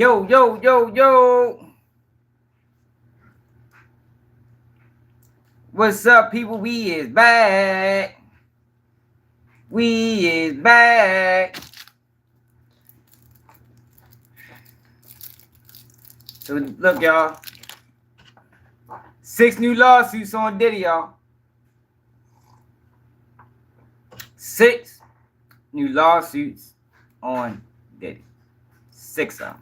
Yo, yo, yo, yo. What's up, people? We is back. We is back. So, look, y'all. 6 new lawsuits on Diddy, y'all. 6 new lawsuits on Diddy. 6 of them.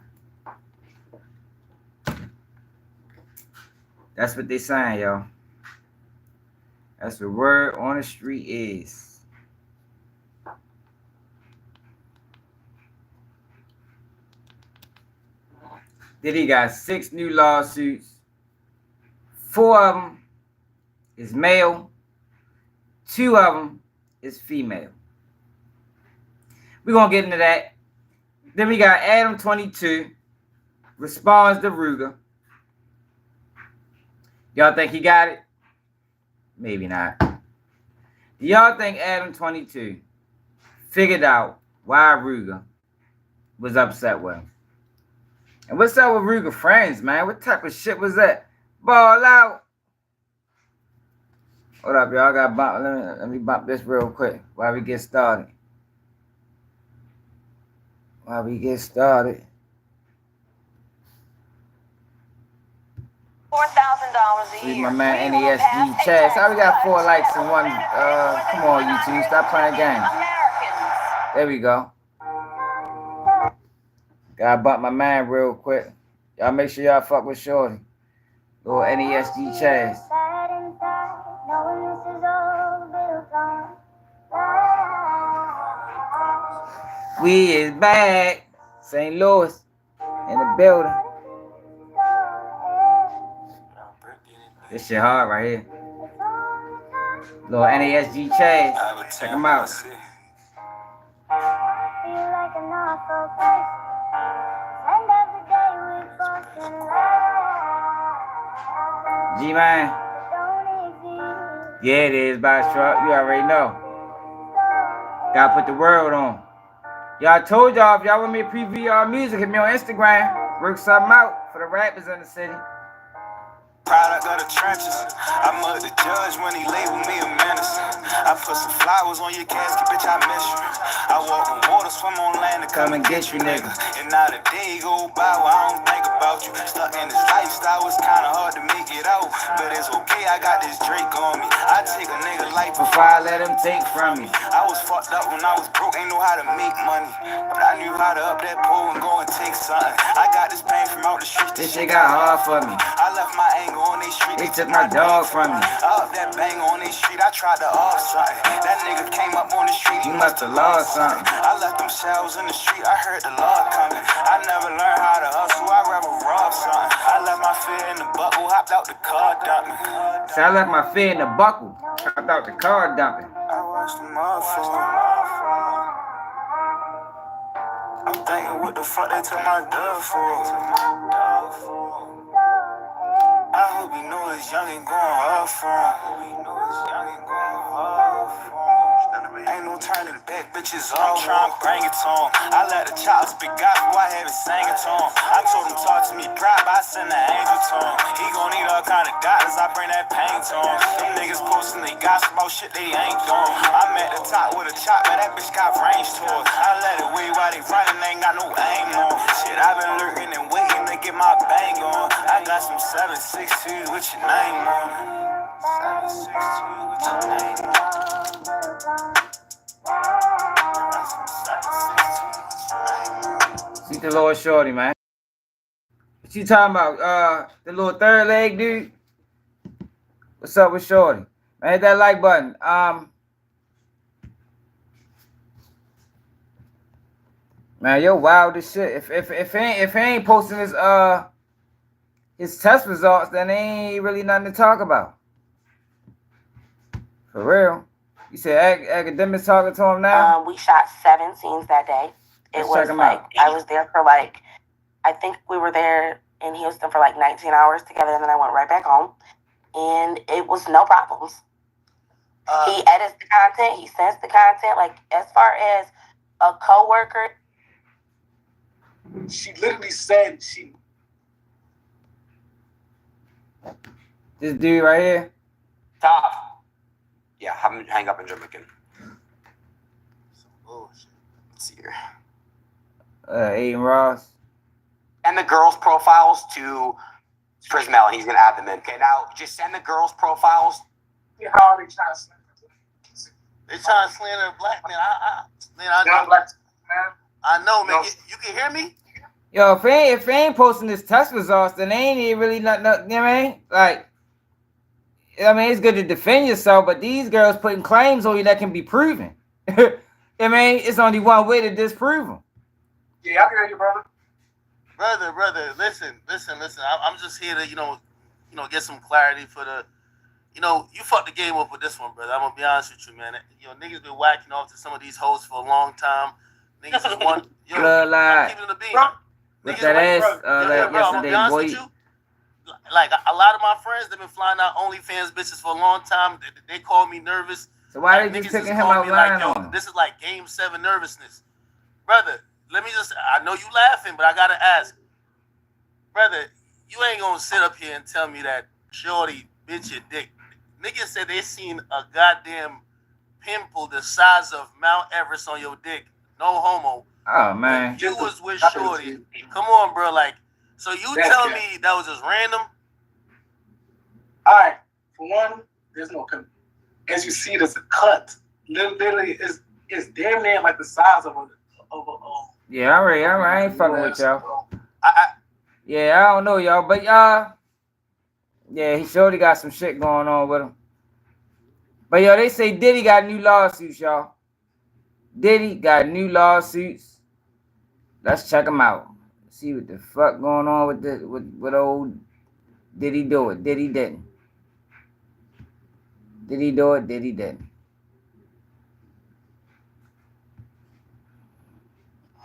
That's what they saying, y'all. That's the word on the street is. Diddy got 6 new lawsuits. 4 of them is male. 2 of them is female. We're going to get into that. Then we got ADAM22 responds to Rooga. Y'all think he got it? Maybe not. Do y'all think ADAM22 figured out why Rooga was upset with him? And what's up with Rooga friends, man? What type of shit was that? Ball out. Hold up, y'all. I got bump. Let me bump this real quick while we get started. $4,000 a year. My man NESG Chaz. How we got 4 likes and 1? Come on, YouTube. Stop playing games. There we go. Gotta bump my man real quick. Y'all make sure y'all fuck with Shorty. Little NESG Chaz. We is back. St. Louis in the building. This shit hard right here. Little NASG Chaz. Check him out. G-Man. Yeah, it is by truck. You already know. Gotta put the word on. Y'all told y'all if y'all want me to preview y'all music, hit me on Instagram. Work something out for the rappers in the city. Product of the trenches. I mug the judge when he labeled me a menace. I put some flowers on your casket, bitch, I miss you. I walk on water, swim on land to come and get you, nigga. And not a day go by where I don't think about you. Stuck in this lifestyle, it's kinda hard to make it out. But it's okay, I got this Drake on me. I take a nigga life before I let him take from me. I was fucked up when I was broke, ain't know how to make money. But I knew how to up that pole and go and take something. I got this pain from out the streets, this shit got hard for me. I left my anger on they street, they took my dog from me. Up that bang on they street, I tried to off something. That nigga came up on the street, you must have lost something. I left them shells in the street, I heard the Lord coming. I never learned how to hustle, I rather rob something. I left my fear in the buckle, hopped out the car dumping. So I left my fear in the buckle, hopped out the car dumping. I watched the motherfucker. I'm thinking what the fuck they took my dog for. I hope he know his young and going hard for him. Ain't no turning back, bitches all trying to bring it to him. I let the child speak out before I have it sing it to him. I told him talk to me pride, but I send an angel to him. He gon' need all kind of guidance, I bring that pain to him. Them niggas posting they gossip about shit they ain't doing. I'm at the top with a chop, but that bitch got range to it. I let it wait while they running, ain't got no aim on. Shit, I been lurking and waiting to get my bang on. I got some 762 with your name on it. 762 with your name on it. See the little shorty, man. What you talking about? The little third leg dude? What's up with shorty? Man, hit that like button. Man, yo, wild as shit. If he ain't posting his test results, then ain't really nothing to talk about. For real. You said academics talking to him now? We shot 7 scenes that day. It was like, I was there for like, I think we were there in Houston for like 19 hours together, and then I went right back home. And it was no problems. He edits the content, he sends the content. Like, as far as a coworker, She literally said she. This dude right here. Top. Yeah, have him hang up in Jamaican. Oh shit. Let's see here. Aiden Ross. And the girls' profiles to Prismel, and he's gonna add them in. Okay, now just send the girls' profiles. How are they trying to slander? They trying to slander a black man. I know, man. You can hear me? Yo, if they ain't posting this test results, then they ain't really not. You know what I mean? Like, I mean, it's good to defend yourself, but these girls putting claims on you that can be proven. I mean, it's only one way to disprove them. Yeah, I can hear you, brother. Brother, listen. I'm just here to, get some clarity for the, you fucked the game up with this one, brother. I'm gonna be honest with you, man. Niggas been whacking off to some of these hoes for a long time. Niggas is one. Bloodline. Keeping it a beat. With that ass, yesterday, boy. Like a lot of my friends, they've been flying out OnlyFans bitches for a long time. They call me nervous. So why they just picking him out lying on him? This is like Game 7 nervousness, brother. Let me just. I know you laughing, but I gotta ask, brother. You ain't gonna sit up here and tell me that shorty bitch your dick. Niggas said they seen a goddamn pimple the size of Mount Everest on your dick. No homo. Oh man. You was with shorty. Come on, bro. Like, so you tell me that was just random? All right. For one, there's no. As you see, there's a cut. Literally, it's damn near like the size of a. Yeah, all right. I ain't fucking with y'all. Yeah, I don't know y'all, but yeah, he surely got some shit going on with him. But yo, they say Diddy got new lawsuits, y'all. Diddy got new lawsuits. Let's check them out. See what the fuck going on with old Diddy do it. Diddy didn't. Did he do it? Did he didn't?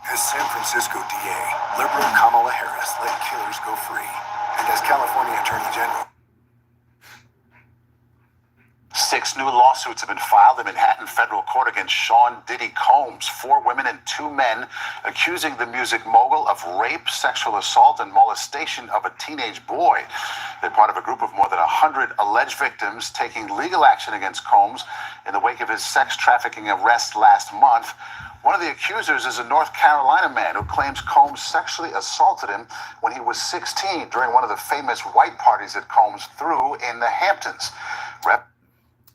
As San Francisco DA, liberal Kamala Harris let killers go free. And as California Attorney General, 6 new lawsuits have been filed in Manhattan federal court against Sean Diddy Combs, 4 women and 2 men, accusing the music mogul of rape, sexual assault, and molestation of a teenage boy. They're part of a group of more than 100 alleged victims taking legal action against Combs in the wake of his sex trafficking arrest last month. One of the accusers is a North Carolina man who claims Combs sexually assaulted him when he was 16 during one of the famous white parties that Combs threw in the Hamptons.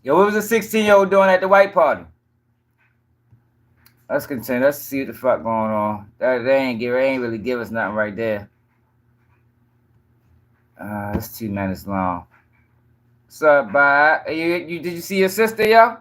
Yo, what was a 16-year-old doing at the white party? Let's continue. Let's see what the fuck going on. They ain't really give us nothing right there. It's 2 minutes long. What's up, bye? Did you see your sister, yo?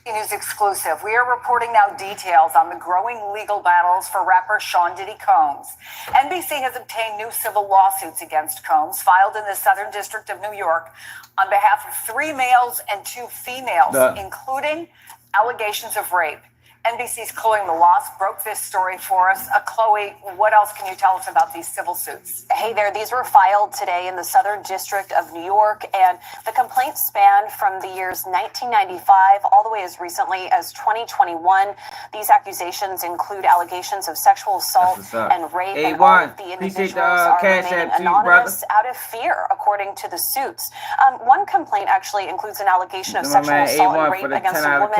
News exclusive. We are reporting now details on the growing legal battles for rapper Sean Diddy Combs. NBC has obtained new civil lawsuits against Combs, filed in the Southern District of New York, on behalf of 3 males and 2 females, including allegations of rape. NBC's Chloe Melas broke this story for us. Chloe, what else can you tell us about these civil suits? Hey there, these were filed today in the Southern District of New York, and the complaints span from the years 1995 all the way as recently as 2021. These accusations include allegations of sexual assault and rape, and all of the individuals are remaining anonymous out of fear, according to the suits. One complaint actually includes an allegation of sexual assault and rape against a woman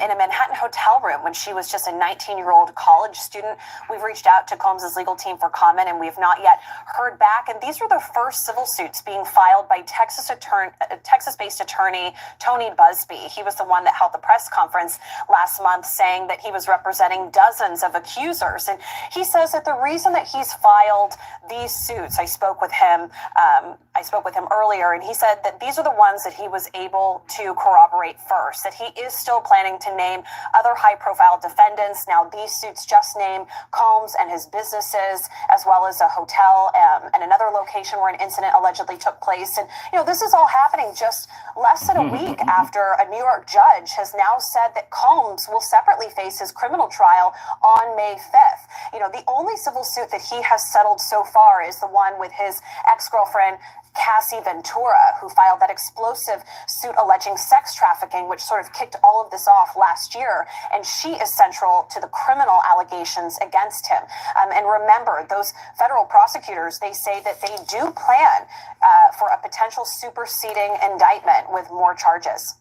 in a Manhattan hotel room when she was just a 19-year-old college student. We've reached out to Combs' legal team for comment, and we have not yet heard back. And these are the first civil suits being filed by Texas-based attorney Tony Busby. He was the one that held the press conference last month saying that he was representing dozens of accusers. And he says that the reason that he's filed these suits, I spoke with him earlier, and he said that these are the ones that he was able to corroborate first, that he is still planning to name other high-profile defendants. Now, these suits just name Combs and his businesses, as well as a hotel and another location where an incident allegedly took place. And, this is all happening just less than a week after a New York judge has now said that Combs will separately face his criminal trial on May 5th. The only civil suit that he has settled so far is the one with his ex-girlfriend, Cassie Ventura, who filed that explosive suit alleging sex trafficking, which sort of kicked all of this off last year. And she is central to the criminal allegations against him. And remember, those federal prosecutors, they say that they do plan for a potential superseding indictment with more charges.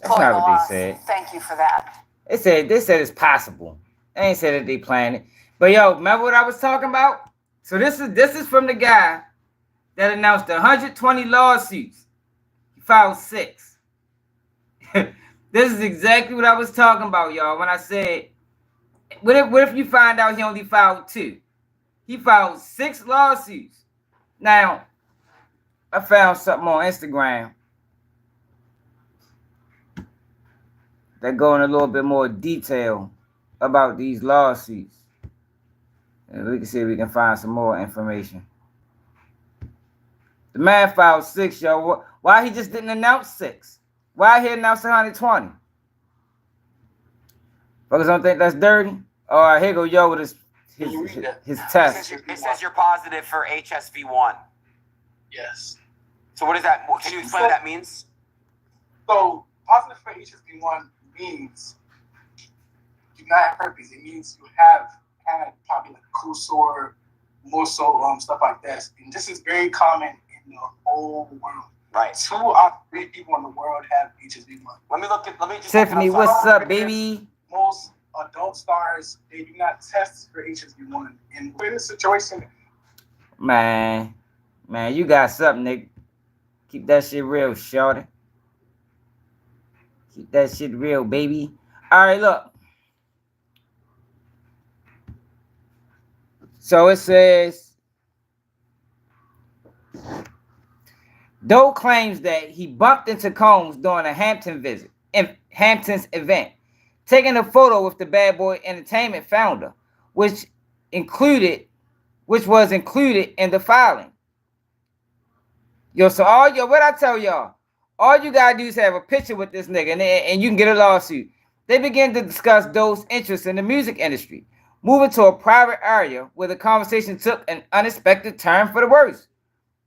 That's not what they said. Thank you for that. They said it's possible. They ain't said that they planned it. But yo, remember what I was talking about? So this is from the guy that announced 120 lawsuits. He filed 6. This is exactly what I was talking about, y'all. When I said, what if you find out he only filed 2? He filed 6 lawsuits. Now, I found something on Instagram that go in a little bit more detail about these lawsuits. And we can see if we can find some more information. The man filed 6, yo. Why he just didn't announce 6? Why he announced 120? Fuckers don't think that's dirty? All right, here go yo with his test. It says you're positive for HSV1. Yes. So what is that? Can you explain what that means? So positive for HSV1 means you do not have herpes. It means you have had probably like cool sore, more so stuff like that. And this is very common in the whole world. Right. 2 out of 3 people in the world have HSV1. Let me just Tiffany, what's up, baby? Most adult stars, they do not test for HSV1. And we're in a situation. Man, you got something, Nick. Keep that shit real, shorty. Keep that shit real, baby. All right, look. So it says, Doe claims that he bumped into Combs during a Hamptons event, taking a photo with the Bad Boy Entertainment founder, which was included in the filing. Yo, so what I tell y'all, all you gotta do is have a picture with this nigga, and you can get a lawsuit. They begin to discuss Doe's interest in the music industry, moving to a private area where the conversation took an unexpected turn for the worse.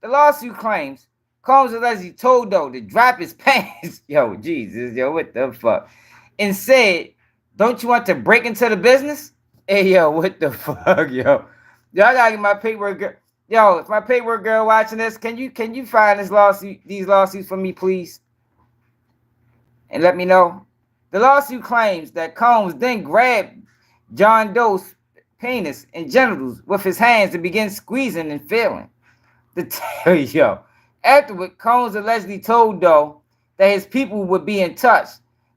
The lawsuit claims Combs allegedly told Doe to drop his pants. Yo, Jesus, yo, what the fuck? And said, "Don't you want to break into the business?" Hey, yo, what the fuck, yo? Yo, I gotta get my paperwork girl. Yo, if my paperwork girl watching this, can you find these lawsuits for me, please? And let me know. The lawsuit claims that Combs then grabbed John Doe's penis and genitals with his hands and began squeezing and feeling. Yo, afterward, Combs allegedly told Doe that his people would be in touch.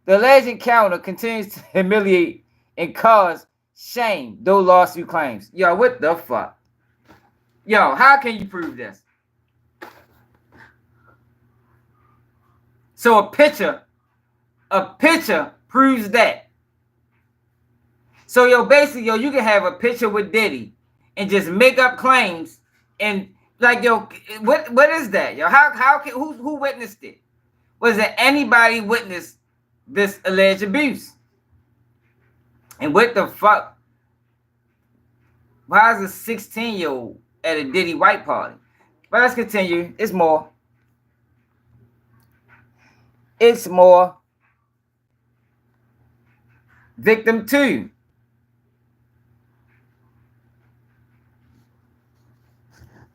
The alleged encounter continues to humiliate and cause shame, Doe lawsuit claims. Yo, what the fuck? Yo, how can you prove this? So a picture proves that. So yo, basically, yo, you can have a picture with Diddy and just make up claims and like, yo, what is that, yo? How can who witnessed it? Was there anybody witnessed this alleged abuse? And what the fuck? Why is a 16-year-old at a Diddy white party? But let's continue. It's more. It's more. Victim 2.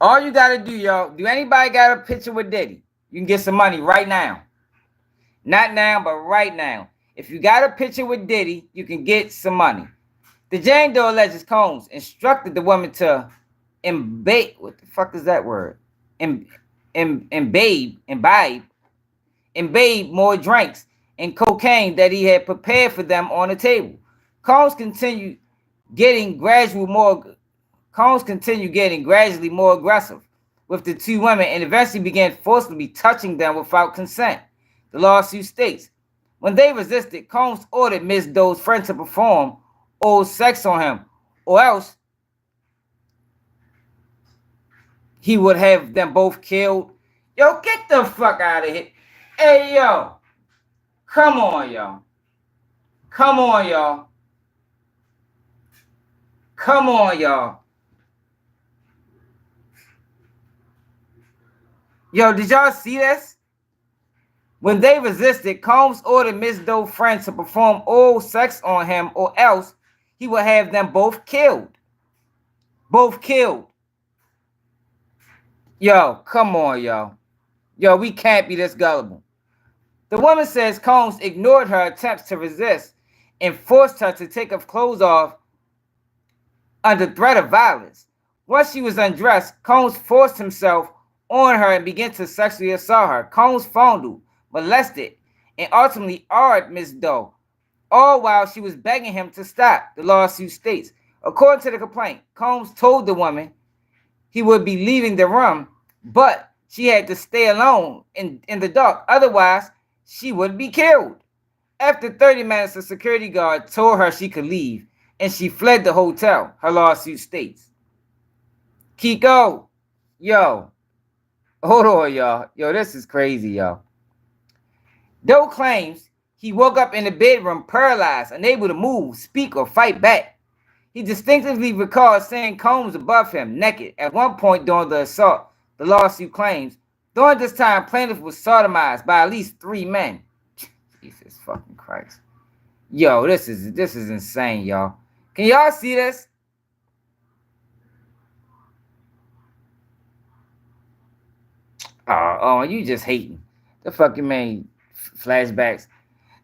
All you gotta do, y'all, do anybody got a picture with Diddy? You can get some money right now. Not now, but right now. If you got a picture with Diddy, you can get some money. The Jane Doe alleges Combs instructed the woman to imbibe, what the fuck is that word? Imbibe more drinks and cocaine that he had prepared for them on the table. Combs continued getting gradually more aggressive with the 2 women and eventually began forcibly touching them without consent. The lawsuit states, when they resisted, Combs ordered Ms. Doe's friend to perform oral sex on him, or else he would have them both killed. Yo, get the fuck out of here. Hey, yo. Come on, y'all. Come on, y'all. Come on, y'all. Yo, did y'all see this? When they resisted, Combs ordered Miss Doe's friend to perform oral sex on him, or else he would have them both killed. Both killed. Yo, come on, yo. Yo, we can't be this gullible. The woman says Combs ignored her attempts to resist and forced her to take her clothes off under threat of violence. Once she was undressed, Combs forced himself on her and began to sexually assault her. Combs fondled, molested, and ultimately awed Miss Doe, all while she was begging him to stop, the lawsuit states. According to the complaint, Combs told the woman he would be leaving the room, but she had to stay alone in the dark. Otherwise, she would be killed. After 30 minutes, a security guard told her she could leave, and she fled the hotel, her lawsuit states. Kiko, yo, hold on, y'all. Yo, this is crazy, y'all. Doe claims he woke up in the bedroom paralyzed, unable to move, speak, or fight back. He distinctively recalls seeing Combs above him, naked, at one point during the assault, the lawsuit claims. During this time, plaintiff was sodomized by at least 3 men. Jesus fucking Christ. Yo, this is insane, y'all. Can y'all see this? Oh, you just hating. The fucking man flashbacks.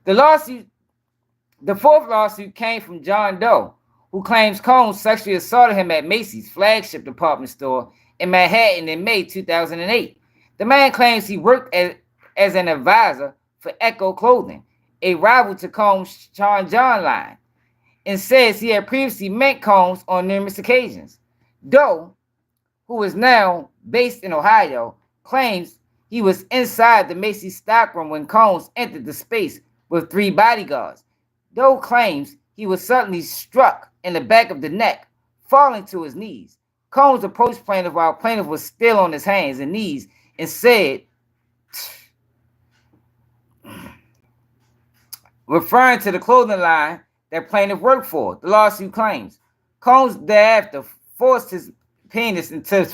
The fourth lawsuit came from John Doe, who claims Combs sexually assaulted him at Macy's flagship department store in Manhattan in May 2008. The man claims he worked as an advisor for Echo Clothing, a rival to Combs' Sean John line, and says he had previously met Combs on numerous occasions. Doe, who is now based in Ohio, claims he was inside the Macy's stockroom when Combs entered the space with 3 bodyguards. Doe claims he was suddenly struck in the back of the neck, falling to his knees. Combs approached plaintiff while plaintiff was still on his hands and knees and said, referring to the clothing line that plaintiff worked for, the lawsuit claims. Combs thereafter forced his penis into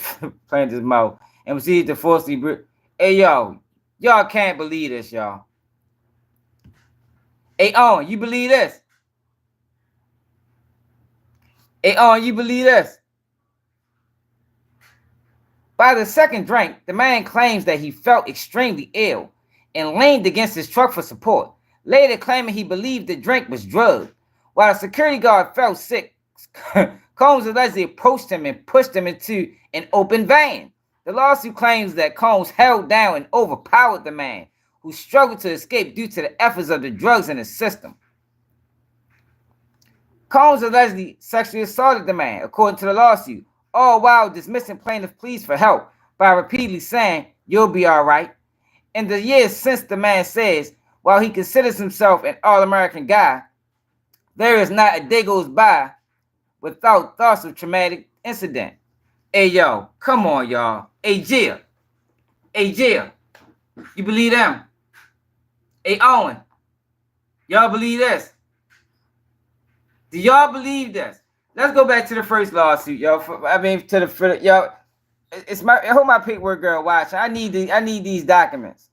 plaintiff's mouth and proceeded to forcibly breathe. Hey, yo, y'all can't believe this, y'all. Hey, Owen, you believe this? Hey, Owen, you believe this? By the second drink, the man claims that he felt extremely ill and leaned against his truck for support, later claiming he believed the drink was drugged. While a security guard felt sick, Combs allegedly approached him and pushed him into an open van. The lawsuit claims that Combs held down and overpowered the man, who struggled to escape due to the efforts of the drugs in his system. Combs allegedly sexually assaulted the man, according to the lawsuit, all while dismissing plaintiff's pleas for help by repeatedly saying, "You'll be all right." In the years since, the man says, while he considers himself an all-American guy, there is not a day goes by without thoughts of traumatic incident. Hey, yo, come on, y'all. Hey, Jill. Hey, Jill. You believe them? Hey, Owen. Y'all believe this? Do y'all believe this? Let's go back to the first lawsuit, y'all. Y'all. I hope my paperwork girl watching. I need these documents.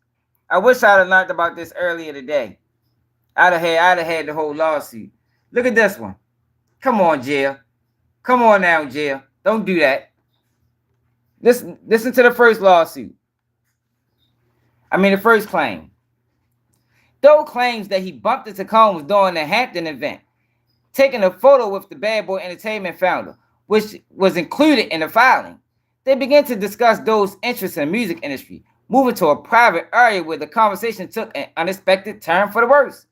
I wish I'd have learned about this earlier today. I'd have had the whole lawsuit. Look at this one. Come on, Jill. Come on now, Jill. Don't do that. Listen to the first lawsuit. The first claim. Doe claims that he bumped into Combs during the Hampton event, taking a photo with the Bad Boy Entertainment founder, which was included in the filing. They began to discuss Doe's interest in the music industry, moving to a private area where the conversation took an unexpected turn for the worse.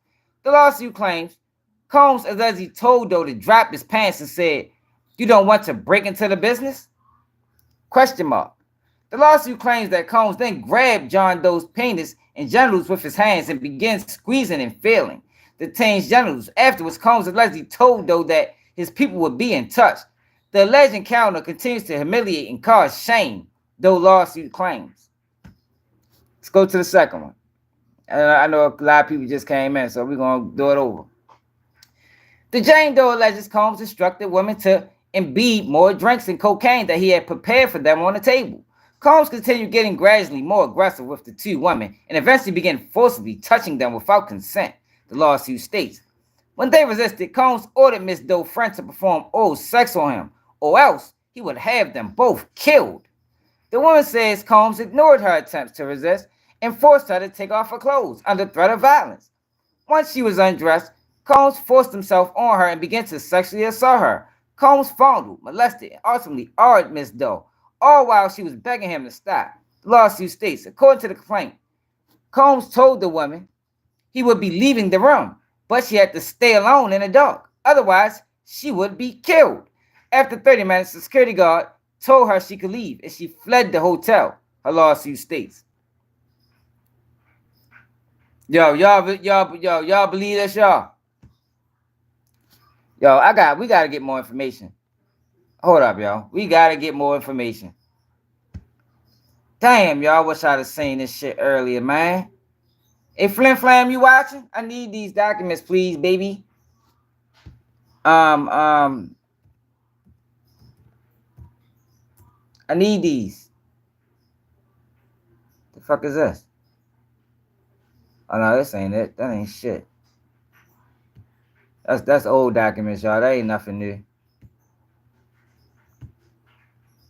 The lawsuit claims Combs allegedly told Doe to drop his pants and said, "You don't want to break into the business?" Question mark. The lawsuit claims that Combs then grabbed John Doe's penis and genitals with his hands and began squeezing and feeling the teen's genitals. Afterwards, Combs allegedly told Doe that his people would be in touch. The alleged encounter continues to humiliate and cause shame, Doe lawsuit claims. Let's go to the second one. I know a lot of people just came in, so we're going to do it over. The Jane Doe alleges Combs instructed women to imbibe more drinks and cocaine that he had prepared for them on the table. Combs continued getting gradually more aggressive with the two women and eventually began forcibly touching them without consent, the lawsuit states. When they resisted, Combs ordered Miss Doe's friend to perform oral sex on him, or else he would have them both killed. The woman says Combs ignored her attempts to resist and forced her to take off her clothes under threat of violence. Once she was undressed, Combs forced himself on her and began to sexually assault her. Combs fondled, molested, and ultimately argued Miss Doe, all while she was begging him to stop. The lawsuit states, according to the complaint, Combs told the woman he would be leaving the room, but she had to stay alone in the dark. Otherwise, she would be killed. After 30 minutes, the security guard told her she could leave, and she fled the hotel, her lawsuit states. Y'all believe this, y'all? We gotta get more information. Hold up, y'all. We gotta get more information. Damn, y'all, wish I'd have seen this shit earlier, man. Hey, Flim Flam, you watching? I need these documents, please, baby. I need these. The fuck is this? Oh no, this ain't it. That ain't shit. That's old documents, y'all. That ain't nothing new.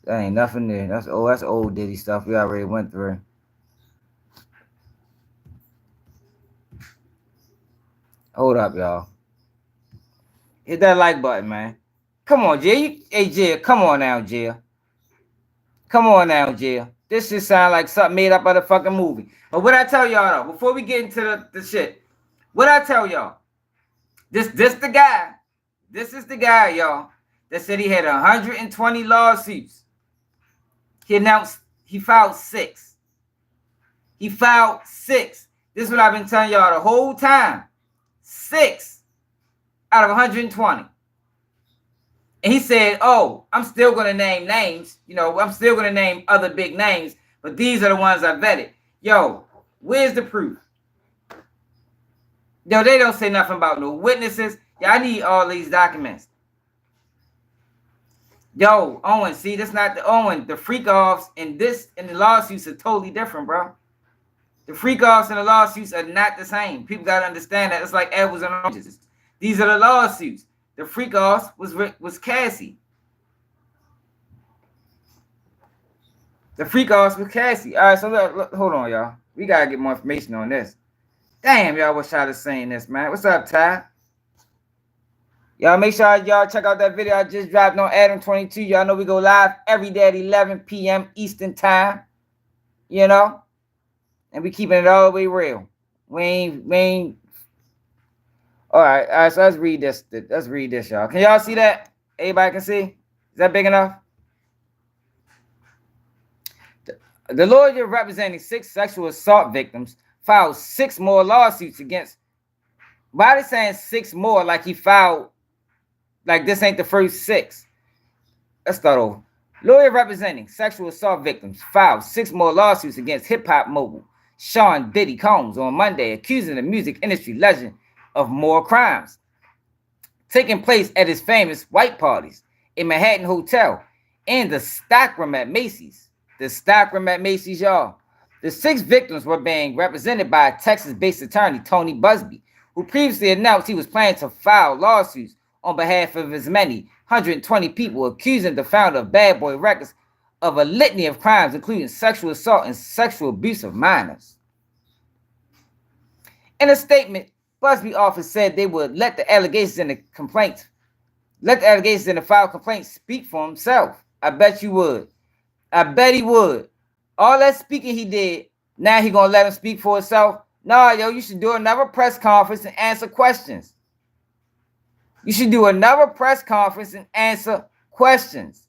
That ain't nothing new. That's old Diddy stuff we already went through. Hold up, y'all. Hit that like button, man. Come on, Jill. Hey, Jill. Come on now, Jill. Come on now, Jill. This shit sound like something made up of the fucking movie. But what I tell y'all, though, before we get into the shit, what I tell y'all, this the guy. This is the guy, y'all, that said he had 120 lawsuits. He announced he filed 6. He filed 6. This is what I've been telling y'all the whole time. 6 out of 120. And he said, oh, I'm still going to name names. You know, I'm still going to name other big names. But these are the ones I vetted. Yo, where's the proof? Yo, they don't say nothing about no witnesses. Yeah, I need all these documents. Yo, Owen, see, that's not the Owen. The freak-offs and the lawsuits are totally different, bro. The freak-offs and the lawsuits are not the same. People got to understand that. It's like apples and oranges. These are the lawsuits. The freak-offs was Cassie. The freak-offs was Cassie. All right, so look, hold on, y'all. We got to get more information on this. Damn, y'all, wish I'd have seen this, man. What's up, Ty? Y'all make sure y'all check out that video I just dropped on ADAM22. Y'all know we go live every day at 11 p.m. Eastern time. You know? And we keeping it all the way real. We ain't. All right, so let's read this. Let's read this, y'all. Can y'all see that? Everybody can see? Is that big enough? The lawyer representing 6 sexual assault victims filed 6 more lawsuits against. Why are they saying 6 more like he filed? Like this ain't the first 6. Let's start over. Lawyer representing sexual assault victims filed 6 more lawsuits against hip-hop mogul Sean Diddy Combs on Monday, accusing the music industry legend of more crimes taking place at his famous white parties, a Manhattan hotel, and the stockroom at Macy's. The stockroom at Macy's, y'all. The 6 victims were being represented by a Texas-based attorney, Tony Busby, who previously announced he was planning to file lawsuits on behalf of his many 120 people, accusing the founder of Bad Boy Records of a litany of crimes, including sexual assault and sexual abuse of minors. In a statement, Busby office said they would let the allegations in the filed complaints speak for himself. I bet you would. I bet he would. All that speaking he did, now he gonna let him speak for himself? Nah, yo, you should do another press conference and answer questions. You should do another press conference and answer questions.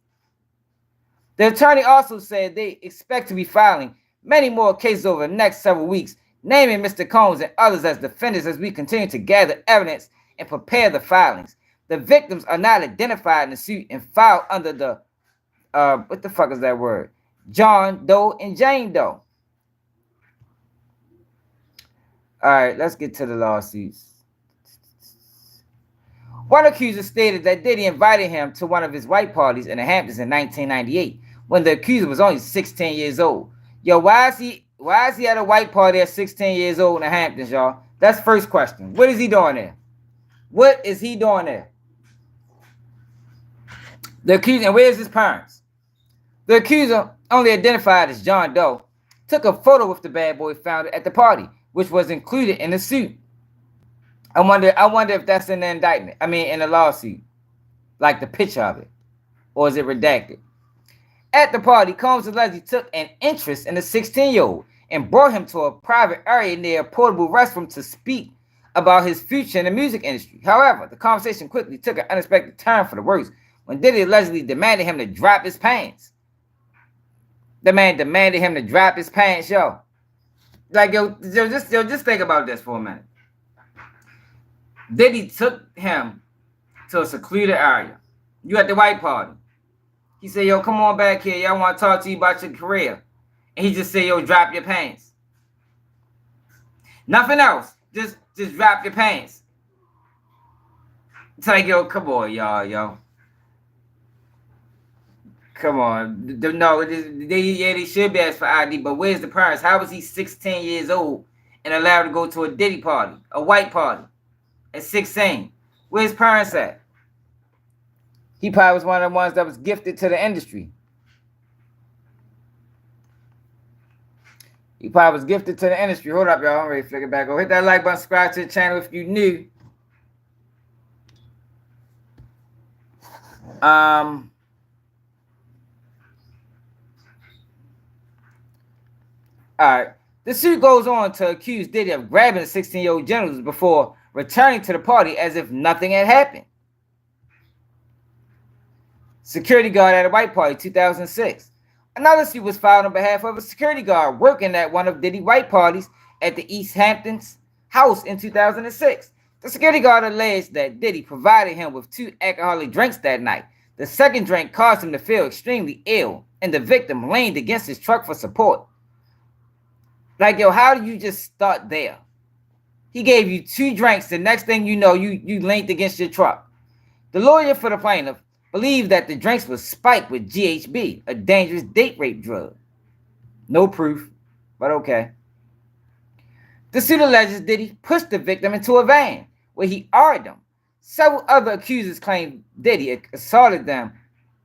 The attorney also said they expect to be filing many more cases over the next several weeks, naming Mr. Combs and others as defendants as we continue to gather evidence and prepare the filings. The victims are not identified in the suit and filed under the, what the fuck is that word? John Doe and Jane Doe. All right, let's get to the lawsuits. One accuser stated that Diddy invited him to one of his white parties in the Hamptons in 1998, when the accuser was only 16 years old. Yo, why is he at a white party at 16 years old in the Hamptons, y'all? That's first question. What is he doing there? What is he doing there? The accuser, and where's his parents? The accuser, only identified as John Doe, took a photo with the bad boy founder at the party, which was included in the suit. I wonder if that's in the indictment. I mean, in the lawsuit, like the picture of it, or is it redacted? At the party, Combs allegedly took an interest in the 16-year-old and brought him to a private area near a portable restroom to speak about his future in the music industry. However, the conversation quickly took an unexpected turn for the worse when Diddy allegedly demanded him to drop his pants. The man demanded him to drop his pants, yo. Like, just think about this for a minute. Diddy took him to a secluded area. You at the white party. He said, yo, come on back here. Y'all want to talk to you about your career. And he just said, yo, drop your pants. Nothing else. Just drop your pants. It's like, yo, come on, y'all, yo. Come on. No, they should be asked for ID, but where's the parents? How was he 16 years old and allowed to go to a Diddy party, a white party, at 16? Where's his parents at? He probably was one of the ones that was gifted to the industry. He probably was gifted to the industry. Hold up, y'all. I'm ready to flick it back over. Hit that like button, subscribe to the channel if you new. Alright. The suit goes on to accuse Diddy of grabbing the 16-year-old genitals before returning to the party as if nothing had happened. Security guard at a white party, 2006. Another suit was filed on behalf of a security guard working at one of Diddy's white parties at the East Hamptons house in 2006. The security guard alleged that Diddy provided him with 2 alcoholic drinks that night. The second drink caused him to feel extremely ill, and the victim leaned against his truck for support. Like, yo, how do you just start there? He gave you 2 drinks. The next thing you know, you leaned against your truck. The lawyer for the plaintiff believed that the drinks were spiked with GHB, a dangerous date rape drug. No proof, but okay. The suit alleges Diddy pushed the victim into a van where he argued them. Several other accusers claim Diddy assaulted them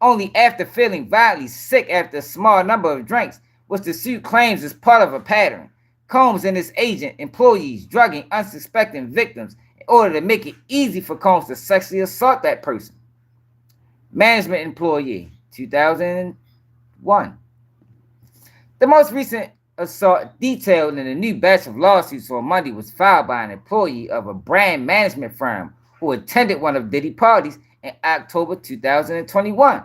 only after feeling violently sick after a small number of drinks, which the suit claims is part of a pattern. Combs and his agent, employees, drugging unsuspecting victims in order to make it easy for Combs to sexually assault that person. Management employee, 2001. The most recent assault detailed in a new batch of lawsuits on Monday was filed by an employee of a brand management firm who attended one of Diddy parties in October 2021.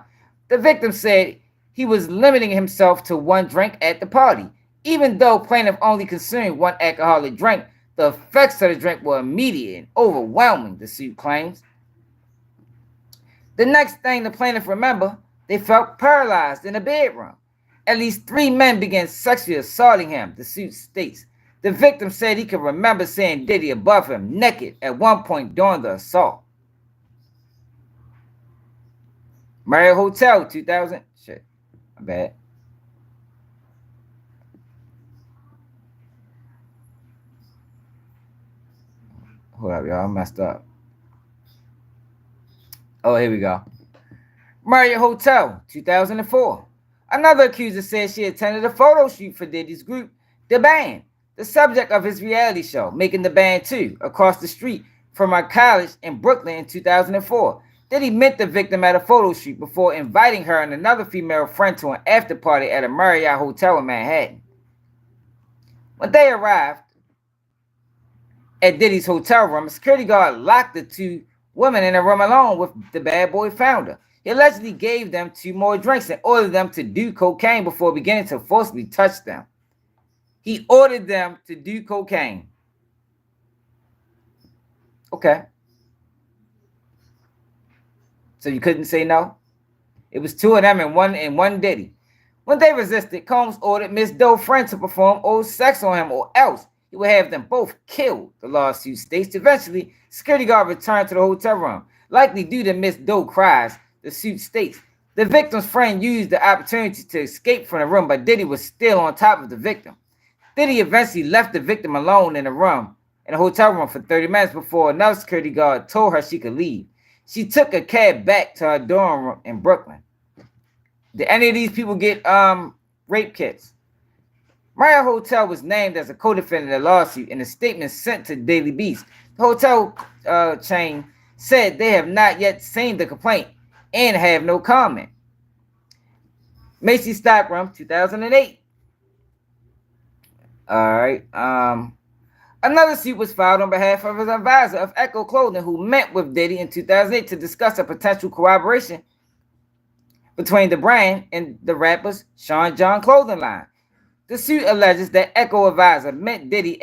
The victim said he was limiting himself to 1 drink at the party. Even though plaintiff only consumed 1 alcoholic drink, the effects of the drink were immediate and overwhelming, the suit claims. The next thing the plaintiff remembered, they felt paralyzed in a bedroom. At least 3 men began sexually assaulting him, the suit states. The victim said he could remember seeing Diddy above him naked at one point during the assault. Marriott Hotel, 2000. Shit, my bad. Hold up, y'all. I messed up. Oh, here we go. Marriott Hotel, 2004. Another accuser said she attended a photo shoot for Diddy's group, The Band, the subject of his reality show, Making the Band 2, across the street from her college in Brooklyn in 2004. Diddy met the victim at a photo shoot before inviting her and another female friend to an after party at a Marriott Hotel in Manhattan. When they arrived at Diddy's hotel room, a security guard locked the 2 women in a room alone with the bad boy founder. He allegedly gave them 2 more drinks and ordered them to do cocaine before beginning to forcibly touch them. He ordered them to do cocaine. Okay. So you couldn't say no? It was 2 of them and one Diddy. When they resisted, Combs ordered Miss Doe's friend to perform oral sex on him, or else he would have them both killed, the lawsuit states. Eventually, security guard returned to the hotel room, likely due to Miss Doe's cries. The suit states The victim's friend used the opportunity to escape from the room, but Diddy was still on top of the victim. Diddy eventually left the victim alone in the hotel room for 30 minutes before another security guard told her she could leave. She took a cab back to her dorm room in Brooklyn. Did any of these people get rape kits? Marriott Hotel was named as a co-defendant in the lawsuit in a statement sent to Daily Beast. The hotel chain said they have not yet seen the complaint and have no comment. Macy's stockroom, 2008. All right. Another suit was filed on behalf of his advisor of Echo Clothing, who met with Diddy in 2008 to discuss a potential collaboration between the brand and the rapper's Sean John clothing line. The suit alleges that Echo advisor met Diddy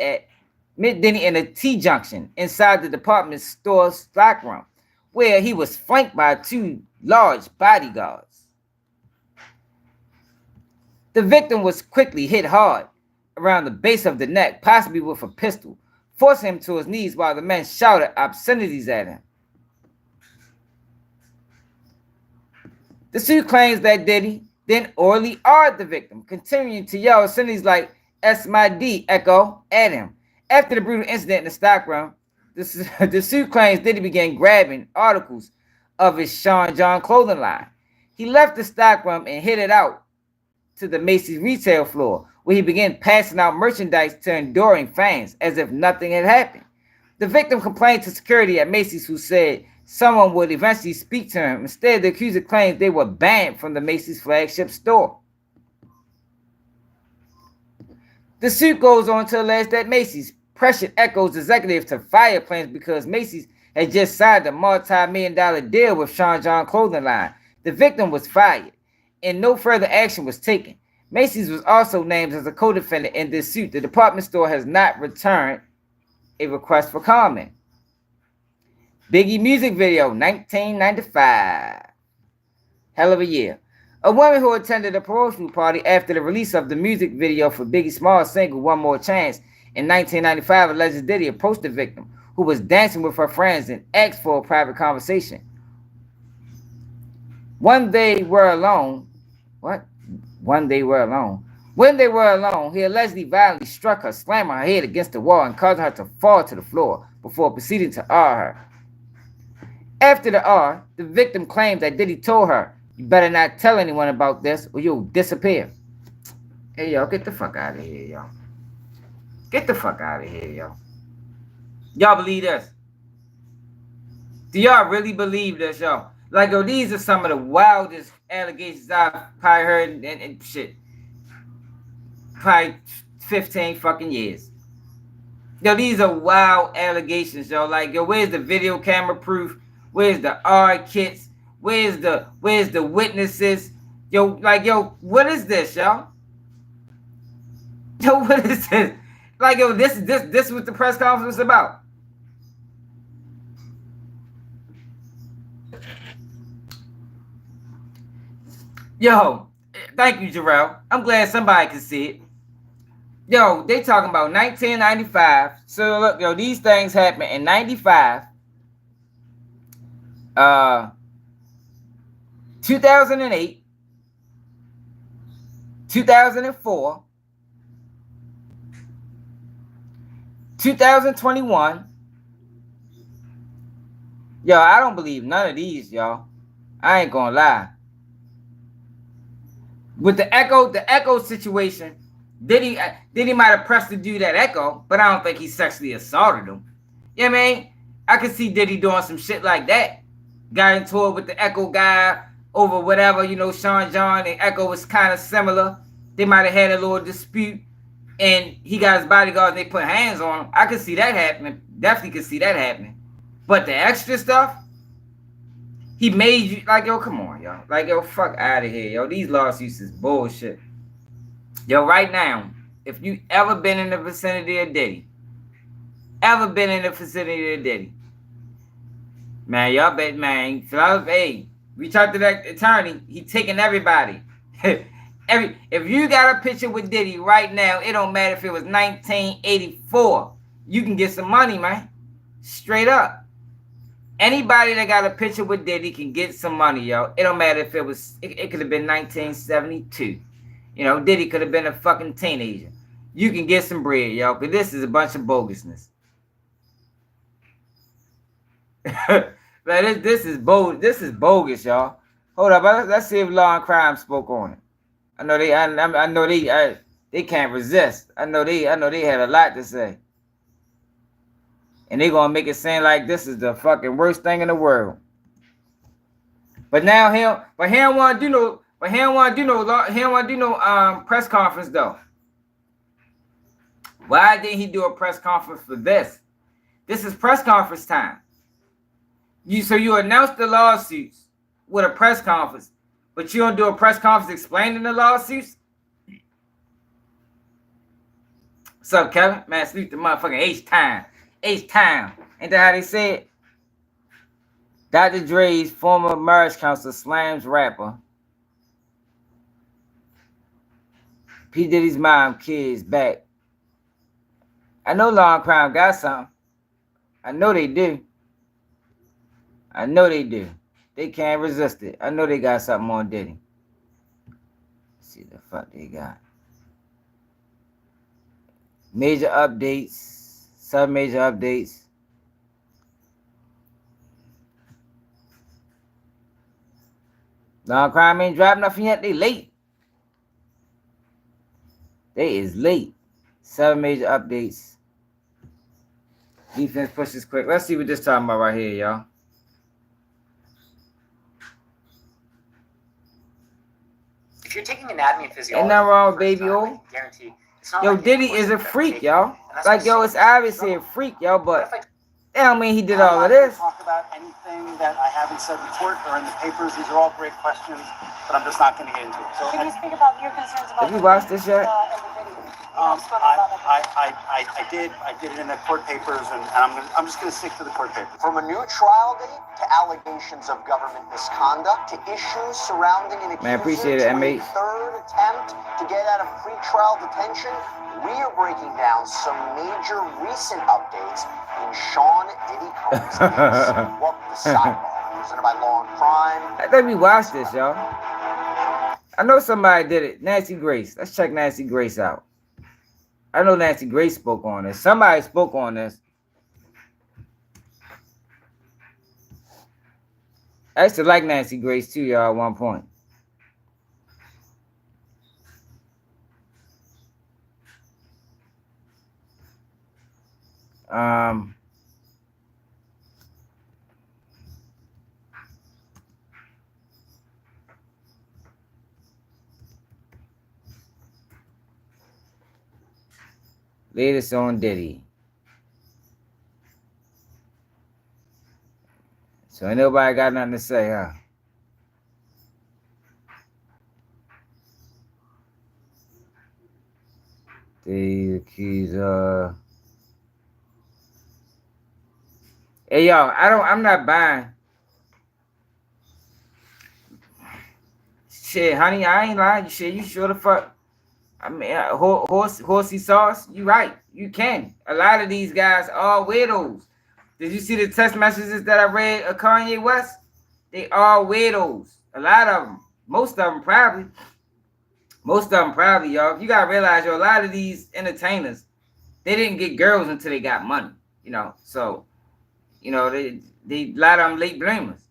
in a T-junction inside the department store's stockroom, where he was flanked by 2 large bodyguards. The victim was quickly hit hard around the base of the neck, possibly with a pistol, forcing him to his knees while the men shouted obscenities at him. The suit claims that Diddy then orally argued the victim, continuing to yell obscenities like "S my D, Echo" at him. After the brutal incident in the stockroom, the suit claims Diddy began grabbing articles of his Sean John clothing line. He left the stockroom and headed out to the Macy's retail floor, where he began passing out merchandise to enduring fans as if nothing had happened. The victim complained to security at Macy's, who said someone would eventually speak to him. Instead, the accuser claims they were banned from the Macy's flagship store. The suit goes on to allege that Macy's pressured Echo's executive to fire plans because Macy's had just signed a multi-million-dollar deal with Sean John clothing line. The victim was fired, and no further action was taken. Macy's was also named as a co-defendant in this suit. The department store has not returned a request for comment. Biggie music video, 1995. Hell of a year. A woman who attended a promotional party after the release of the music video for Biggie's small single, One More Chance, in 1995, alleges Diddy approached the victim, who was dancing with her friends, and asked for a private conversation. When they were alone, he allegedly violently struck her, slamming her head against the wall and causing her to fall to the floor before proceeding to R her. After the R, the victim claimed that Diddy told her, "You better not tell anyone about this or you'll disappear." Hey, y'all, get the fuck out of here, y'all. Get the fuck out of here, y'all. Y'all believe this? Do y'all really believe this, y'all? Like, yo, these are some of the wildest allegations I've probably heard and shit. Probably 15 fucking years. Yo, these are wild allegations, yo. Like, yo, where's the video camera proof? Where's the R kits? Where's the witnesses? Yo, like, yo, what is this, y'all? Yo, what is this? Like, yo, this is what the press conference was about. Yo, thank you, Jarrell. I'm glad somebody can see it. Yo, they talking about 1995. So look, yo, these things happened in 95. 2008, 2004, 2021. Yo, I don't believe none of these, y'all. I ain't gonna lie. With the Echo situation, Diddy might have pressed to do that Echo, but I don't think he sexually assaulted him. You know what I mean? I could see Diddy doing some shit like that. Got into it with the Echo guy over whatever, you know, Sean John and Echo was kind of similar. They might have had a little dispute, and he got his bodyguards, they put hands on him. I could see that happening. Definitely could see that happening. But the extra stuff, he made you, like, yo, come on, yo. Like, yo, fuck out of here, yo. These lawsuits is bullshit. Yo, right now, if you ever been in the vicinity of Diddy, man, y'all bet, man. Hey, reach out to that attorney. He taking everybody. If you got a picture with Diddy right now, it don't matter if it was 1984. You can get some money, man. Straight up. Anybody that got a picture with Diddy can get some money, yo. It don't matter if it was, it could have been 1972. You know, Diddy could have been a fucking teenager. You can get some bread, yo, but this is a bunch of bogusness. Man, this is bogus, y'all. Hold up, let's see if Law and Crime spoke on it. I know they can't resist. I know they had a lot to say. And they gonna make it seem like this is the fucking worst thing in the world. But now he don't want to do no press conference though. Why didn't he do a press conference for this? This is press conference time. So you announce the lawsuits with a press conference, but you don't do a press conference explaining the lawsuits? What's up, Kevin? Man, sleep the motherfucking H-Time. H-Time. Ain't that how they say it? Dr. Dre's former marriage counselor slams rapper. P. Diddy's mom, kids back. I know Law and Crime got something. I know they do. I know they do. They can't resist it. I know they got something on Diddy. Let's see the fuck they got. Major updates. Sub-major updates. Law and Crime ain't dropped nothing yet. They late. They is late. 7 major updates. Defense pushes quick. Let's see what this talking about right here, y'all. If you're taking anatomy and physiology, ain't nothing wrong with Baby O. Yo, Diddy is a freak, y'all. Like, yo, it's obviously a freak, y'all, but that don't mean he did all of this. Talk about anything that I haven't said in court or in the papers. These are all great questions, but I'm just not going to get into it. So, Can you speak about your concerns about have you watched this yet? I did it in the court papers, and I'm just going to stick to the court papers. From a new trial date to allegations of government misconduct to issues surrounding an Man, appreciate it, MH. third attempt to get out of pretrial detention, we are breaking down some major recent updates in Sean Diddy Combs' case. Welcome to Sidebar, presented by Law and Crime. I think we watched this, y'all. I know somebody did it. Nancy Grace. Let's check Nancy Grace out. I know Nancy Grace spoke on this. Somebody spoke on this. I used to like Nancy Grace too, y'all, at one point. Latest on Diddy. So ain't nobody got nothing to say, huh? The accuser. Hey, y'all, I'm not buying. Shit, honey, I ain't lying. Shit, you sure the fuck. I mean, horsey sauce, you right. You can. A lot of these guys are weirdos. Did you see the text messages that I read of Kanye West? They are weirdos. A lot of them. Most of them probably. Y'all. You gotta realize, yo, a lot of these entertainers, they didn't get girls until they got money. You know, so, you know, they a lot of them late bloomers.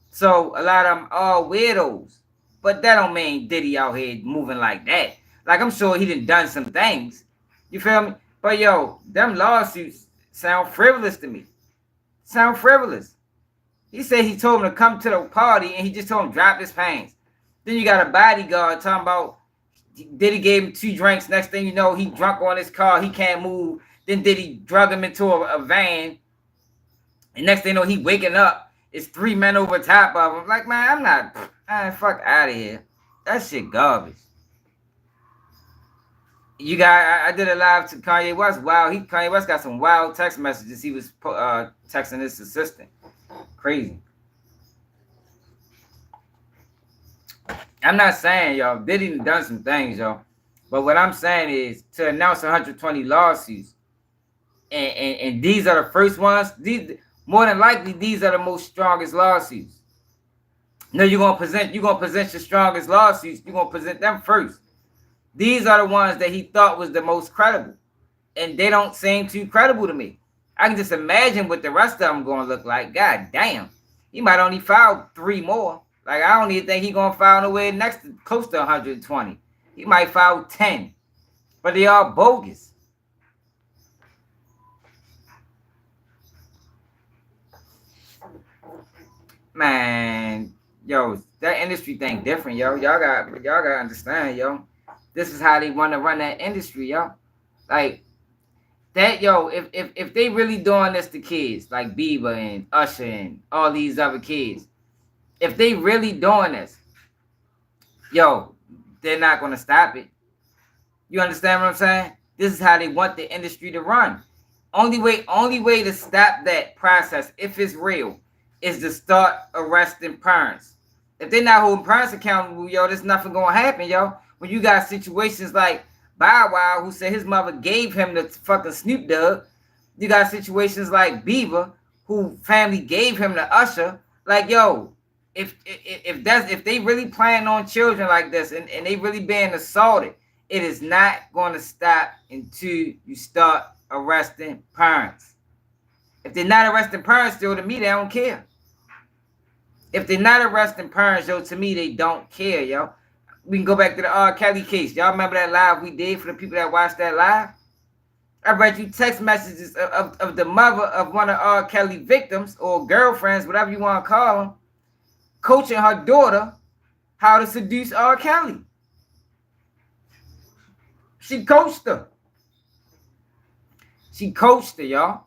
So a lot of them are weirdos. But that don't mean Diddy out here moving like that. Like, I'm sure he done some things. You feel me? But, yo, them lawsuits sound frivolous to me. Sound frivolous. He said he told him to come to the party, and he just told him drop his pants. Then you got a bodyguard talking about Diddy gave him 2 drinks. Next thing you know, he drunk on his car. He can't move. Then Diddy drug him into a van. And next thing you know, he waking up. It's 3 men over top of him. Like, man, fuck out of here. That shit garbage. You got, I did a live to Kanye West. Wow, Kanye West got some wild text messages. He was texting his assistant. Crazy. I'm not saying, y'all, Diddy done some things, y'all. But what I'm saying is to announce 120 lawsuits, and these are the first ones. more than likely these are the most strongest lawsuits. No, you're gonna present your strongest lawsuits. You're gonna present them first. These are the ones that he thought was the most credible, and they don't seem too credible to me. I can just imagine what the rest of them gonna look like. God damn, he might only file 3 more. Like, I don't even think he gonna file nowhere next to close to 120. He might file 10, but they are bogus. Man, yo, that industry thing different, yo. Y'all gotta understand, yo. This is how they want to run that industry, yo. Like that, yo. If they really doing this to kids like Bieber and Usher and all these other kids, if they really doing this, yo, they're not gonna stop it. You understand what I'm saying? This is how they want the industry to run. Only way to stop that process, if it's real, is to start arresting parents. If they're not holding parents accountable, yo, there's nothing gonna happen, yo. When you got situations like Bow Wow, who said his mother gave him the fucking Snoop Dogg. You got situations like Bieber, who family gave him the Usher. Like, yo, if they really plan on children like this and they really being assaulted, it is not going to stop until you start arresting parents. If they're not arresting parents, still, to me, they don't care. If they're not arresting parents, yo, to me, they don't care, yo. We can go back to the R. Kelly case. Y'all remember that live we did for the people that watched that live? I read you text messages of the mother of one of R. Kelly victims or girlfriends, whatever you want to call them, coaching her daughter how to seduce R. Kelly. She coached her. She coached her, y'all.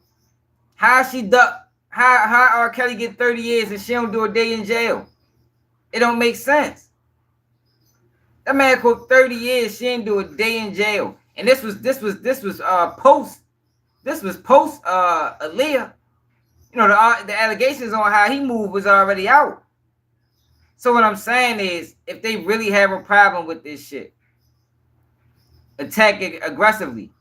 How R. Kelly get 30 years and she don't do a day in jail? It don't make sense. That man quote 30 years, she didn't do a day in jail. And this was post Aaliyah. You know, the allegations on how he moved was already out. So what I'm saying is, if they really have a problem with this shit, attack it aggressively.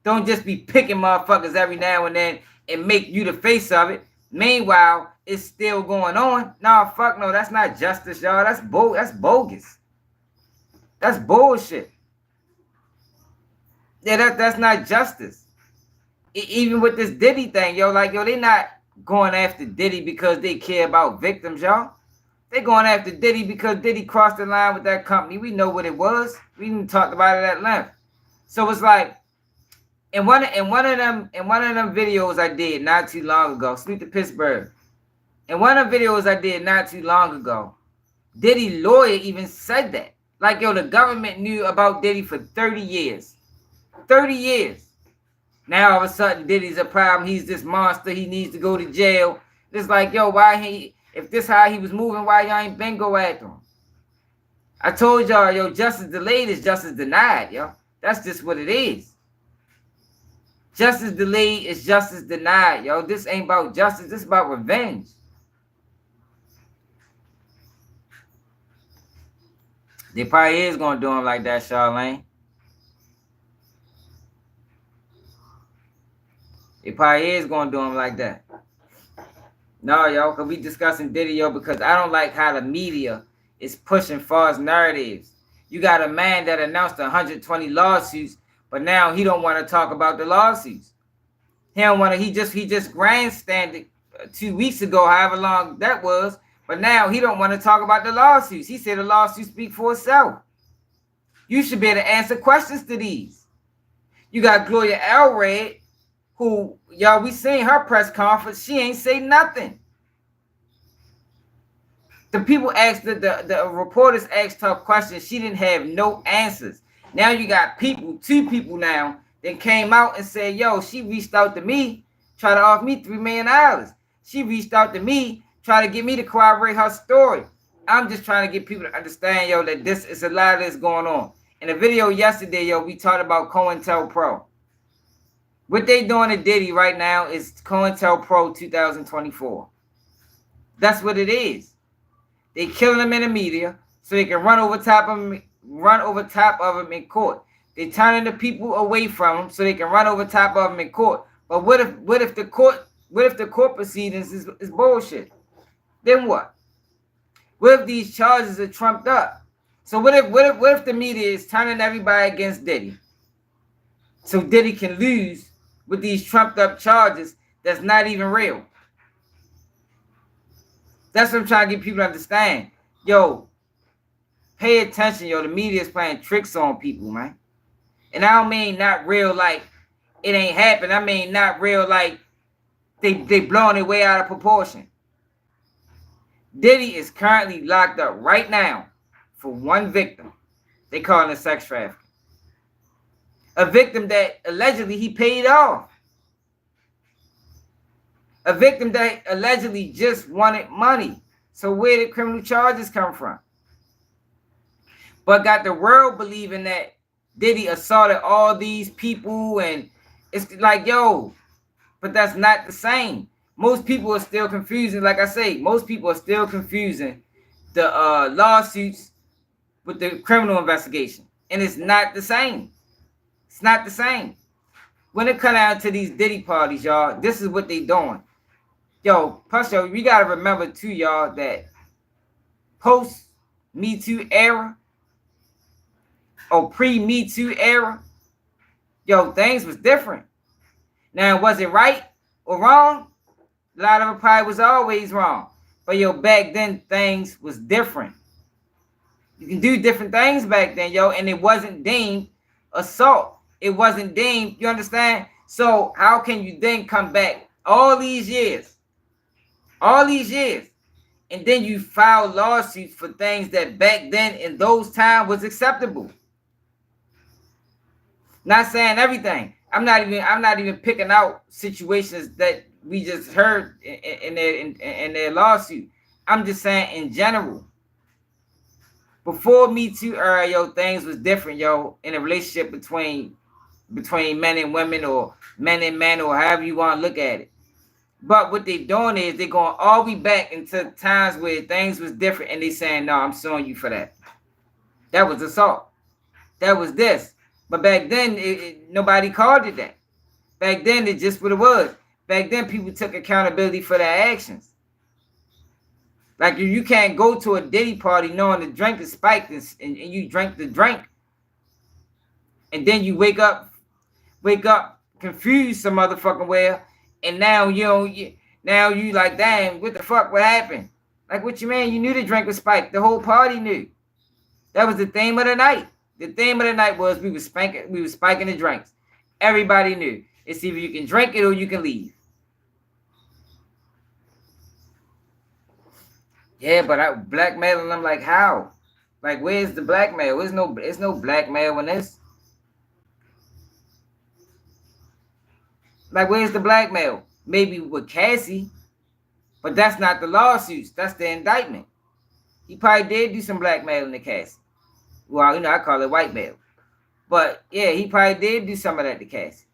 Don't just be picking motherfuckers every now and then and make you the face of it. Meanwhile, it's still going on. Nah, fuck no, that's not justice, y'all. That's bogus. That's bullshit. Yeah, that's not justice. Even with this Diddy thing, yo, like, yo, they not going after Diddy because they care about victims, y'all. They going after Diddy because Diddy crossed the line with that company. We know what it was. We even talked about it at length. So it's like, in one of them videos I did not too long ago, Sleep to Pittsburgh. In one of the videos I did not too long ago, Diddy lawyer even said that. Like, yo, the government knew about Diddy for 30 years. 30 years. Now all of a sudden Diddy's a problem. He's this monster. He needs to go to jail. It's like, yo, if this how he was moving, why y'all ain't been go after him? I told y'all, yo, justice delayed is justice denied, yo. That's just what it is. Justice delayed is justice denied, yo. This ain't about justice. This is about revenge. They probably is going to do him like that, Charlene. They probably is going to do him like that. No, yo, because we discussing Diddy, yo, because I don't like how the media is pushing false narratives. You got a man that announced 120 lawsuits, but now he don't want to talk about the lawsuits. He just grandstanded 2 weeks ago, however long that was, but now he don't want to talk about the lawsuits. He said the lawsuits speak for itself. You should be able to answer questions to these. You got Gloria Allred, who, y'all, we seen her press conference. She ain't say nothing. The people asked, the reporters asked her questions. She didn't have no answers. Now you got two people now that came out and said, yo, she reached out to me, try to offer me $3 million. She reached out to me, try to get me to corroborate her story. I'm just trying to get people to understand, yo, that this is a lot of this going on. In the video yesterday, yo, we talked about COINTELPRO. What they doing to Diddy right now is COINTELPRO 2024. That's what it is. They killing him in the media so they can run over top of him in court. They turning the people away from him so they can run over top of him in court. But what if the court What if the court proceedings is bullshit? Then what? What if these charges are trumped up? So what if the media is turning everybody against Diddy? So Diddy can lose with these trumped up charges that's not even real. That's what I'm trying to get people to understand. Yo, pay attention, yo. The media is playing tricks on people, man. And I don't mean not real like it ain't happened. I mean not real like they blowing it way out of proportion. Diddy is currently locked up right now for one victim. They call it sex trafficking. A victim that allegedly he paid off. A victim that allegedly just wanted money. So where did criminal charges come from? But got the world believing that Diddy assaulted all these people, and it's like, yo, but that's not the same. Most people are still confusing, like I say, most people are still confusing the lawsuits with the criminal investigation. And it's not the same. It's not the same. When it comes down to these Diddy parties, y'all, this is what they doing. Yo, plus, yo, we got to remember, too, y'all, that post-Me Too era or pre-Me Too era, yo, things was different. Now, was it right or wrong? A lot of it probably was always wrong. But, yo, back then, things was different. You can do different things back then, yo, and it wasn't deemed assault. It wasn't deemed, you understand? So, how can you then come back all these years, and then you file lawsuits for things that back then in those times was acceptable? Not saying everything. I'm not even picking out situations that we just heard in their lawsuit. I'm just saying in general. Before Me Too era, yo, things was different, yo, in a relationship between men and women, or men and men, or however you want to look at it. But what they're doing is they're going all the way back into times where things was different, and they saying, no, I'm suing you for that. That was assault. That was this. But back then, nobody called it that. Back then, it's just what it was. Back then, people took accountability for their actions. Like, you can't go to a Diddy party knowing the drink is spiked, and you drink the drink. And then you wake up confused some motherfucking way, and now you like, damn, what the fuck, what happened? Like, what you mean? You knew the drink was spiked. The whole party knew. That was the theme of the night. The theme of the night was we was spiking the drinks. Everybody knew. It's either you can drink it or you can leave. Yeah, but I blackmailing them, like, how? Like, where's the blackmail? There's no blackmail in this. Like, where's the blackmail? Maybe with Cassie, but that's not the lawsuits. That's the indictment. He probably did do some blackmailing to Cassie. Well, I call it white mail. But, yeah, he probably did do some of that to Cassie.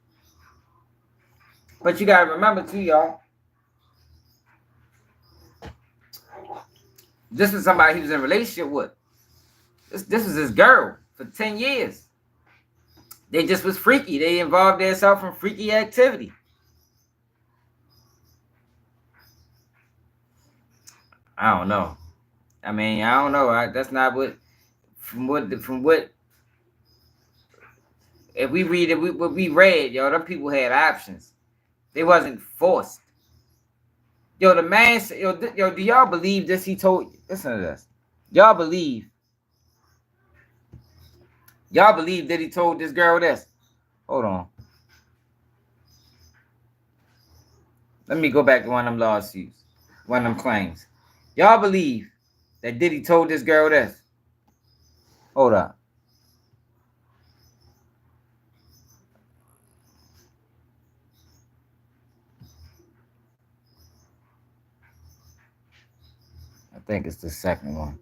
But you got to remember, too, y'all. This was somebody he was in a relationship with. This was his girl for 10 years. They just was freaky. They involved themselves in freaky activity. I don't know. I mean, I don't know. That's not what. From what. If we read it, what we read, yo, them people had options. They wasn't forced. Yo, the man said, yo, do y'all believe this? He told. Listen to this. Y'all believe that he told this girl this? Hold on. Let me go back to one of them lawsuits. One of them claims. Y'all believe that Diddy told this girl this? Hold up. I think it's the second one.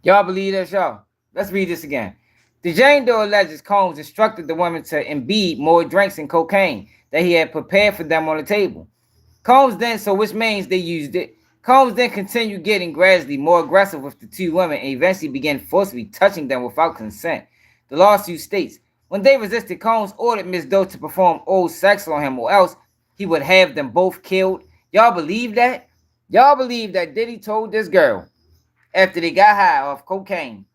Y'all believe that, y'all? Let's read this again. The Jane Doe alleges Combs instructed the woman to imbibe more drinks and cocaine that he had prepared for them on the table. Combs then, so which means they used it. Combs then continued getting gradually more aggressive with the two women and eventually began forcibly touching them without consent. The lawsuit states, when they resisted, Combs ordered Ms. Doe to perform oral sex on him or else he would have them both killed. Y'all believe that? Y'all believe that Diddy told this girl, after they got high off cocaine,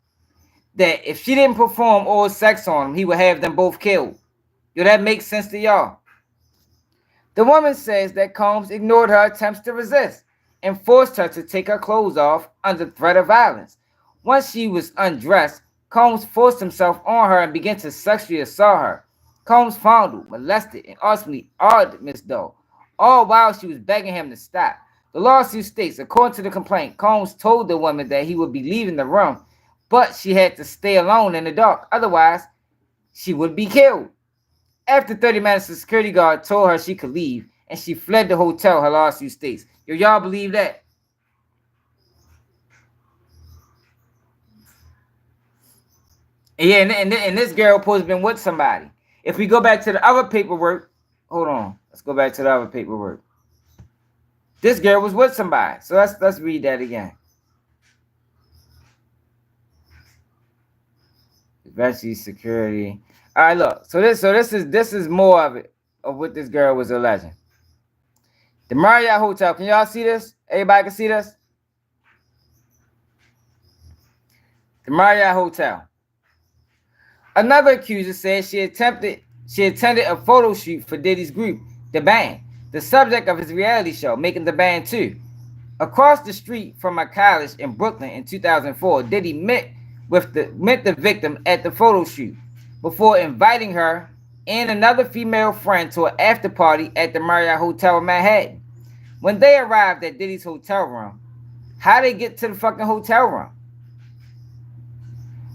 that if she didn't perform oral sex on him, he would have them both killed? Yo, that makes sense to y'all? The woman says that Combs ignored her attempts to resist and forced her to take her clothes off under threat of violence. Once she was undressed, Combs forced himself on her and began to sexually assault her. Combs fondled, molested, and ultimately argued Miss Doe, all while she was begging him to stop. The lawsuit states, according to the complaint, Combs told the woman that he would be leaving the room, but she had to stay alone in the dark, otherwise she would be killed. After 30 minutes, the security guard told her she could leave, and she fled the hotel, her lawsuit states. Yo, y'all believe that? Yeah, and this girl supposed to have been with somebody. If we go back to the other paperwork, hold on. Let's go back to the other paperwork. This girl was with somebody. So let's read that again. Eventually, security. All right, look. So this is more of it of what this girl was alleging. The Marriott Hotel. Can y'all see this? Everybody can see this? The Marriott Hotel. Another accuser said she attended a photo shoot for Diddy's group, The Band, the subject of his reality show, Making the Band 2. Across the street from a college in Brooklyn in 2004, Diddy met the victim at the photo shoot before inviting her and another female friend to an after party at the Marriott Hotel in Manhattan. When they arrived at Diddy's hotel room, how they get to the fucking hotel room?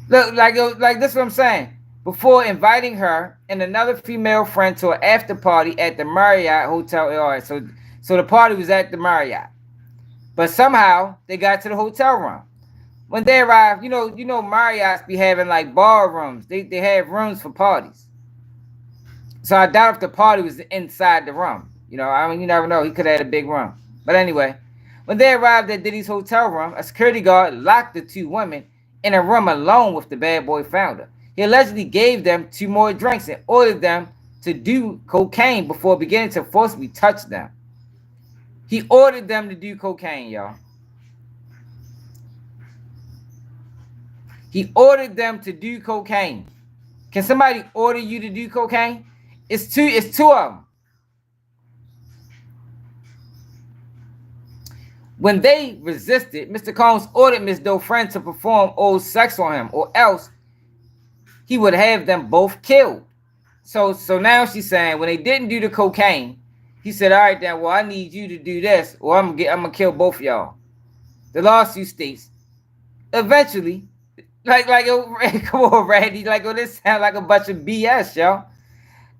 Look, like this is what I'm saying. Before inviting her and another female friend to an after party at the Marriott Hotel. All right, so the party was at the Marriott. But somehow they got to the hotel room. When they arrived, you know Marriott's be having like bar rooms. They have rooms for parties. So I doubt if the party was inside the room. You know, I mean, you never know. He could have had a big room. But anyway, when they arrived at Diddy's hotel room, a security guard locked the two women in a room alone with the bad boy founder. He allegedly gave them 2 more drinks and ordered them to do cocaine before beginning to forcibly touch them. He ordered them to do cocaine, y'all. He ordered them to do cocaine. Can somebody order you to do cocaine? It's two of them. When they resisted, Mr. Combs ordered Ms. Doe's friend to perform oral sex on him, or else he would have them both killed. So now she's saying when they didn't do the cocaine, he said, all right, then, well, I need you to do this, or I'm gonna kill both of y'all. The lawsuit states, eventually, come on, Randy, this sounds like a bunch of BS, y'all.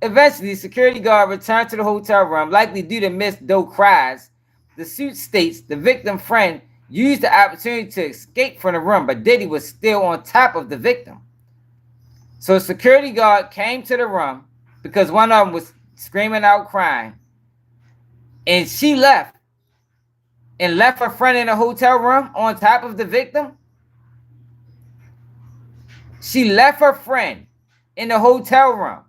Eventually, the security guard returned to the hotel room, likely due to Miss Doe cries. The suit states the victim friend used the opportunity to escape from the room, but Diddy was still on top of the victim. So a security guard came to the room because one of them was screaming out crying. And she left. And left her friend in the hotel room on top of the victim. She left her friend in the hotel room.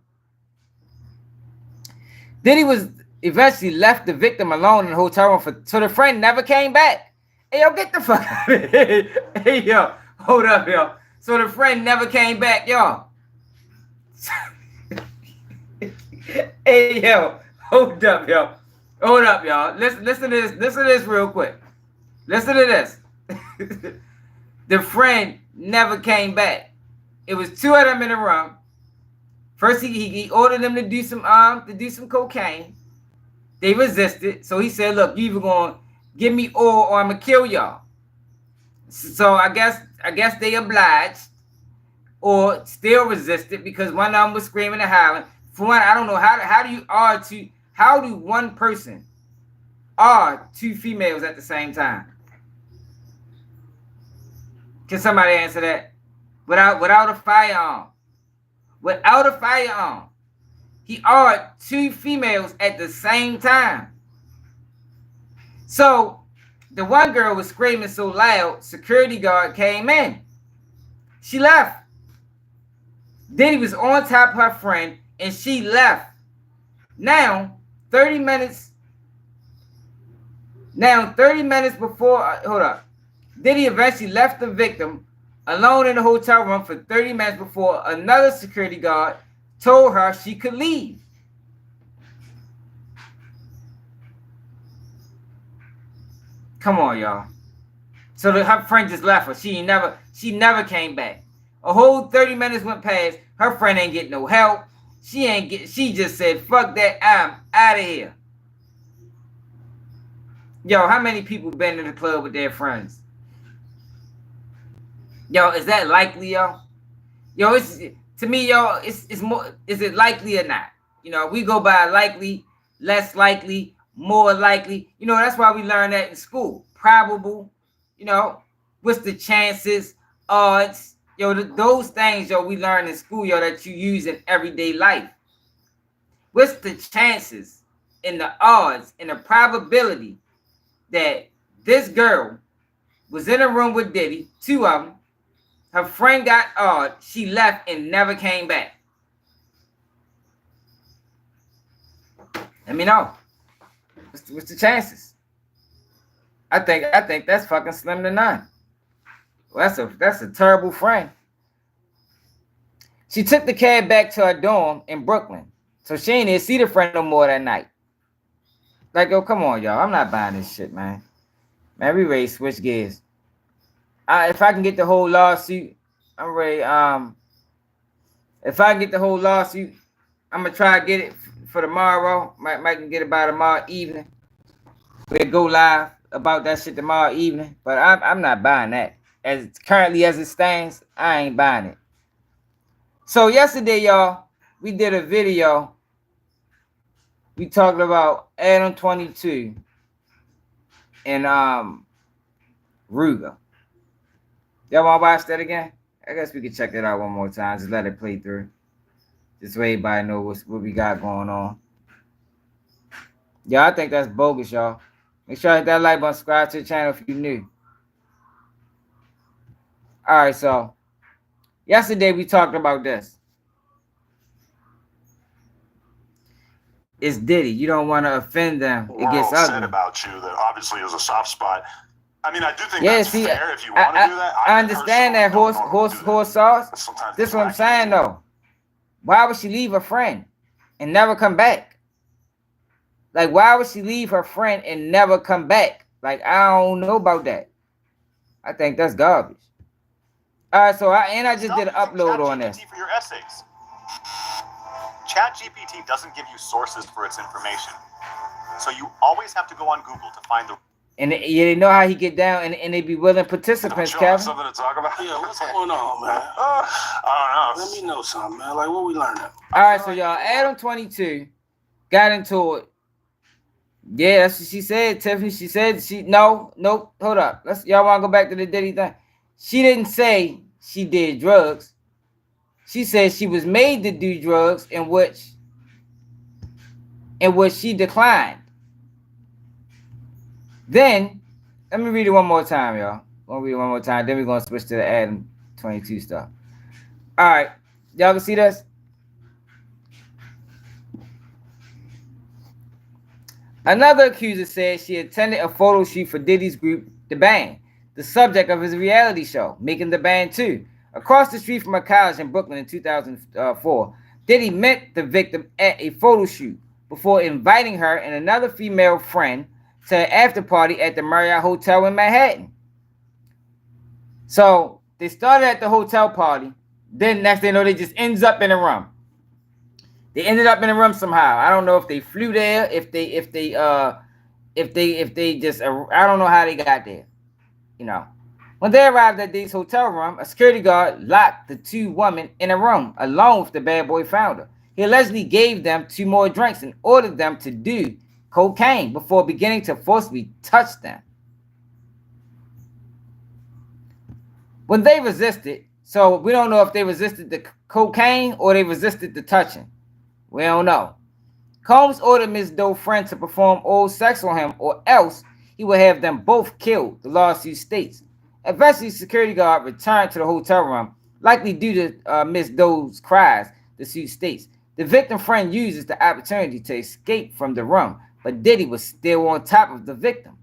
Diddy was eventually left the victim alone in the hotel room so the friend never came back. Hey, yo, get the fuck out of here. Hey, yo, hold up, yo. So the friend never came back, y'all. Hey, yo, hold up, yo. Hold up, y'all. Listen to this. Listen to this real quick. Listen to this. The friend never came back. It was 2 of them in the room. First, he ordered them to do some cocaine. They resisted. So he said, look, you either gonna give me oil or I'm gonna kill y'all. So I guess they obliged or still resisted because one of them was screaming and howling. For one, I don't know how do one person are 2 females at the same time? Can somebody answer that? Without a firearm. Without a firearm. He are 2 females at the same time. So the one girl was screaming so loud, security guard came in. She left. Diddy was on top of her friend, and she left. Now, 30 minutes before, hold up. Diddy eventually left the victim alone in the hotel room for 30 minutes before another security guard told her she could leave. Come on, y'all. So her friend just left her. She never came back. A whole 30 minutes went past. Her friend ain't get no help. She just said, fuck that, I'm out of here. Yo, how many people been to the club with their friends? Yo, is that likely, yo? Yo, it's to me, yo, it's more, is it likely or not? You know, we go by likely, less likely, more likely. You know, that's why we learn that in school. Probable, you know, what's the chances, odds, yo, those things, yo, we learn in school, yo, that you use in everyday life. What's the chances and the odds and the probability that this girl was in a room with Diddy, two of them, her friend got odd, she left and never came back? Let me know. What's the chances? I think that's fucking slim to none. Well, that's a terrible friend. She took the cab back to her dorm in Brooklyn, so she ain't even see the friend no more that night. Like, yo, come on, y'all. I'm not buying this shit, man. Man, we ready to switch gears. If I can get the whole lawsuit, I'm ready. If I can get the whole lawsuit, I'm gonna try to get it for tomorrow. Might can get it by tomorrow evening. We'll go live about that shit tomorrow evening. But I'm not buying that. As it stands, I ain't buying it. So yesterday, y'all, we did a video. We talked about ADAM22 and Rooga. Y'all want to watch that again? I guess we can check that out one more time. Just let it play through. Just so everybody know what we got going on. Yeah, I think that's bogus, y'all. Make sure you hit that like button, subscribe to the channel if you're new. All right, so yesterday we talked about this. It's Diddy. You don't want to offend them. It gets ugly. Said about you that obviously is a soft spot. I mean, I do think that's fair if you want to do that. I understand that horse sauce. This is what I'm saying, though. Why would she leave her friend and never come back? Like, why would she leave her friend and never come back? Like, I don't know about that. I think that's garbage. All right, so I just did an upload on this. For your essays. ChatGPT doesn't give you sources for its information, so you always have to go on Google to find the. And they know how he get down, and they be willing participants, Kevin. Something to talk about? Yeah, what's going on, man? I don't know. Let me know something, man. Like, what we learning? All right, so y'all, ADAM22 got into it. Yeah, that's what she said, Tiffany. She said nope, hold up. Y'all want to go back to the Diddy thing? She didn't say she did drugs. She said she was made to do drugs in which she declined. Then, let me read it one more time, y'all. Then we're going to switch to the ADAM22 stuff. All right. Y'all can see this? Another accuser said she attended a photo shoot for Diddy's group, The Band, the subject of his reality show, Making the Band 2. Across the street from a college in Brooklyn in 2004, Diddy met the victim at a photo shoot before inviting her and another female friend to an after party at the Marriott Hotel in Manhattan. So they started at the hotel party. Then next thing you know, they just ends up in a room. They ended up in a room somehow. I don't know if they flew there, if they just, I don't know how they got there. You know. When they arrived at Diddy's hotel room, a security guard locked the two women in a room alone with the bad boy founder. He allegedly gave them 2 more drinks and ordered them to do cocaine before beginning to forcibly touch them. When they resisted, so we don't know if they resisted the cocaine or they resisted the touching. We don't know. Combs ordered Ms. Doe's friend to perform oral sex on him or else he would have them both killed, the lawsuit states. Eventually, security guard returned to the hotel room, likely due to Miss Doe's cries, the suit states. The victim friend uses the opportunity to escape from the room, but Diddy was still on top of the victim.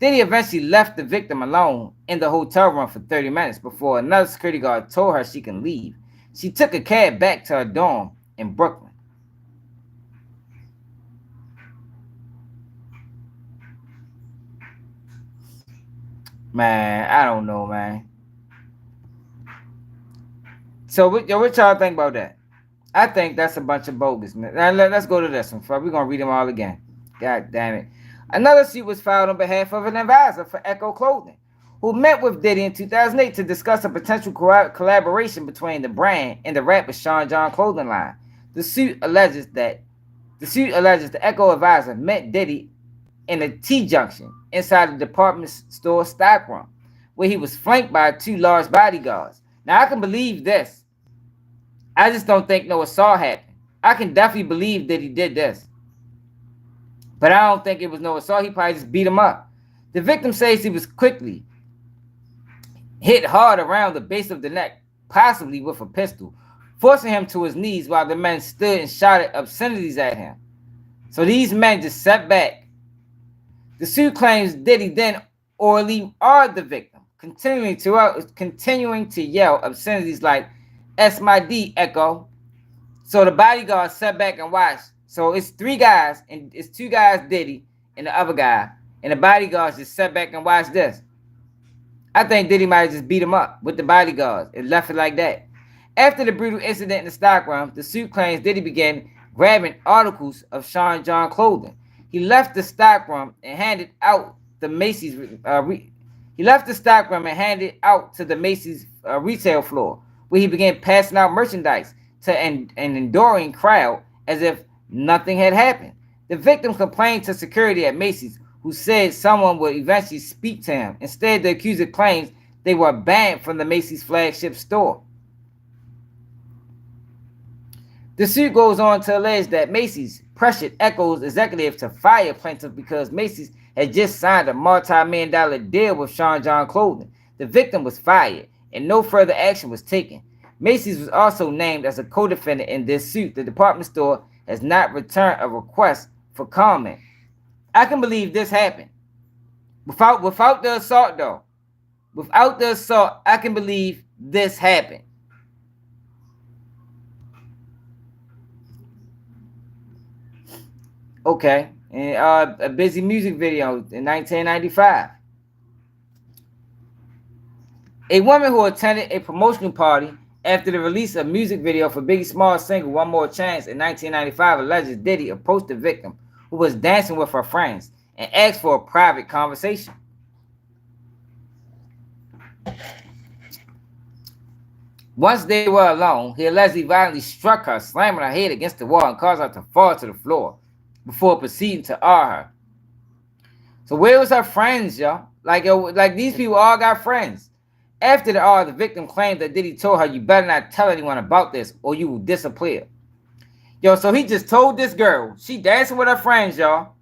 Diddy eventually left the victim alone in the hotel room for 30 minutes before another security guard told her she can leave. She took a cab back to her dorm in Brooklyn. Man, I don't know, man. So what y'all think about that? I think that's a bunch of bogus. Now, let's go to this one. We're going to read them all again. God damn it. Another suit was filed on behalf of an advisor for Echo Clothing, who met with Diddy in 2008 to discuss a potential collaboration between the brand and the rapper Sean John clothing line. The suit alleges the Echo advisor met Diddy in a T-junction inside the department store stockroom, where he was flanked by 2 large bodyguards. Now, I can believe this. I just don't think no assault happened. I can definitely believe that he did this, but I don't think it was no assault. He probably just beat him up. The victim says he was quickly hit hard around the base of the neck, possibly with a pistol, forcing him to his knees while the men stood and shouted obscenities at him. So these men just sat back. The suit claims Diddy then orally argued the victim, continuing to yell obscenities like, "S my D, Echo." So the bodyguard sat back and watched. So it's 3 guys, and it's 2 guys, Diddy, and the other guy. And the bodyguards just sat back and watched this. I think Diddy might have just beat him up with the bodyguards and left it like that. After the brutal incident in the stockroom, the suit claims Diddy began grabbing articles of Sean John clothing. He left the stockroom and handed out the Macy's. He left the stockroom and handed out to the Macy's retail floor, where he began passing out merchandise to an enduring crowd as if nothing had happened. The victim complained to security at Macy's, who said someone would eventually speak to him. Instead, the accuser claims they were banned from the Macy's flagship store. The suit goes on to allege that Macy's pressured Echo's executive to fire plaintiff because Macy's had just signed a multi-million-dollar deal with Sean John Clothing. The victim was fired, and no further action was taken. Macy's was also named as a co-defendant in this suit. The department store has not returned a request for comment. I can believe this happened. Without the assault, though. Without the assault, I can believe this happened. Okay. And a busy music video in 1995. A woman who attended a promotional party after the release of a music video for Biggie Smalls' single One More Chance in 1995 alleges Diddy approached the victim, who was dancing with her friends, and asked for a private conversation. Once they were alone, he allegedly violently struck her, slamming her head against the wall and caused her to fall to the floor before proceeding to awe her. So where was her friends, y'all? Like these people all got friends. After the awe, the victim claimed that Diddy told her, "You better not tell anyone about this or you will disappear." Yo, so he just told this girl, she dancing with her friends, y'all.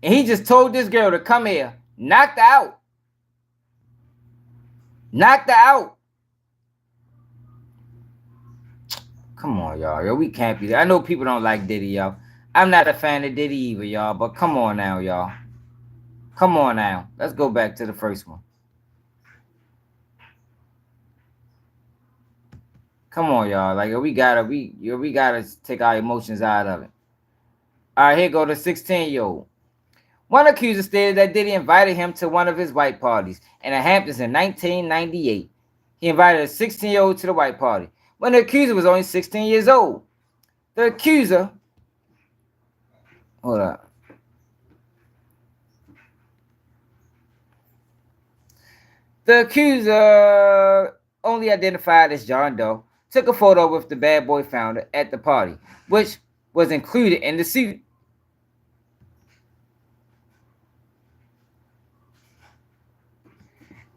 And he just told this girl to come here, knocked her out. Knocked her out. Come on, y'all. Yo, we can't be there. I know people don't like Diddy, y'all. I'm not a fan of Diddy either, y'all. But come on now, y'all. Come on now. Let's go back to the first one. Come on, y'all. Like we gotta take our emotions out of it. All right, here go the 16-year-old. One accuser stated that Diddy invited him to one of his white parties in the Hamptons in 1998. He invited a 16-year-old to the white party when the accuser was only 16 years old. The accuser, hold up. The accuser, only identified as John Doe, took a photo with the Bad Boy founder at the party, which was included in the suit.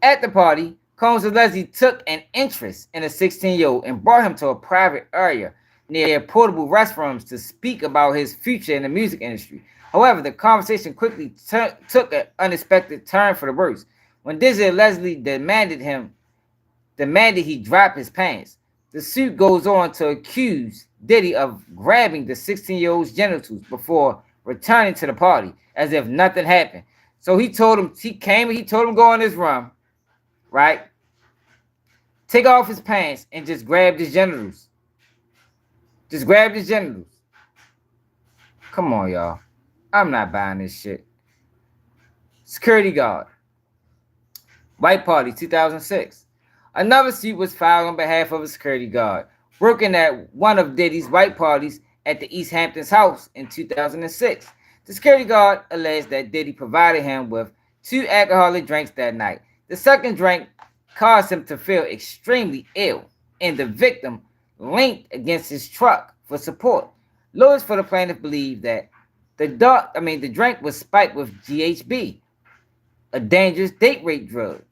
At the party, Combs allegedly took an interest in a 16-year-old and brought him to a private area near portable restrooms to speak about his future in the music industry. However, the conversation quickly took an unexpected turn for the worse when Dizzy allegedly demanded he drop his pants. The suit goes on to accuse Diddy of grabbing the 16-year-old's genitals before returning to the party as if nothing happened. So he told him, he told him go in his room, right? Take off his pants and just grab his genitals. Just grab his genitals. Come on, y'all. I'm not buying this shit. Security guard. White Party, 2006. Another suit was filed on behalf of a security guard working at one of Diddy's white parties at the East Hamptons house in 2006. The security guard alleged that Diddy provided him with 2 alcoholic drinks that night. The second drink caused him to feel extremely ill, and the victim leaned against his truck for support. Lawyers for the plaintiff believe that the drink was spiked with GHB, a dangerous date rape drug.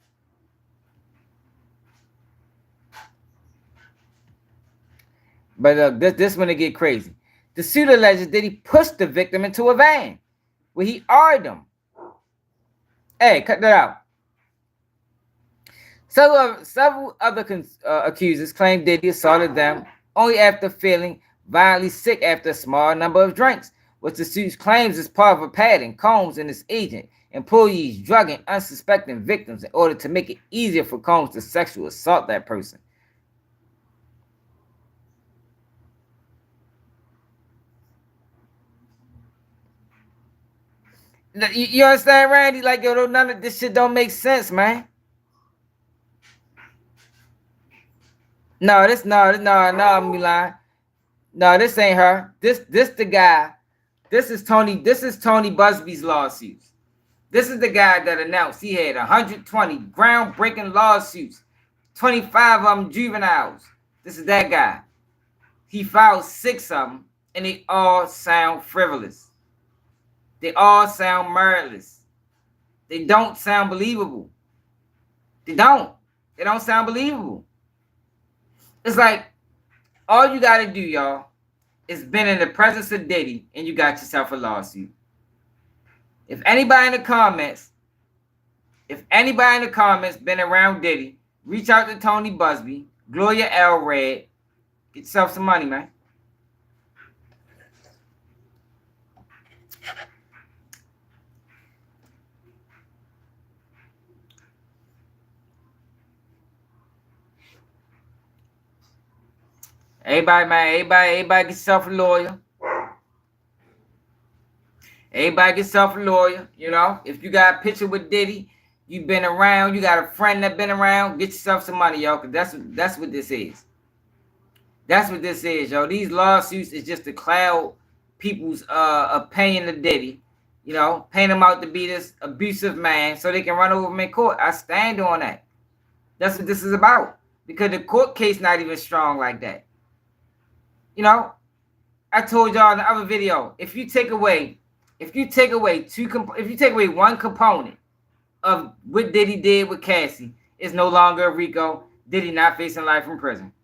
But this one to get crazy. The suit alleges that he pushed the victim into a van where he argued him. Hey, cut that out. Several other accusers claim Diddy assaulted them only after feeling violently sick after a small number of drinks, which the suit claims is part of a pattern. Combs and his agent, employees drugging unsuspecting victims in order to make it easier for Combs to sexually assault that person. You understand, Randy? Like, yo, none of this shit don't make sense, man. No, Milan. No, this ain't her. This the guy. This is Tony Busby's lawsuits. This is the guy that announced he had 120 groundbreaking lawsuits, 25 of them juveniles. This is that guy. He filed 6 of them, and they all sound frivolous. They all sound meritless. They don't sound believable. They don't sound believable. It's like, all you got to do, y'all, is been in the presence of Diddy, and you got yourself a lawsuit. If anybody in the comments been around Diddy, reach out to Tony Busby, Gloria L. Red, get yourself some money, man. Everybody get yourself a lawyer. Everybody get yourself a lawyer. You know, if you got a picture with Diddy, you've been around, you got a friend that been around, get yourself some money, y'all, because that's what this is. That's what this is, yo. These lawsuits is just to cloud people's opinion of Diddy. You know, paint him out to be this abusive man so they can run over him in court. I stand on that. That's what this is about. Because the court case not even strong like that. You know, I told y'all in the other video, if you take away one component of what Diddy did with Cassie, it's no longer a RICO. Diddy not facing life in prison.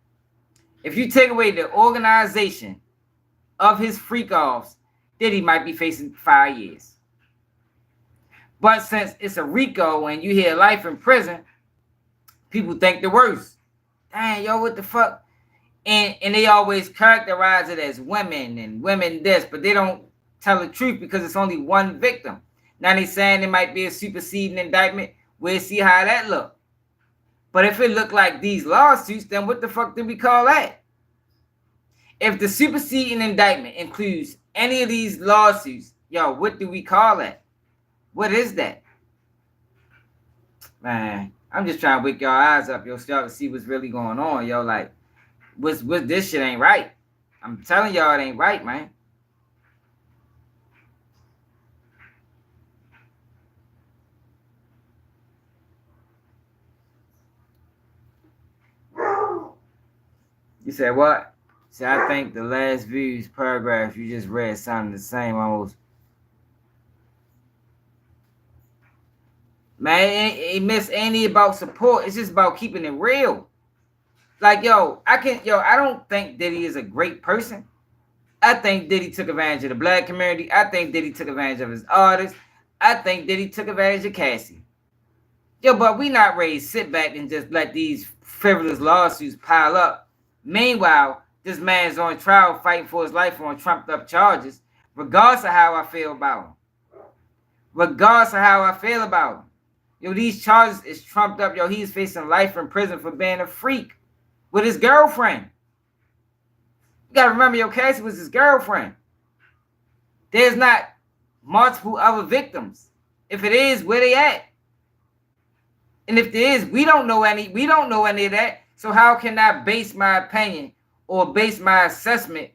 If you take away the organization of his freak-offs, Diddy might be facing 5 years. But since it's a RICO and you hear life in prison, people think the worst. Dang, yo, what the fuck? And they always characterize it as women and women this, but they don't tell the truth because it's only one victim. Now they saying it might be a superseding indictment. We'll see how that look. But if it look like these lawsuits, then what the fuck do we call that? If the superseding indictment includes any of these lawsuits, yo, what do we call that? What is that? Man, I'm just trying to wake y'all eyes up, yo, so y'all can see what's really going on, yo. Like, what's this shit ain't right. I'm telling y'all it ain't right, man. You said what? See, I think the last views paragraph you just read sounded the same almost. Man, it miss ain't about support. It's just about keeping it real. Like, I don't think Diddy is a great person. I think Diddy took advantage of the black community. I think Diddy took advantage of his artists. I think Diddy took advantage of Cassie. Yo, but we not ready to sit back and just let these frivolous lawsuits pile up. Meanwhile, this man's on trial fighting for his life on trumped up charges, regardless of how I feel about him. Regardless of how I feel about him. Yo, these charges is trumped up. Yo, he's facing life in prison for being a freak with his girlfriend. You gotta remember, yo, Cassie was his girlfriend. There's not multiple other victims. If it is, where they at? And if there is, we don't know any of that. So how can I base my opinion or base my assessment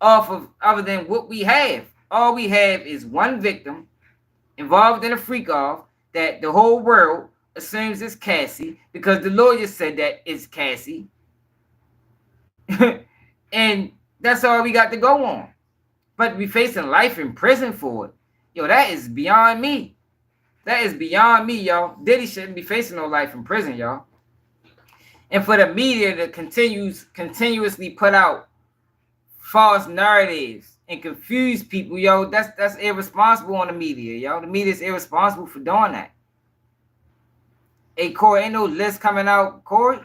off of other than what we have? All we have is one victim involved in a freak off that the whole world assumes is Cassie because the lawyer said that it's Cassie. And that's all we got to go on. But we facing life in prison for it. Yo, that is beyond me. That is beyond me, y'all. Diddy shouldn't be facing no life in prison, y'all. And for the media to continuously put out false narratives and confuse people, yo, that's irresponsible on the media, yo. The media is irresponsible for doing that. Hey, Corey, ain't no list coming out, Corey.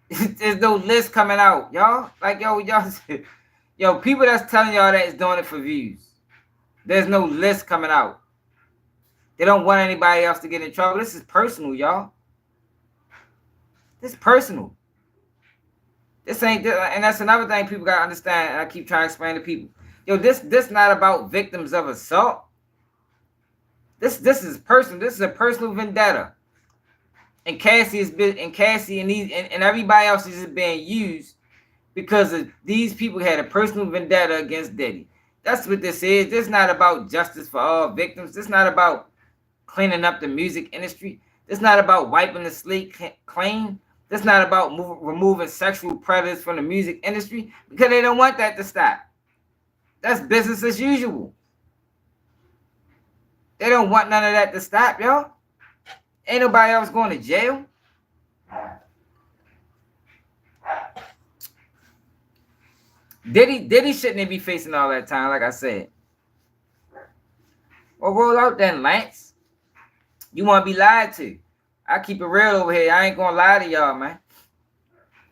There's no list coming out, y'all. Like, yo, people that's telling y'all that is doing it for views. There's no list coming out. They don't want anybody else to get in trouble. This is personal, y'all. This is personal. This ain't, and that's another thing people gotta understand. And I keep trying to explain to people. Yo, this not about victims of assault. This is personal. This is a personal vendetta. And Cassie and everybody else is just being used because of these people had a personal vendetta against Diddy. That's what this is. This is not about justice for all victims. This is not about cleaning up the music industry. This is not about wiping the slate clean. This is not about removing sexual predators from the music industry because they don't want that to stop. That's business as usual. They don't want none of that to stop, y'all. Ain't nobody else going to jail. Diddy shouldn't be facing all that time, like I said. Well, roll out then, Lance. You want to be lied to. I keep it real over here. I ain't going to lie to y'all, man.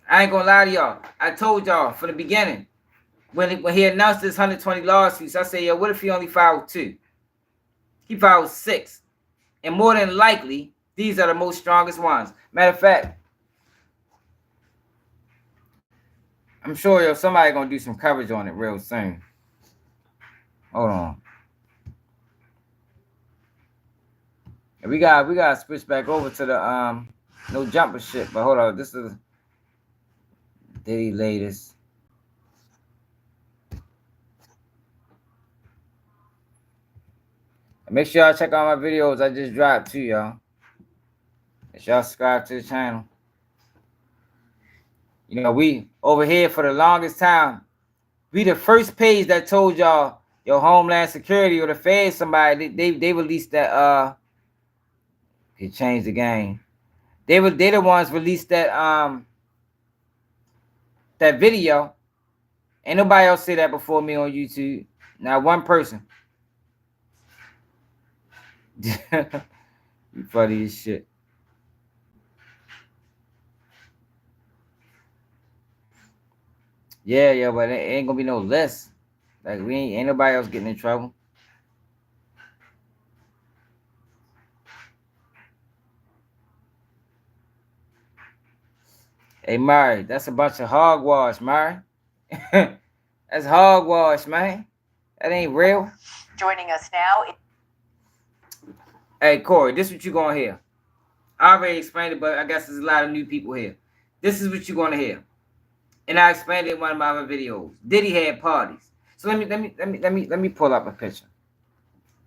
I ain't going to lie to y'all. I told y'all from the beginning, when he announced his 120 lawsuits, I said, yo, what if he only filed 2? He filed 6. And more than likely, these are the most strongest ones. Matter of fact, I'm sure yo somebody gonna do some coverage on it real soon. Hold on. And we gotta switch back over to the no jumper shit. But hold on, this is Diddy latest. And make sure y'all check out my videos I just dropped too, y'all. Make sure y'all subscribe to the channel. You know, we over here for the longest time. We the first page that told y'all your Homeland Security or the Fed, somebody they released that it changed the game. They the ones released that that video. Ain't nobody else say that before me on YouTube. Not one person. You funny as shit. Yeah, but it ain't gonna be no less. Like we ain't nobody else getting in trouble. Hey Mari, that's a bunch of hogwash, Mari. That's hogwash, man. That ain't real. Joining us now. Hey Corey, this is what you gonna hear. I already explained it, but I guess there's a lot of new people here. This is what you're gonna hear. And I explained it in one of my other videos. Diddy had parties. So let me pull up a picture.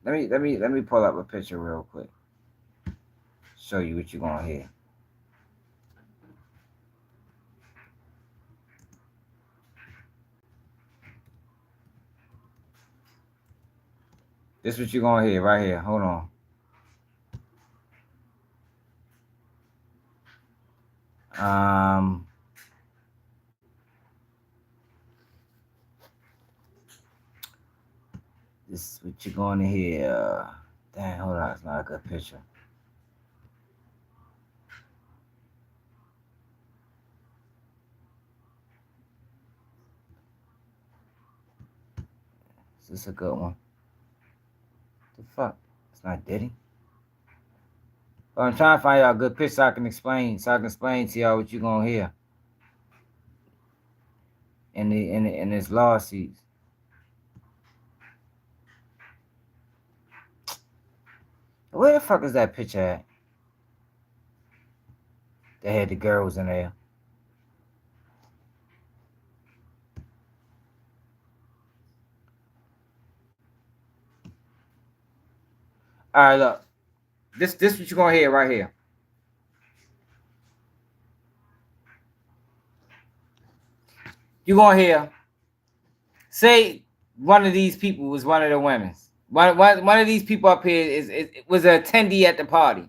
Let me pull up a picture real quick. Show you what you're gonna hear. This is what you're gonna hear right here. Hold on. This is what you're going to hear. Damn, hold on. It's not a good picture. Is this a good one? The fuck? It's not Diddy. But I'm trying to find out a good picture so I can explain to y'all what you're gonna hear in this lawsuits. Where the fuck is that picture at? They had the girls in there. All right, look. This what you're gonna hear right here. You're gonna hear. Say one of these people was one of the women. One of these people up here was an attendee at the party.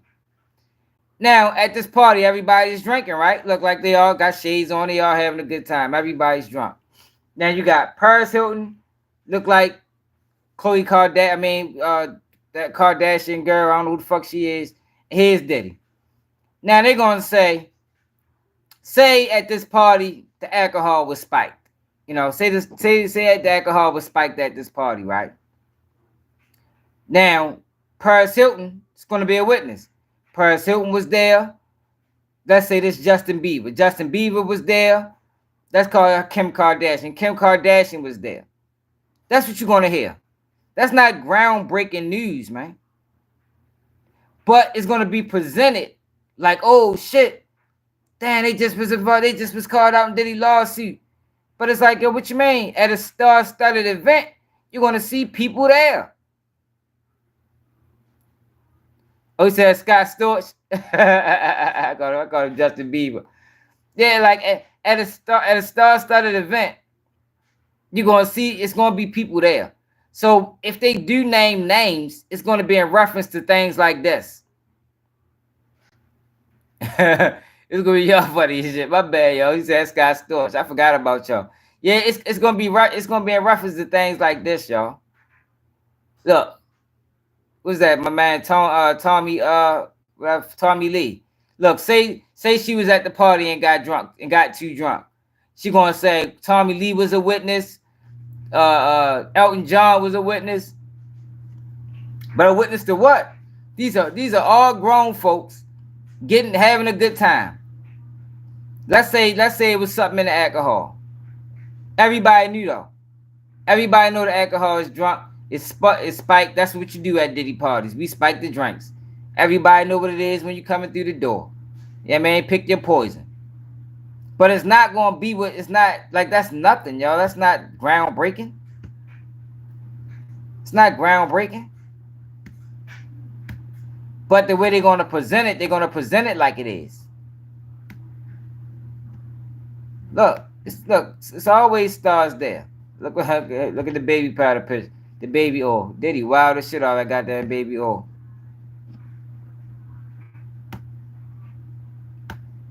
Now at this party, everybody's drinking, right? Look like they all got shades on. They all having a good time. Everybody's drunk. Now you got Paris Hilton. Look like Khloe Kardashian. I mean, that Kardashian girl. I don't know who the fuck she is. Here's Diddy. Now they're gonna say at this party the alcohol was spiked. You know, say the alcohol was spiked at this party, right? Now Paris Hilton is gonna be a witness. Paris Hilton was there. Let's say this Justin Bieber. Justin Bieber was there. Let's call her Kim Kardashian. Kim Kardashian was there. That's what you're gonna hear. That's not groundbreaking news, man. But it's gonna be presented like, oh shit, damn, they just was called out in Diddy lawsuit. But it's like, yo, what you mean? At a star-studded event, you're gonna see people there. Oh, he said Scott Storch. I call him Justin Bieber. Yeah, like at a star-studded event, you're gonna see it's gonna be people there. So if they do name names, it's gonna be in reference to things like this. It's gonna be y'all funny shit. My bad, yo. He said Scott Storch. I forgot about y'all. Yeah, it's gonna be right. It's gonna be in reference to things like this, y'all. Look, what's that? My man Tommy Lee. Look, say she was at the party and got drunk and got too drunk. She gonna say Tommy Lee was a witness. Elton John was a witness. But a witness to what? These are all grown folks having a good time. Let's say it was something in the alcohol. Everybody knew though. Everybody know the alcohol is drunk. It's spiked. That's what you do at Diddy parties. We spike the drinks. Everybody know what it is when you're coming through the door. Yeah, man, pick your poison. But it's not gonna be what it's not like. That's nothing, y'all. That's not groundbreaking. It's not groundbreaking. But the way they're gonna present it like it is. Look, it's always stars there. Look at the baby powder picture. The baby oil. Diddy, wow, the shit all I got that baby oil.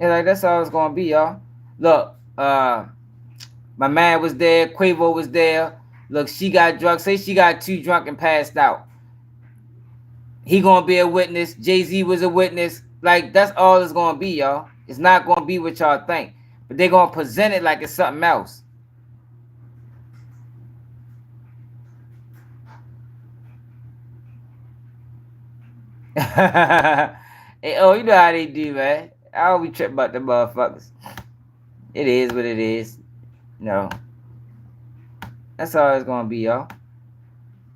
Yeah, like that's all it's gonna be, y'all. Look, my man was there, Quavo was there. Look, she got drunk. Say she got too drunk and passed out. He gonna be a witness. Jay-Z was a witness. Like, that's all it's gonna be, y'all. It's not gonna be what y'all think. But they're gonna present it like it's something else. Hey, oh, you know how they do, man. I don't be tripping about the motherfuckers. It is what it is. No. That's all it's gonna be, y'all.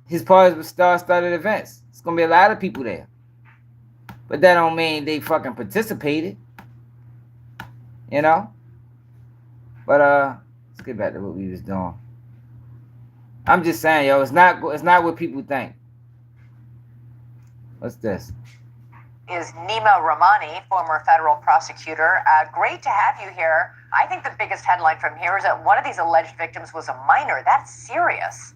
His parties with star-studded events. It's gonna be a lot of people there. But that don't mean they fucking participated. You know? But let's get back to what we was doing. I'm just saying, yo, it's not what people think. What's this? Is Nima Rahmani, former federal prosecutor. Great to have you here. I think the biggest headline from here is that one of these alleged victims was a minor. That's serious.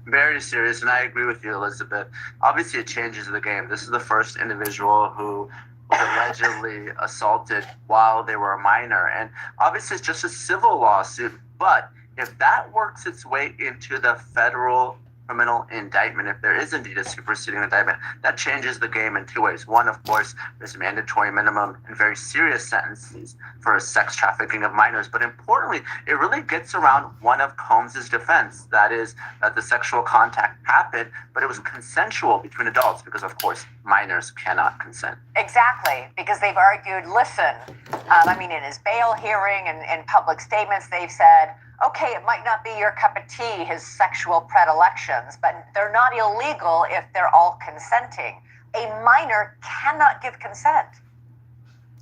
Very serious, and I agree with you, Elizabeth. Obviously, it changes the game. This is the first individual who was allegedly assaulted while they were a minor, and obviously it's just a civil lawsuit, but if that works its way into the federal criminal indictment, if there is indeed a superseding indictment, that changes the game in two ways. One, of course, there's mandatory minimum and very serious sentences for sex trafficking of minors. But importantly, it really gets around one of Combs's defense, that is that the sexual contact happened, but it was consensual between adults because, of course, minors cannot consent. Exactly, because they've argued, listen, in his bail hearing and in public statements, they've said, okay, it might not be your cup of tea, his sexual predilections, but they're not illegal if they're all consenting. A minor cannot give consent.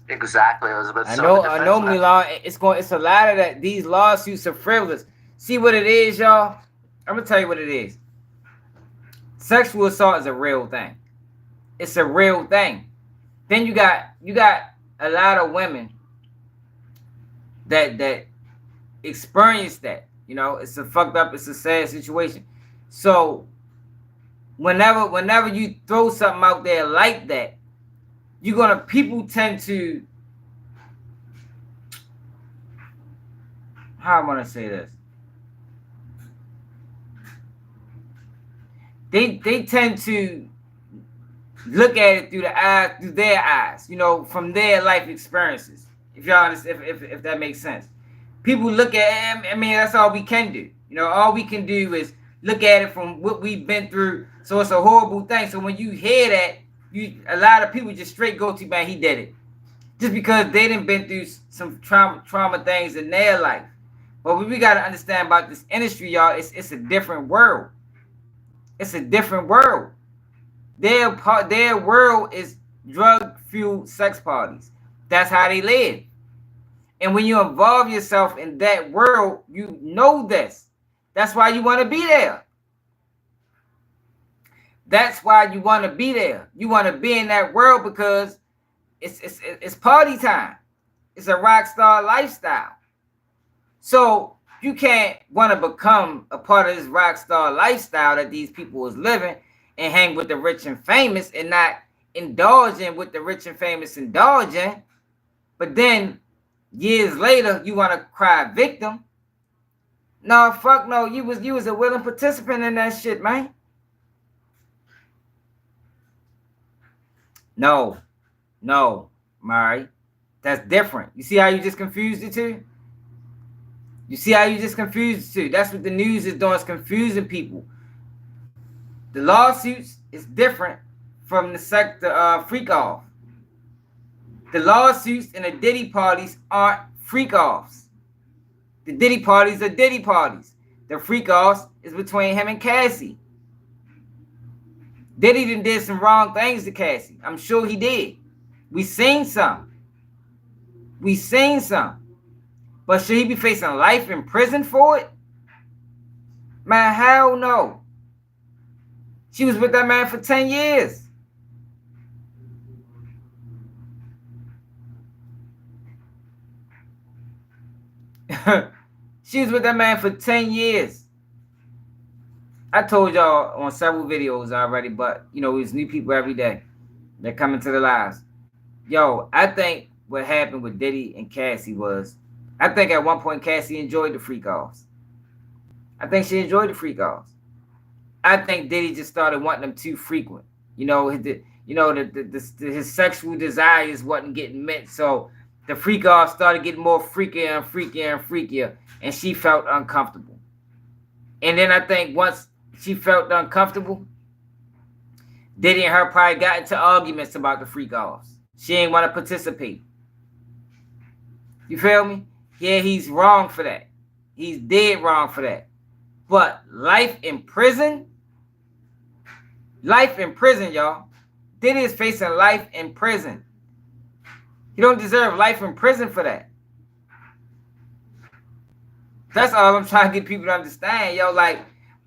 Exactly, Elizabeth. I know, Milan. It's a lot of that. These lawsuits are frivolous. See what it is, y'all? I'm gonna tell you what it is. Sexual assault is a real thing. It's a real thing. Then you got a lot of women that experience that. It's a sad situation. So whenever you throw something out there like that, people tend to, how am I gonna say this? They tend to look at it through their eyes, from their life experiences. If y'all understand, if that makes sense. People look at it, that's all we can do. All we can do is look at it from what we've been through. So it's a horrible thing. So when you hear that, a lot of people just straight go to, man, he did it. Just because they done been through some trauma things in their life. But what we got to understand about this industry, y'all, it's a different world. It's a different world. Their world is drug-fueled sex parties. That's how they live. And when you involve yourself in that world, you know this. That's why you want to be there. That's why you want to be there. You want to be in that world because it's party time. It's a rock star lifestyle. So you can't want to become a part of this rock star lifestyle that these people is living and hang with the rich and famous and not indulging with the rich and famous indulging. But then years later, you want to cry victim. No, fuck no. You was a willing participant in that shit, man. No, Mari. That's different. You see how you just confused the two? That's what the news is doing. It's confusing people. The lawsuits is different from the freak off. The lawsuits and the Diddy parties aren't freak offs. The Diddy parties are Diddy parties. The freak offs is between him and Cassie. Diddy did some wrong things to Cassie. I'm sure he did. We seen some. But should he be facing life in prison for it? Man, hell no. She was with that man for 10 years. She was with that man for 10 years. I told y'all on several videos already, but there's new people every day that come into the lives. Yo, I think what happened with Diddy and Cassie was, I think at one point Cassie enjoyed the freak offs. I think she enjoyed the freak offs. I think Diddy just started wanting them too frequent. His sexual desires wasn't getting met, so the freak off started getting more freakier and freakier and freakier, and she felt uncomfortable. And then I think once she felt uncomfortable, Diddy and her probably got into arguments about the freak offs. She ain't want to participate. You feel me? Yeah, he's wrong for that. He's dead wrong for that. But life in prison, y'all. Diddy is facing life in prison. You don't deserve life in prison for that. That's all I'm trying to get people to understand, yo. Like,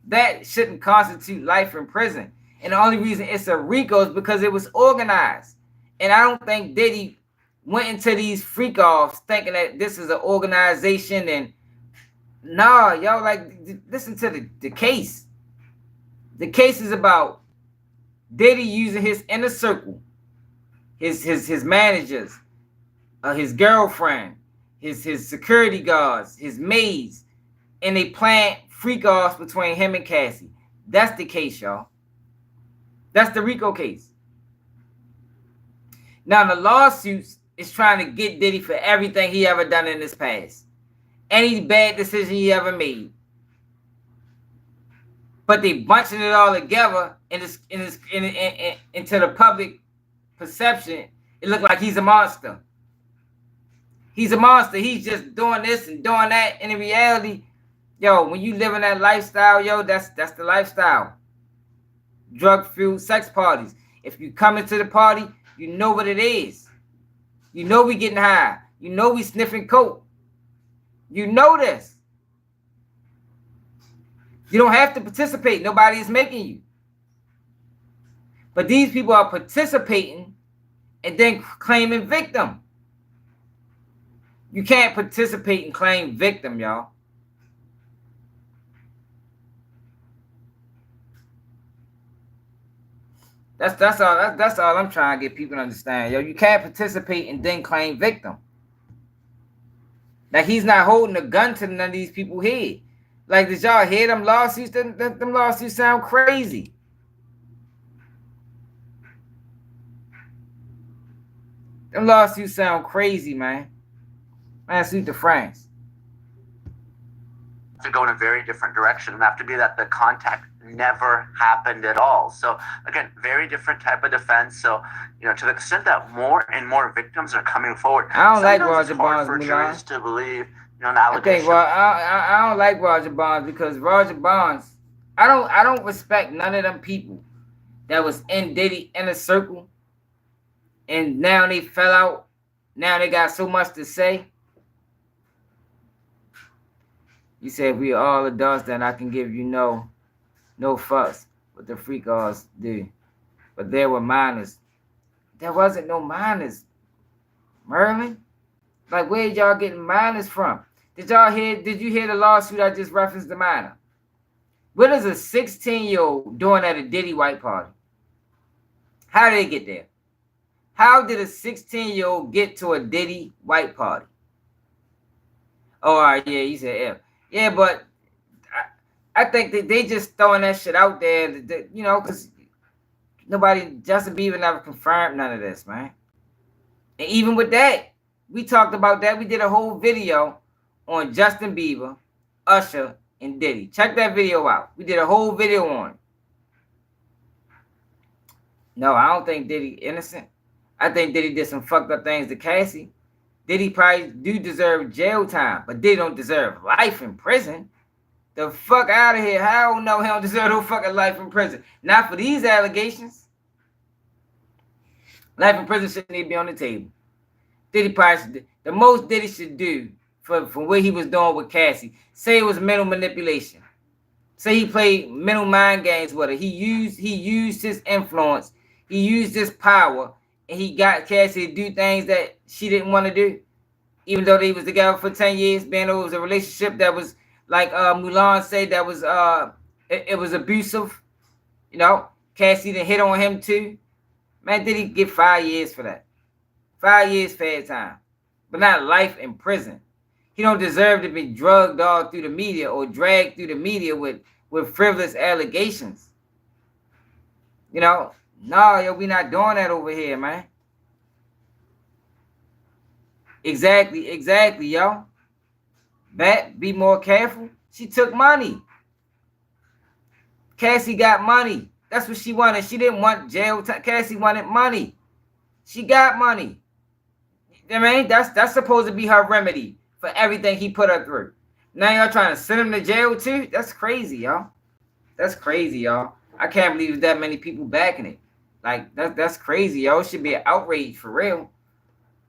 that shouldn't constitute life in prison. And the only reason it's a RICO is because it was organized. And I don't think Diddy went into these freak offs thinking that this is an organization. And nah, yo, like, listen to the case. The case is about Diddy using his inner circle, his managers, his girlfriend, his security guards, his maids, and they planned freak offs between him and Cassie. That's the case, y'all. That's the RICO case. Now, the lawsuits is trying to get Diddy for everything he ever done in his past. Any bad decision he ever made. But they bunching it all together into the public perception. It looked like he's a monster. He's a monster. He's just doing this and doing that. And in reality, yo, when you live in that lifestyle, yo, that's the lifestyle. Drug-fueled sex parties. If you come into the party, you know what it is. You know we getting high. You know we sniffing coke. You know this. You don't have to participate. Nobody is making you. But these people are participating and then claiming victim. You can't participate and claim victim, y'all. That's all I'm trying to get people to understand. Yo, you can't participate and then claim victim. Like he's not holding a gun to none of these people's head. Like, did y'all hear them lawsuits? Them lawsuits sound crazy. Them lawsuits sound crazy, man. Man, suit to France. To go in a very different direction, and have to be that the contact never happened at all. So again, very different type of defense. So, you know, to the extent that more and more victims are coming forward, I don't like Roger Bonds for juries to believe, you know, an allegation. allegation. I don't like Roger Bonds because Roger Bonds, I don't respect none of them people that was in Diddy inner circle, and now they fell out. Now they got so much to say. You said we are all adults, then I can give you no fuss what the freak offs do. But there were minors. There wasn't no minors, Merlin. Like, where y'all getting minors from? Did you hear the lawsuit I just referenced the minor? What is a 16-year-old doing at a Diddy white party? How did they get there? How did a 16-year-old get to a Diddy white party? Oh, all right, yeah, you said F. Yeah, but I think that they just throwing that shit out there, you know, because Justin Bieber never confirmed none of this, man. And even with that, we talked about that. We did a whole video on Justin Bieber, Usher, and Diddy. Check that video out. We did a whole video on it. No, I don't think Diddy innocent. I think Diddy did some fucked up things to Cassie. Diddy probably do deserve jail time, but Diddy don't deserve life in prison. The fuck out of here. Hell no, he don't deserve no fucking life in prison. Not for these allegations. Life in prison shouldn't even be on the table. Diddy probably the most Diddy should do for what he was doing with Cassie. Say it was mental manipulation. Say he played mental mind games with her. He used his influence. He used his power. And he got Cassie to do things that she didn't want to do. Even though they was together for 10 years, man, it was a relationship that was, like Mulan said, that was it was abusive. You know, Cassie done hit on him too. Man, did he get 5 years for that? 5 years fair time. But not life in prison. He don't deserve to be drugged all through the media or dragged through the media with frivolous allegations. You know? No, yo, we not doing that over here, man. Exactly, yo. Bet, be more careful. She took money. Cassie got money. That's what she wanted. She didn't want jail time. Cassie wanted money. She got money. I mean, that's supposed to be her remedy for everything he put her through. Now y'all trying to send him to jail too? That's crazy, y'all. That's crazy, y'all. I can't believe there's that many people backing it. Like, that's crazy, yo. It should be an outrage for real.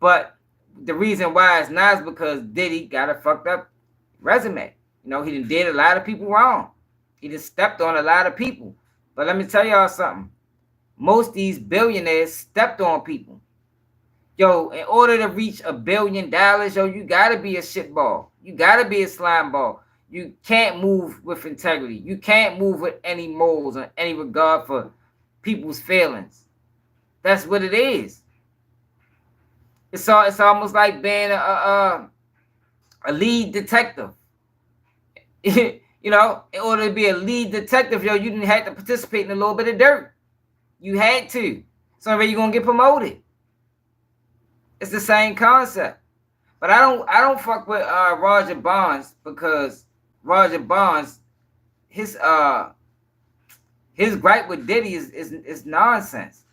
But the reason why it's not is because Diddy got a fucked up resume. You know, he did a lot of people wrong. He just stepped on a lot of people. But let me tell y'all something. Most of these billionaires stepped on people. Yo, in order to reach $1 billion, yo, you gotta be a shitball. You gotta be a slime ball. You can't move with integrity. You can't move with any morals or any regard for people's feelings. That's what it is. It's almost like being a lead detective. You You know, in order to be a lead detective, yo, you didn't have to participate in a little bit of dirt. You had to. So you're gonna get promoted. It's the same concept. But I don't fuck with Roger Bonds, because Roger Bonds, his gripe with Diddy is nonsense.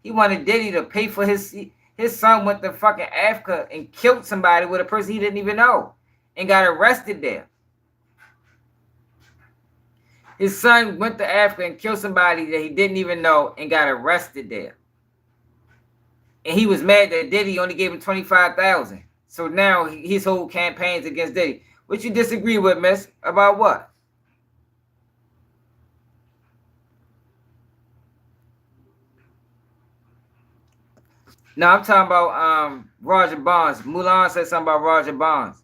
He wanted Diddy to pay for his son went to fucking Africa and killed somebody with a person he didn't even know and got arrested there. His son went to Africa and killed somebody that he didn't even know and got arrested there. And he was mad that Diddy only gave him $25,000. So now his whole campaign's against Diddy. What you disagree with, miss? About what? No, I'm talking about Roger Bonds. Mulan said something about Roger Bonds.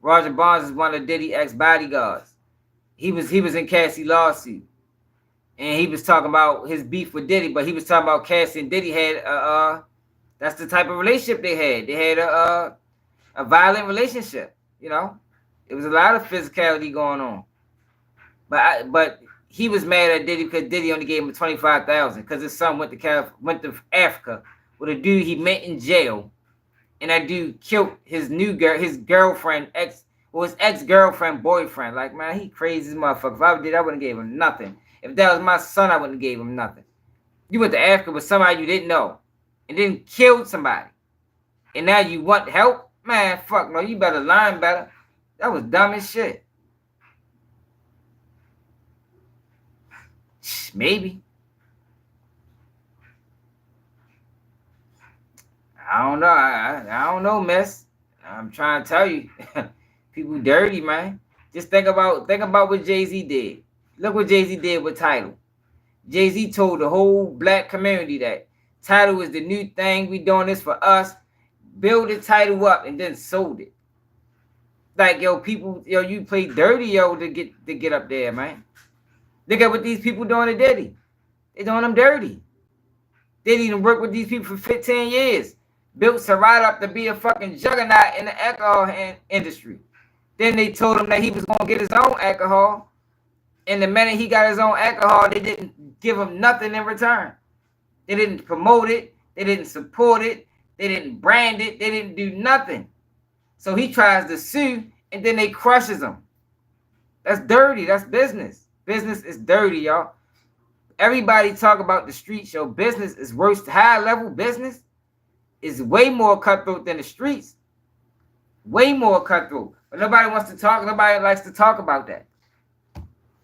Roger Bonds is one of Diddy's ex-bodyguards. He was in Cassie lawsuit. And he was talking about his beef with Diddy, but he was talking about Cassie and Diddy had that's the type of relationship they had. They had a violent relationship, you know. It was a lot of physicality going on. But he was mad at Diddy because Diddy only gave him $25,000 because his son went to Africa with a dude he met in jail, and that dude killed his girlfriend, his ex-girlfriend boyfriend. Like, man, he crazy as motherfucker. If I did, I wouldn't have gave him nothing. If that was my son, I wouldn't have gave him nothing. You went to Africa with somebody you didn't know and then killed somebody, and now you want help? Man, fuck no, you better learn better. That was dumb as shit. Maybe. I don't know. I don't know, miss. I'm trying to tell you. People dirty, man. Just think about what Jay-Z did. Look what Jay-Z did with Tidal. Jay-Z told the whole black community that Tidal is the new thing. We doing this for us. Build the Tidal up and then sold it. Like, yo, people, yo, you play dirty, yo, to get up there, man. Look at what these people doing to Diddy. They doing them dirty. Diddy done worked with these people for 15 years. Built Ciroc up to be a fucking juggernaut in the alcohol industry. Then they told him that he was going to get his own alcohol. And the minute he got his own alcohol, they didn't give him nothing in return. They didn't promote it. They didn't support it. They didn't brand it. They didn't do nothing. So he tries to sue, and then they crushes him. That's dirty. That's business. Business is dirty, y'all. Everybody talk about the streets. Yo, business is worse. High-level business is way more cutthroat than the streets. Way more cutthroat. But nobody wants to talk. Nobody likes to talk about that.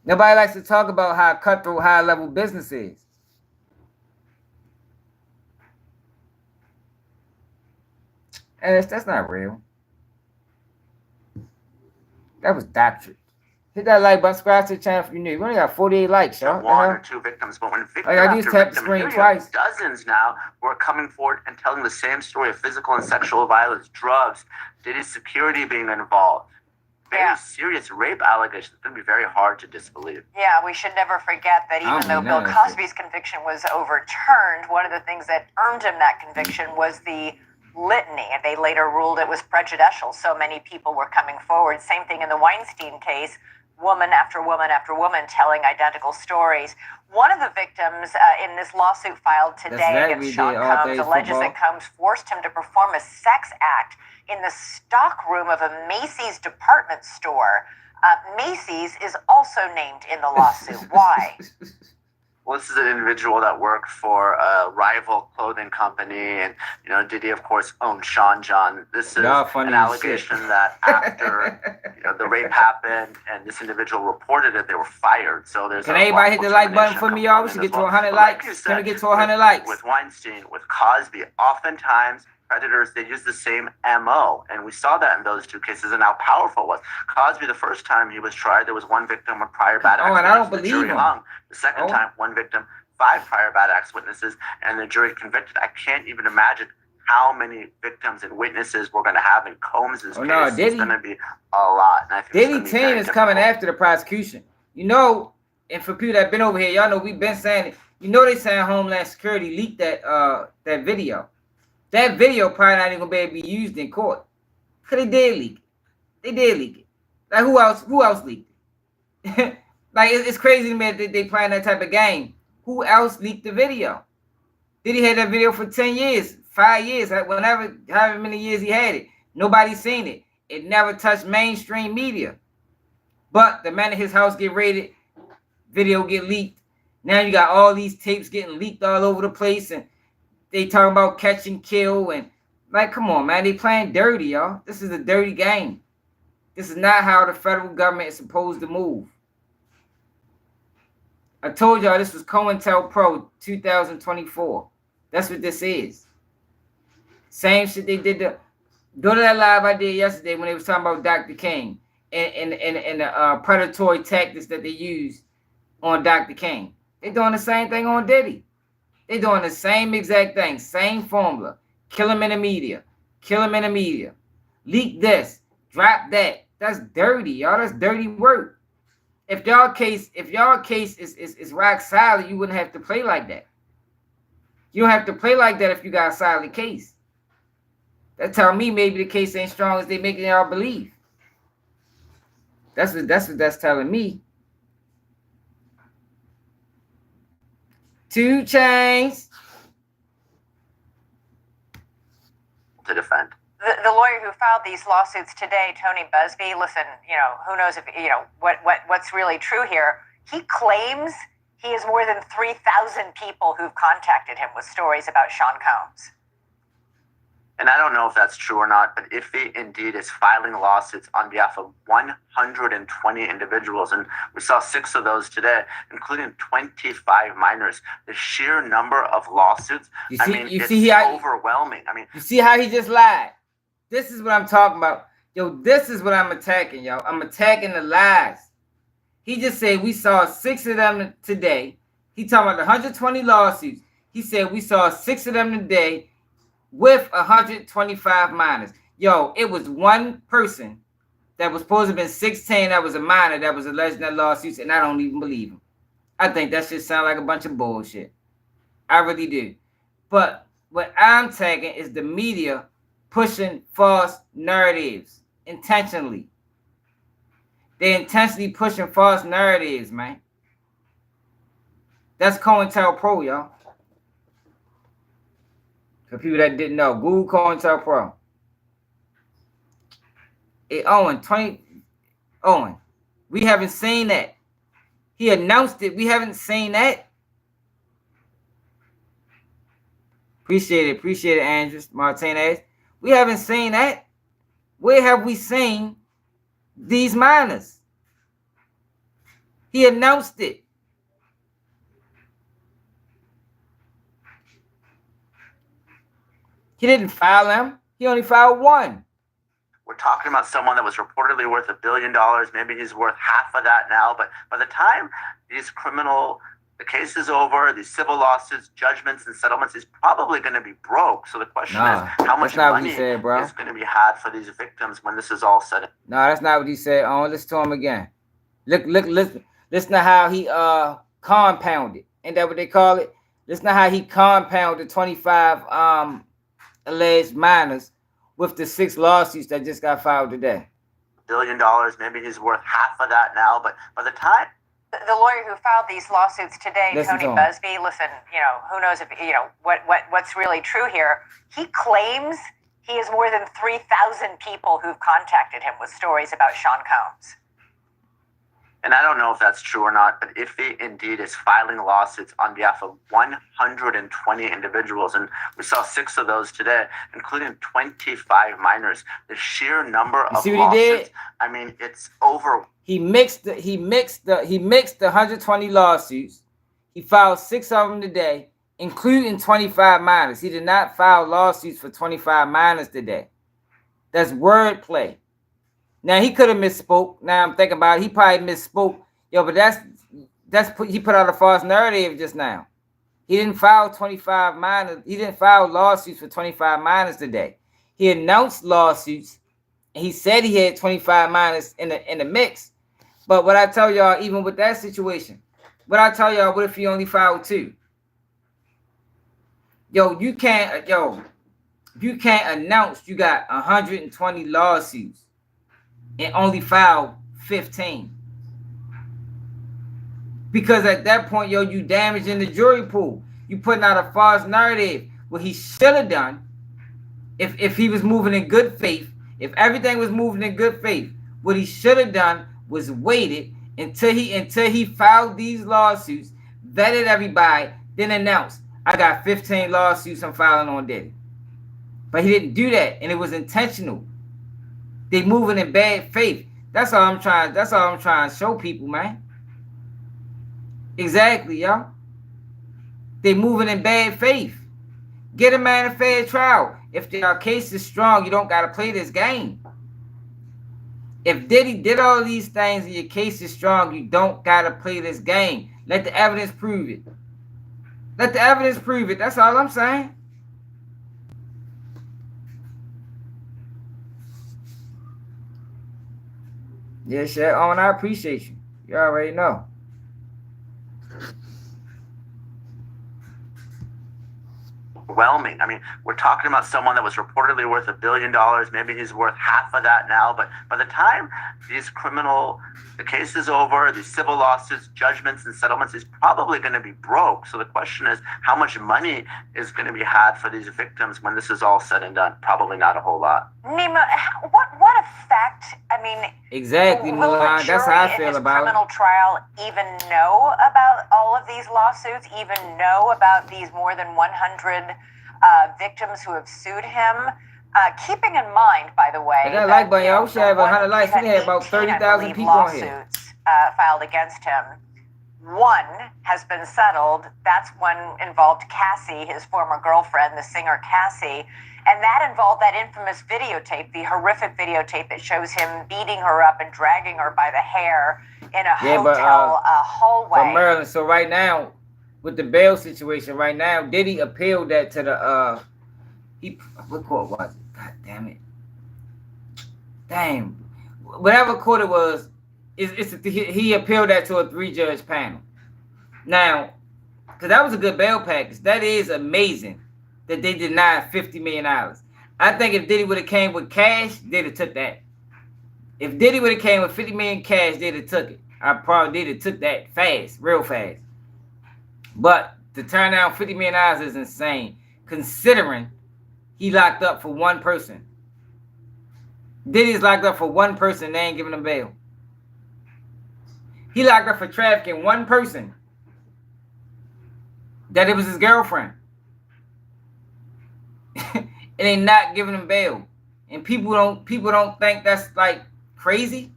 Nobody likes to talk about how cutthroat high-level business is. And that's not real. That was doctrine. Hit that like button, subscribe to the channel if you're new. We only got 48 likes, y'all. One or two victims, but when victim after victim, dozens now who are coming forward and telling the same story of physical and sexual violence, drugs, Diddy's security being involved. Very serious rape allegations. It's going to be very hard to disbelieve. Yeah, we should never forget that even though Bill Cosby's conviction was overturned, one of the things that earned him that conviction was the litany, and they later ruled it was prejudicial. So many people were coming forward. Same thing in the Weinstein case. Woman after woman after woman telling identical stories. One of the victims in this lawsuit filed today against Sean Combs alleges that Combs forced him to perform a sex act in the stockroom of a Macy's department store. Macy's is also named in the lawsuit. Why? Well, this is an individual that worked for a rival clothing company, and Diddy, of course, owned Sean John. This is an allegation that after the rape happened and this individual reported it, they were fired. So there's can everybody hit the like button for me, y'all? We should get to 100 likes. Can we get to 100 likes? With Weinstein, with Cosby, oftentimes predators, they use the same MO, and we saw that in those two cases and how powerful it was. Cosby, the first time he was tried, there was one victim with prior bad acts. Oh, and I don't believe him. The second time, one victim, 5 prior bad acts witnesses, and the jury convicted. I can't even imagine how many victims and witnesses we're going to have in Combs' case. No, it's going to be a lot. And I think Diddy team is coming after the prosecution. And for people that have been over here, y'all know we've been saying it. They saying Homeland Security leaked that video. That video probably not even going to be able to be used in court. Because they did leak it. Like, who else leaked Like, it's crazy to me that they playing that type of game. Who else leaked the video? Diddy had that video for 10 years, 5 years, however many years he had it. Nobody seen it. It never touched mainstream media. But the minute his house get raided, video get leaked. Now you got all these tapes getting leaked all over the place, and they talking about catch and kill, and like, come on, man, they playing dirty, y'all. This is a dirty game. This is not how the federal government is supposed to move. I told y'all this was COINTELPRO 2024. That's what this is. Same shit they did. Go to that live I did yesterday when they was talking about Dr. King and the predatory tactics that they used on Dr. King. They doing the same thing on Diddy. They doing the same exact thing, same formula. Kill him in the media. Kill him in the media. Leak this. Drop that. That's dirty, y'all. That's dirty work. If y'all case is rock solid, you wouldn't have to play like that. You don't have to play like that if you got a solid case. That tell me maybe the case ain't strong as they making y'all believe. That's what that's telling me. 2 Chainz. To defend. The lawyer who filed these lawsuits today, Tony Busby, listen, who knows if, what's really true here. He claims he has more than 3,000 people who've contacted him with stories about Sean Combs. And I don't know if that's true or not, but if he indeed is filing lawsuits on behalf of 120 individuals, and we saw 6 of those today, including 25 minors, the sheer number of lawsuits, it's overwhelming. You see how he just lied? This is what I'm talking about. Yo, this is what I'm attacking, yo. I'm attacking the lies. He just said we saw 6 of them today. He talking about the 120 lawsuits. He said we saw 6 of them today with 125 minors. Yo, it was one person that was supposed to have been 16 that was a minor that was alleged in that lawsuits, and I don't even believe him. I think that shit sound like a bunch of bullshit. I really do. But what I'm tagging is the media pushing false narratives intentionally. They're intentionally pushing false narratives, man. That's COINTELPRO, y'all. For people that didn't know, Google COINTELPRO. Owen, we haven't seen that. He announced it. We haven't seen that. Appreciate it, Andres Martinez. We haven't seen that. Where have we seen these minors? He announced it. He didn't file them. He only filed 1. We're talking about someone that was reportedly worth $1 billion. Maybe he's worth half of that now. But by the time the case is over, these civil lawsuits, judgments, and settlements, he's probably going to be broke. So the question is, how much money is going to be had for these victims when this is all said? No, that's not what he said. Oh, listen to him again. Look, listen to how he compounded. Ain't that what they call it? Listen to how he compounded 25 alleged minors with the 6 lawsuits that just got filed today. $1 billion, maybe he's worth half of that now, but by the time... The lawyer who filed these lawsuits today, Tony Busby, listen, who knows if, what's really true here. He claims he has more than 3,000 people who've contacted him with stories about Sean Combs. And I don't know if that's true or not, but if he indeed is filing lawsuits on behalf of 120 individuals, and we saw 6 of those today, including 25 minors, the sheer number of lawsuits, it's over. He mixed the 120 lawsuits. He filed 6 of them today, including 25 minors. He did not file lawsuits for 25 minors today. That's wordplay. Now, he could have misspoke. Now I'm thinking about it. He probably misspoke. Yo, but he put out a false narrative just now. He didn't file 25 minors. He didn't file lawsuits for 25 minors today. He announced lawsuits, and he said he had 25 minors in the mix. But what I tell y'all, even with that situation, what if he only filed 2? You can't announce you got 120 lawsuits and only filed 15. Because at that point, yo, you damaging the jury pool. You putting out a false narrative. What he should have done, if he was moving in good faith, if everything was moving in good faith, what he should have done was waited until he filed these lawsuits, vetted everybody, then announced, I got 15 lawsuits I'm filing on Diddy. But he didn't do that, and it was intentional. They moving in bad faith. That's all I'm trying to show people, man. Exactly, y'all. They moving in bad faith. Get a man a fair trial. If your case is strong, you don't gotta play this game. If Diddy did all these things and your case is strong, you don't gotta play this game. Let the evidence prove it. Let the evidence prove it. That's all I'm saying. Yeah, shit. On, I appreciate you. You already know. Overwhelming. I mean, we're talking about someone that was reportedly worth $1 billion. Maybe he's worth half of that now. But by the time the case is over, these civil lawsuits, judgments, and settlements, he's probably going to be broke. So the question is, how much money is going to be had for these victims when this is all said and done? Probably not a whole lot. Nima, what effect? I mean, exactly, Mulan. That's how I feel about criminal trial even know about all of these lawsuits? Even know about these more than 100 victims who have sued him? Keeping in mind, by the way, that like by y'all should have 100 likes. We had about 30,000 people on here. Filed against him. One has been settled. That's one involved Cassie, his former girlfriend, the singer Cassie. And that involved that infamous videotape, the horrific videotape that shows him beating her up and dragging her by the hair in a hotel hallway. But Maryland, so right now, with the bail situation, right now, Diddy appealed that to the, what court was it? God damn it. Damn. Whatever court it was, he appealed that to a 3-judge panel. Now, because that was a good bail package. That is amazing that they denied $50 million. I think if Diddy would have came with cash, they'd have took that. If Diddy would have came with $50 million cash, they'd have took it. I probably did have took that fast, real fast. But to turn down $50 million is insane, considering he locked up for one person. Diddy's locked up for one person. They ain't giving him bail. He locked up for trafficking one person. That it was his girlfriend. And they not giving him bail. And people don't think that's like crazy.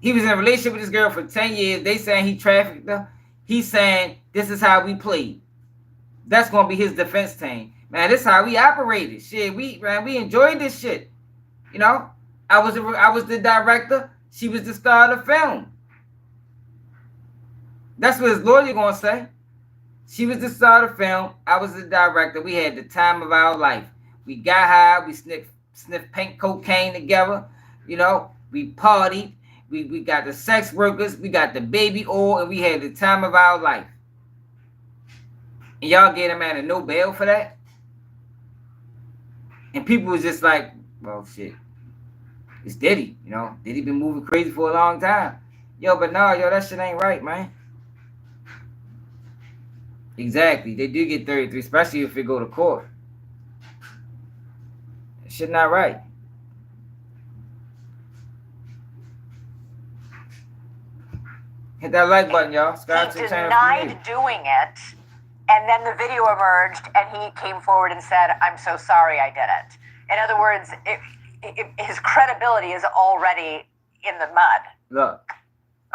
He was in a relationship with this girl for 10 years. They saying he trafficked her. He's saying this is how we played. That's gonna be his defense team. Man, this is how we operated. Shit, we enjoyed this shit. You know, I was the director. She was the star of the film. That's what his lawyer gonna say. She was the star of the film. I was the director. We had the time of our life. We got high. We sniffed pink cocaine together. You know, we partied. We got the sex workers. We got the baby oil, and we had the time of our life. And y'all gave a man a no bail for that. And people was just like, well, shit. It's Diddy, you know. Diddy been moving crazy for a long time. Yo, but no, that shit ain't right, man. Exactly. They do get 33, especially if it go to court. That shit not right. Hit that like button, y'all. He denied doing it, and then the video emerged, and he came forward and said, I'm so sorry I did it. In other words, his credibility is already in the mud. Look.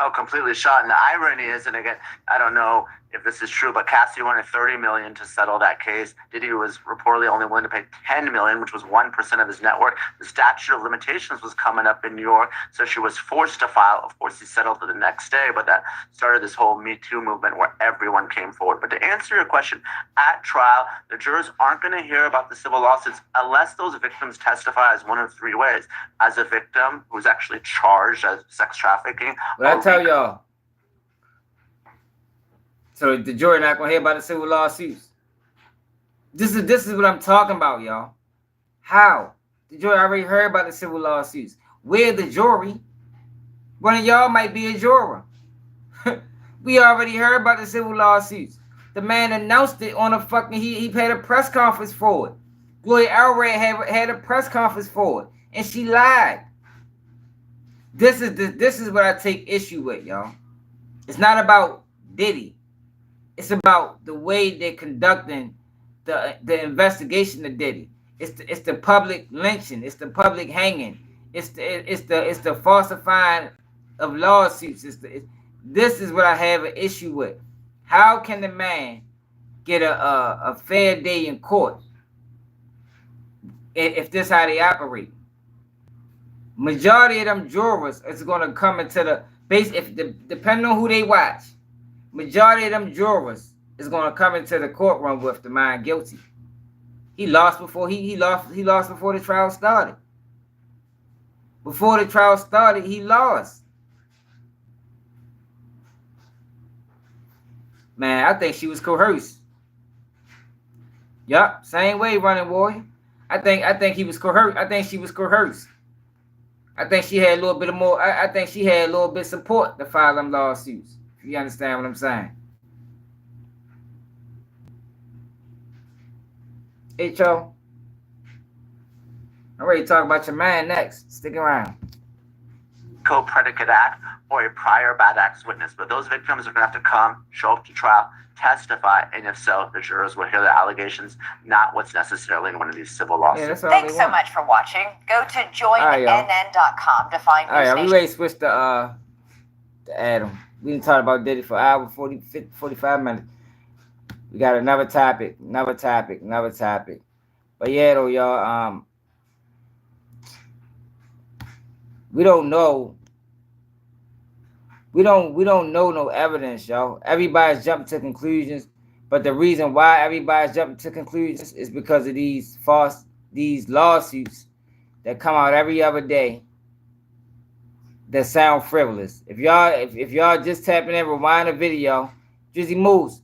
Oh, completely shot. And the irony is, and again, I don't know if this is true, but Cassie wanted $30 million to settle that case. Diddy was reportedly only willing to pay $10 million, which was 1% of his net worth. The statute of limitations was coming up in New York, so she was forced to file. Of course, he settled the next day, but that started this whole Me Too movement where everyone came forward. But to answer your question, at trial, the jurors aren't going to hear about the civil lawsuits unless those victims testify as one of three ways. As a victim who's actually charged as sex trafficking. Well, I tell y'all. So the jury not gonna hear about the civil lawsuits. This is what I'm talking about, y'all. How? The jury already heard about the civil lawsuits. Where the jury? One of y'all might be a juror. We already heard about the civil lawsuits. The man announced it on a fucking, he had a press conference for it. Gloria Allred had a press conference for it, and she lied. This is what I take issue with, y'all. It's not about Diddy. It's about the way they're conducting the investigation of Diddy. It's the public lynching. It's the public hanging. It's the falsifying of lawsuits. This is what I have an issue with. How can the man get a fair day in court if this how they operate? Majority of them jurors is going to come into the base depending on who they watch. Majority of them jurors is going to come into the courtroom with the man guilty. He lost before he lost before the trial started. Before the trial started, he lost. Man, I think she was coerced. Yup, same way, Running Warrior. I think he was coerced. I think she was coerced. I think she had a little bit of more. I think she had a little bit of support to file them lawsuits. If you understand what I'm saying. Hey, Cho. I'm ready to talk about your man next. Stick around. Co-predicate act or a prior bad acts witness, but those victims are going to have to come, show up to trial, testify, and if so, the jurors will hear the allegations, not what's necessarily in one of these civil lawsuits. Yeah, thanks so much for watching. Go to joinnn.com to find all right, we ready to switch to Adam. We didn't talk about Diddy for an hour, 45 minutes. We got another topic. But yeah, though, y'all, we don't know. We don't know no evidence, y'all. Everybody's jumping to conclusions, but the reason why everybody's jumping to conclusions is because of these lawsuits that come out every other day that sound frivolous. If y'all just tapping in, rewind the video, Drizzy moves.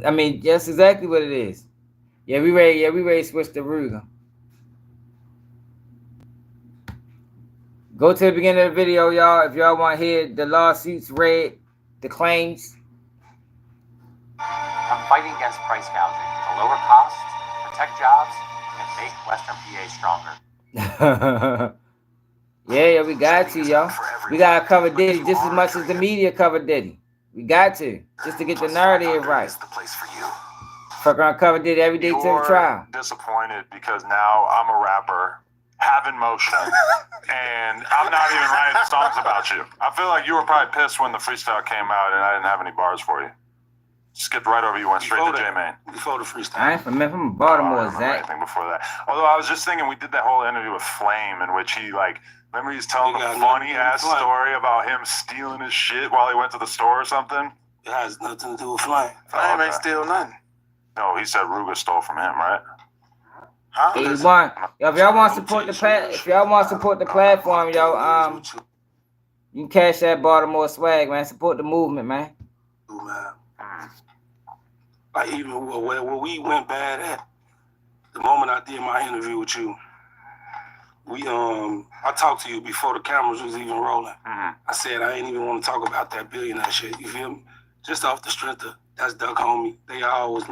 I mean, that's exactly what it is. Yeah, we ready to switch to Rooga. Go to the beginning of the video, y'all, if y'all want to hear the lawsuits read, the claims. I'm fighting against price gouging to lower costs, protect jobs, and make Western PA stronger. Yeah, we got to, y'all. We got to cover Diddy just as much as the media covered Diddy. We got to, just to get the narrative right. Fuck around, cover Diddy every day to the trial. Disappointed because now I'm a rapper, having motion, and I'm not even writing songs about you. I feel like you were probably pissed when the freestyle came out and I didn't have any bars for you. Skipped right over you, went straight to J-Main. Before the freestyle. I ain't from Baltimore, Zach. Anything before that. Although I was just thinking, we did that whole interview with Flame in which he remember he's telling a funny ass story about him stealing his shit while he went to the store or something? It has nothing to do with Flame. Flame ain't steal nothing. No, he said Rooga stole from him, right? Huh? If y'all want to support the platform, yo, you can cash that Baltimore swag, man. Support the movement, man. Man. Like even where we went bad at, the moment I did my interview with you, I talked to you before the cameras was even rolling. I said I ain't even want to talk about that billionaire shit. You feel me? Just off the strength of that's Duck Homie. We always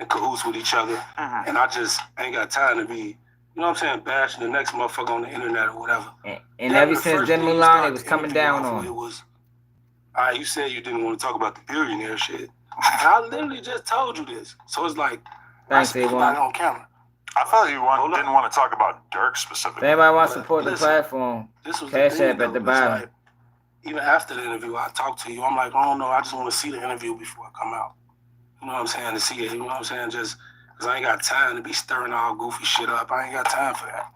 in cahoots with each other, and I just ain't got time to be, you know what I'm saying, bashing the next motherfucker on the internet or whatever. And ever since then, Mulan, it was coming down on. It was, all right, you said you didn't want to talk about the billionaire shit. I literally just told you this, so it's like, thanks, I about it on camera. I thought you didn't want to talk about Dirk specifically. If anybody wants to support the platform, cash app at the bottom. Like, even after the interview, I talked to you. I'm like, I don't know. I just want to see the interview before I come out. You know what I'm saying? To see it. You know what I'm saying? Just because I ain't got time to be stirring all goofy shit up. I ain't got time for that.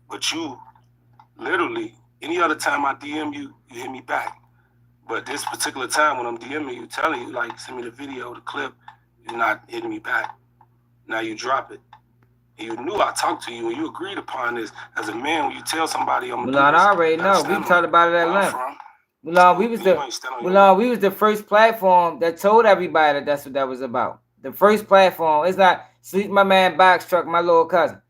But you, literally, any other time I DM you, you hit me back. But this particular time when I'm DMing you, telling you, like, send me the video, the clip, you're not hitting me back. Now you drop it. You knew I talked to you and you agreed upon this. As a man, when you tell somebody I'm gonna do this, I already know. We talked about it at length. We was the first platform that told everybody that that's what that was about. The first platform. It's not sleep my man box truck, my little cousin.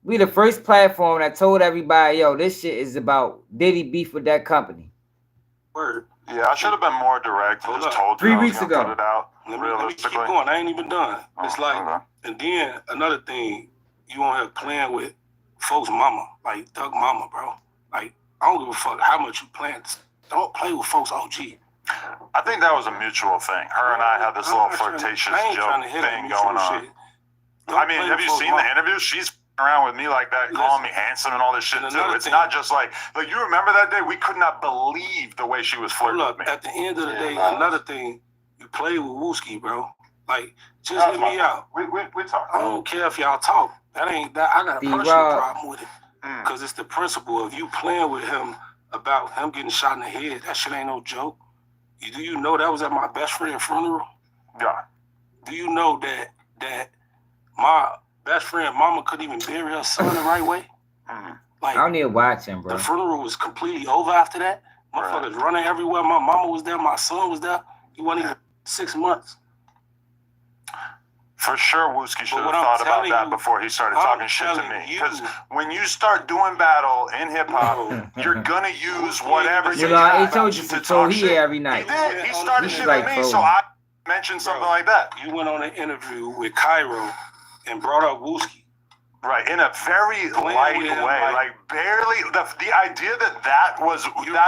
We the first platform that told everybody, yo, this shit is about Diddy beef with that company. Word. Yeah, I should have been more direct and just told you 3 weeks ago. Put it out. Let me keep going. I ain't even done. It's like, and then another thing, you on here playing with folks' mama, like Thug Mama, bro. Like, I don't give a fuck how much you playing. Don't play with folks' OG. I think that was a mutual thing. Her and I had this little flirtatious joke thing going on. I mean, have you seen the interview? She's around with me like that, calling me handsome and all this shit too. It's not just like you remember that day? We could not believe the way she was flirting with me. At the end of the day, another thing, you play with Wooski, bro. Like, just hit me out. We talk. I don't care if y'all talk. That ain't that. I got a personal problem with it because it's the principle of you playing with him about him getting shot in the head. That shit ain't no joke. Do you know that was at my best friend's funeral? Yeah. Do you know that my best friend mama couldn't even bury her son the right way? Like, I don't need to watch him, bro. The funeral was completely over after that. Motherfuckers running everywhere. My mama was there. My son was there. He wasn't even 6 months. For sure, Wooski should have thought about that before he started talking shit to me. Because when you start doing battle in hip hop, you're gonna use whatever you got. He told you to talk shit every night. He did. He started shit with me, so I mentioned something like that. You went on an interview with Cairo and brought up Wooski. Right, in a very light way, like barely. The idea that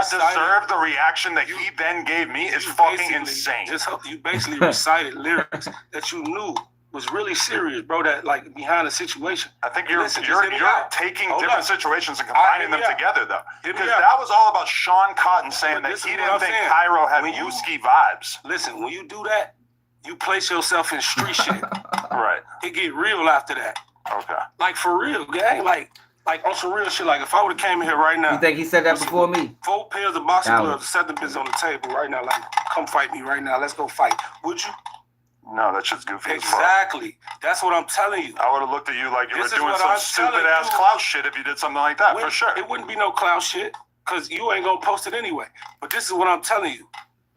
deserved the reaction that he then gave me is fucking insane. You basically recited lyrics that you knew was really serious, bro. That like behind the situation. I think you're taking different situations and combining them together, though, because that was all about Sean Cotton saying that he didn't think Cairo had Wooski vibes. Listen, when you do that, you place yourself in street shit. Right. It get real after that. Okay. Like for real, gang. Like on some real shit. Like if I would have came in here right now. You think he said that before me? 4 pairs of boxing gloves, 7 pins on the table right now. Like, come fight me right now. Let's go fight. Would you? No, that shit's goofy. Exactly. That's what I'm telling you. I would have looked at you like you were doing some stupid ass clout shit if you did something like that, for sure. It wouldn't be no clout shit, because you ain't gonna post it anyway. But this is what I'm telling you.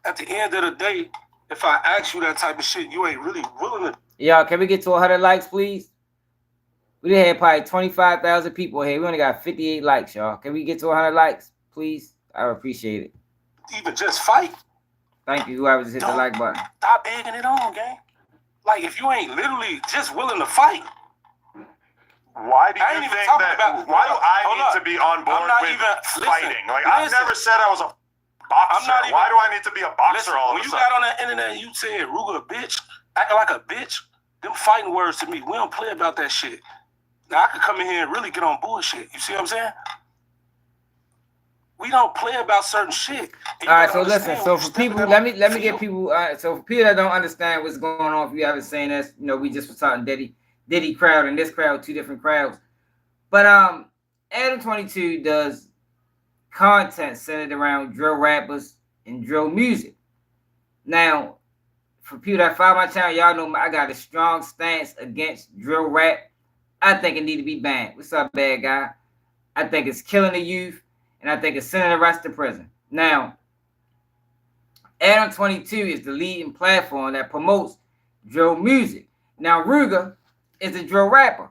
At the end of the day, if I ask you that type of shit, you ain't really willing to. Y'all, can we get to 100 likes, please? We had probably 25,000 people here. We only got 58 likes, y'all. Can we get to 100 likes, please? I would appreciate it. Even just fight. Thank you, whoever just hit the like button. Stop egging it on, gang. Like, if you ain't literally just willing to fight. Why do you think that? Why do I need to be on board with fighting? Like, I've never said I was a boxer. Why do I need to be a boxer all of a sudden? When you got on that internet and you said Rooga a bitch, acting like a bitch, them fighting words to me. We don't play about that shit. Now, I could come in here and really get on bullshit. You see what I'm saying? We don't play about certain shit. All right, so listen. So for people, let me get people. So for people that don't understand what's going on, if you haven't seen this, you know, we just was talking Diddy crowd and this crowd, 2 different crowds. But ADAM22 does content centered around drill rappers and drill music. Now, for people that follow my channel, y'all know I got a strong stance against drill rap. I think it need to be banned. What's up, bad guy? I think it's killing the youth, and I think it's sending the rest to prison. Now, ADAM22 is the leading platform that promotes drill music. Now, Rooga is a drill rapper.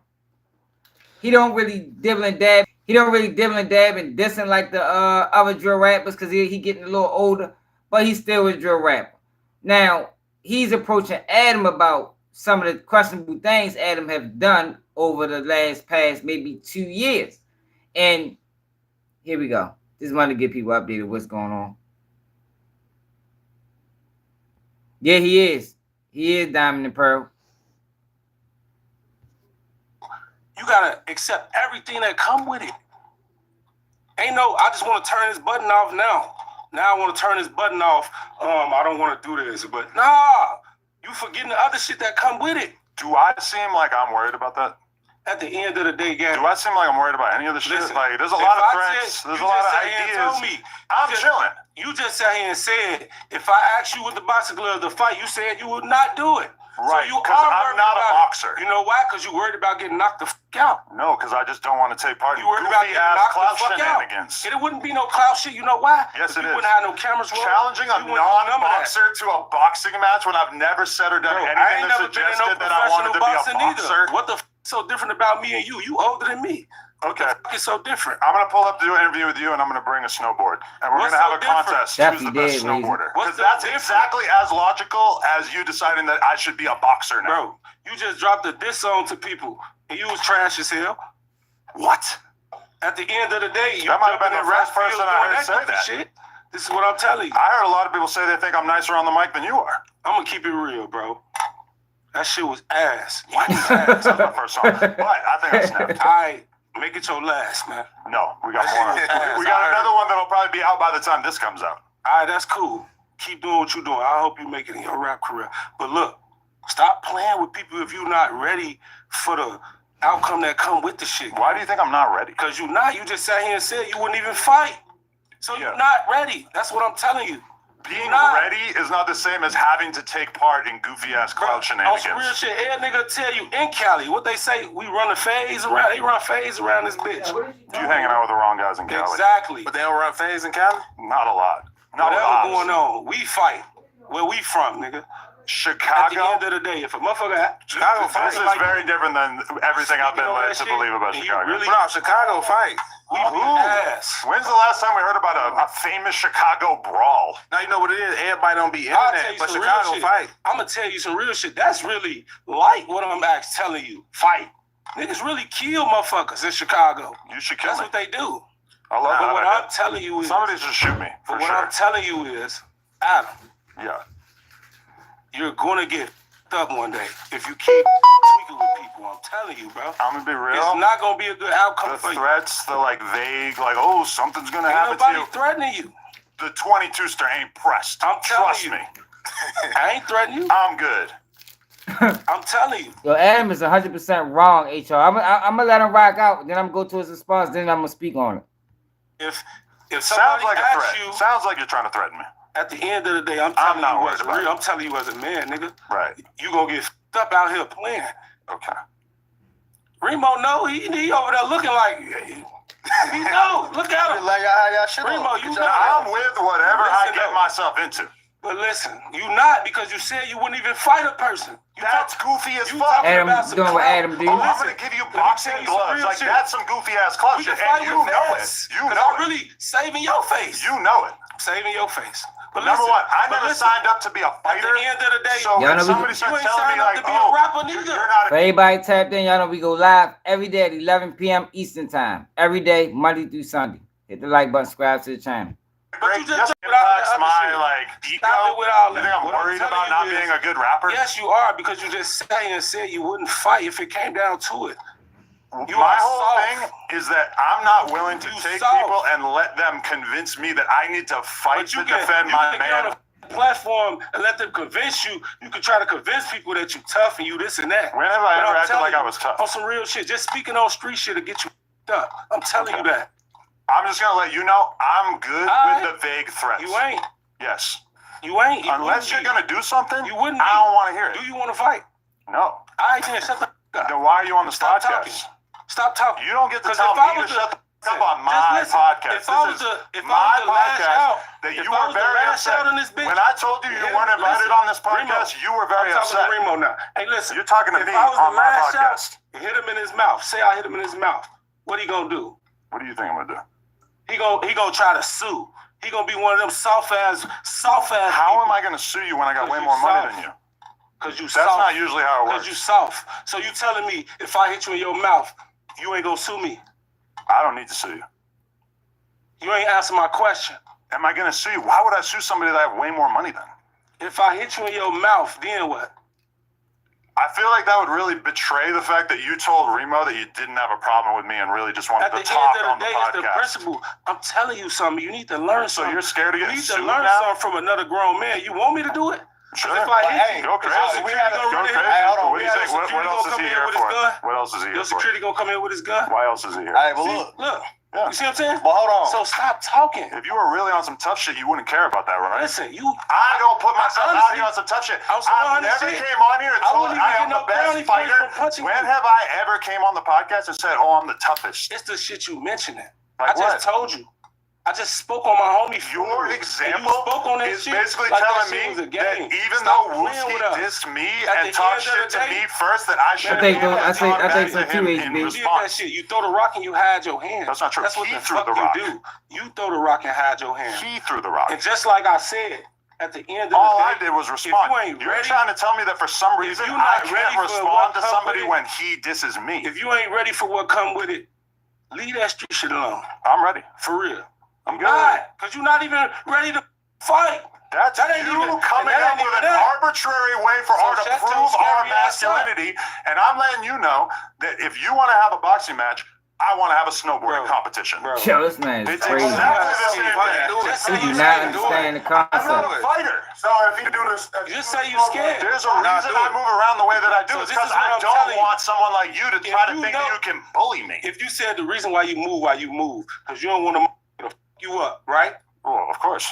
He don't really dibble and dab. He don't really dibble and dab and dissing like the other drill rappers because he getting a little older, but he's still a drill rapper. Now, he's approaching Adam about some of the questionable things Adam have done over the past maybe 2 years. And here we go. Just wanted to get people updated what's going on. Yeah, he is. He is Diamond and Pearl. You gotta accept everything that come with it. Ain't no, I just want to turn this button off now. Now I want to turn this button off. I don't want to do this, but nah, you forgetting the other shit that come with it. Do I seem like I'm worried about that? At the end of the day, guys. Do I seem like I'm worried about any of the shit? Like, there's a lot of threats. There's a lot of ideas. I'm chilling. You just sat here and said, if I asked you with the boxing glove to fight, you said you would not do it. Right, because I'm not a boxer. You know why? Because you worried about getting knocked the fuck out. No, because I just don't want to take part in goofy ass clout shenanigans. It wouldn't be no clout shit. You know why? Yes, it is. You wouldn't have no cameras rolling. Challenging a non-boxer to a boxing match when I've never said or done anything that suggested that I wanted to be a boxer. What the f so different about me and you? You older than me. Okay. It's so different. I'm gonna pull up to do an interview with you, and I'm gonna bring a snowboard, and we're gonna have a contest. Who's the best snowboarder? Because that's exactly as logical as you deciding that I should be a boxer now. Bro, you just dropped a diss song to people, and you was trash as hell. What? At the end of the day, you that might have been the first person I heard say that. Shit. This is what I'm telling you. I heard a lot of people say they think I'm nicer on the mic than you are. I'm gonna keep it real, bro. That shit was ass. What? That's my first song. But I think I snapped. All right, make it your last, man. No, we got more. We got another one that'll probably be out by the time this comes out. All right, that's cool. Keep doing what you're doing. I hope you make it in your rap career. But look, stop playing with people if you're not ready for the outcome that come with the shit. Why do you think I'm not ready? Because you're not. You just sat here and said you wouldn't even fight. So you're not ready. That's what I'm telling you. Being ready is not the same as having to take part in goofy-ass crowd shenanigans. On some real shit, every nigga tell you in Cali, what they say, we run a phase around, they run phase around this bitch. You hanging out with the wrong guys in Cali. Exactly. But they don't run phase in Cali? Not a lot. Not Whatever a lot. going on, we fight. Where we from, nigga? Chicago? At the end of the day, if a motherfucker... Chicago fight is very different than everything I've been led to believe about Chicago. Really? No, Chicago fight. When's the last time we heard about a famous Chicago brawl? Now you know what it is. Everybody don't be internet, but Chicago fight. I'm gonna tell you some real shit. That's really like what I'm telling you. Fight. Niggas really kill motherfuckers in Chicago. You should kill me. That's what they do. I love But what I'm telling you is... Somebody should shoot me, for sure. What I'm telling you is, Adam. Yeah. You're gonna get up one day if you keep tweaking with people. I'm telling you, bro. I'm gonna be real. It's not gonna be a good outcome for you. The threats, the like vague, like, oh, something's gonna happen to you. Nobody threatening you. The 22-ster ain't pressed. I'm telling Trust you. me. I ain't threatening you. I'm good. I'm telling you. Yo, Adam is 100% wrong, HR. I'm gonna let him rock out, then I'm gonna go to his response, then I'm gonna speak on it. If sounds somebody like a asks threat. you, Sounds like you're trying to threaten me. at the end of the day, I'm telling you as a man, nigga. Right. You gonna get up out here playing. Okay. Remo, no, he over there looking like he know. Look at him. Like y'all should. Remo, you know. I'm with whatever I get myself into. But listen, you not, because you said you wouldn't even fight a person. That's goofy as fuck. Adam, doing what Adam do. I'm gonna give you boxing gloves. Like, that's some goofy ass club shit. And you know it. You know I'm really saving your face. You know it. Saving your face. But number one, I never signed up to be a fighter. At the end of the day, so if somebody starts telling me like, oh, you're not for everybody tapped in, y'all know we go live every day at 11 p.m. Eastern time. Every day, Monday through Sunday. Hit the like button, subscribe to the channel. But you just impacts my like ego. You think I'm worried about not being a good rapper? Yes, you are, because you just said you wouldn't fight if it came down to it. My whole thing is that I'm not willing to take people and let them convince me that I need to fight to defend my man. Platform and let them convince you. You can try to convince people that you tough and you this and that. When have I ever acted like I was tough? On some real shit. Just speaking on street shit to get you up. I'm telling you that. I'm just gonna let you know I'm good with the vague threats. You ain't. Yes. You ain't. Unless you're gonna do something, you wouldn't. I don't want to hear it. Do you want to fight? No. I ain't shut the up. Then why are you on the podcast? Stop talking. You don't get to tell me to shut the up on my podcast. If I was my podcast that you were very upset when I told you you weren't invited on this podcast. You were very upset. Remo now. Hey, listen. You're talking to me on my podcast. Hit him in his mouth. Say I hit him in his mouth. What he gonna do? What do you think I'm gonna do? He gonna try to sue. He gonna be one of them soft ass. How am I gonna sue you when I got way more money than you? Cause you That's soft. not usually how it works. Cause you soft. So you telling me if I hit you in your mouth, you ain't gonna sue me? I don't need to sue you. You ain't answering my question. Am I gonna sue you? Why would I sue somebody that I have way more money than? If I hit you in your mouth, then what? I feel like that would really betray the fact that you told Remo that you didn't have a problem with me and really just wanted to talk on the podcast. It's the principle. I'm telling you something. You need to learn something. So you're scared to get sued now? You need to learn something from another grown man. You want me to do it? Sure. If I hit you, go crazy. Go crazy. What do you think? What else is he here for? What else is he here for? Your security gonna come in with his gun? Why else is he here? All right, well, look. Yeah. You see what I'm saying? Well, hold on. So stop talking. If you were really on some tough shit, you wouldn't care about that, right? Listen, I don't put myself out here on some tough shit. I never came on here and told I am the best fighter. When have I ever came on the podcast and said, oh, I'm the toughest? It's the shit you mentioning. Like I just told you. I just spoke on my homie. Your example is basically like telling me that even though Wooski dissed me and talked shit to me first, that I should I think so too, in HB. response. You throw the rock and you hide your hand. That's not true. That's what He the threw fuck the rock. you do. You throw the rock and hide your hand. He threw the rock. And just like I said, at the end of all the I day, did was respond. You're trying to tell me that for some reason I can't respond to somebody when he disses me. If you ain't ready for what come with it, leave that street shit alone. I'm ready. For real. I'm good. Not, because you're not even ready to fight. That ain't you coming up with an arbitrary way for her to prove our masculinity, and I'm letting you know that if you want to have a boxing match, I want to have a snowboarding competition. Yo, this man is crazy. Exactly the same thing. You do not understand the concept. I'm not a fighter. So if you do this, just say you're scared. There's a reason I move around the way that I do. It's because I don't want someone like you to try to think that you can bully me. If you said the reason why you move, because you don't want to fuck you up, right? Well, of course.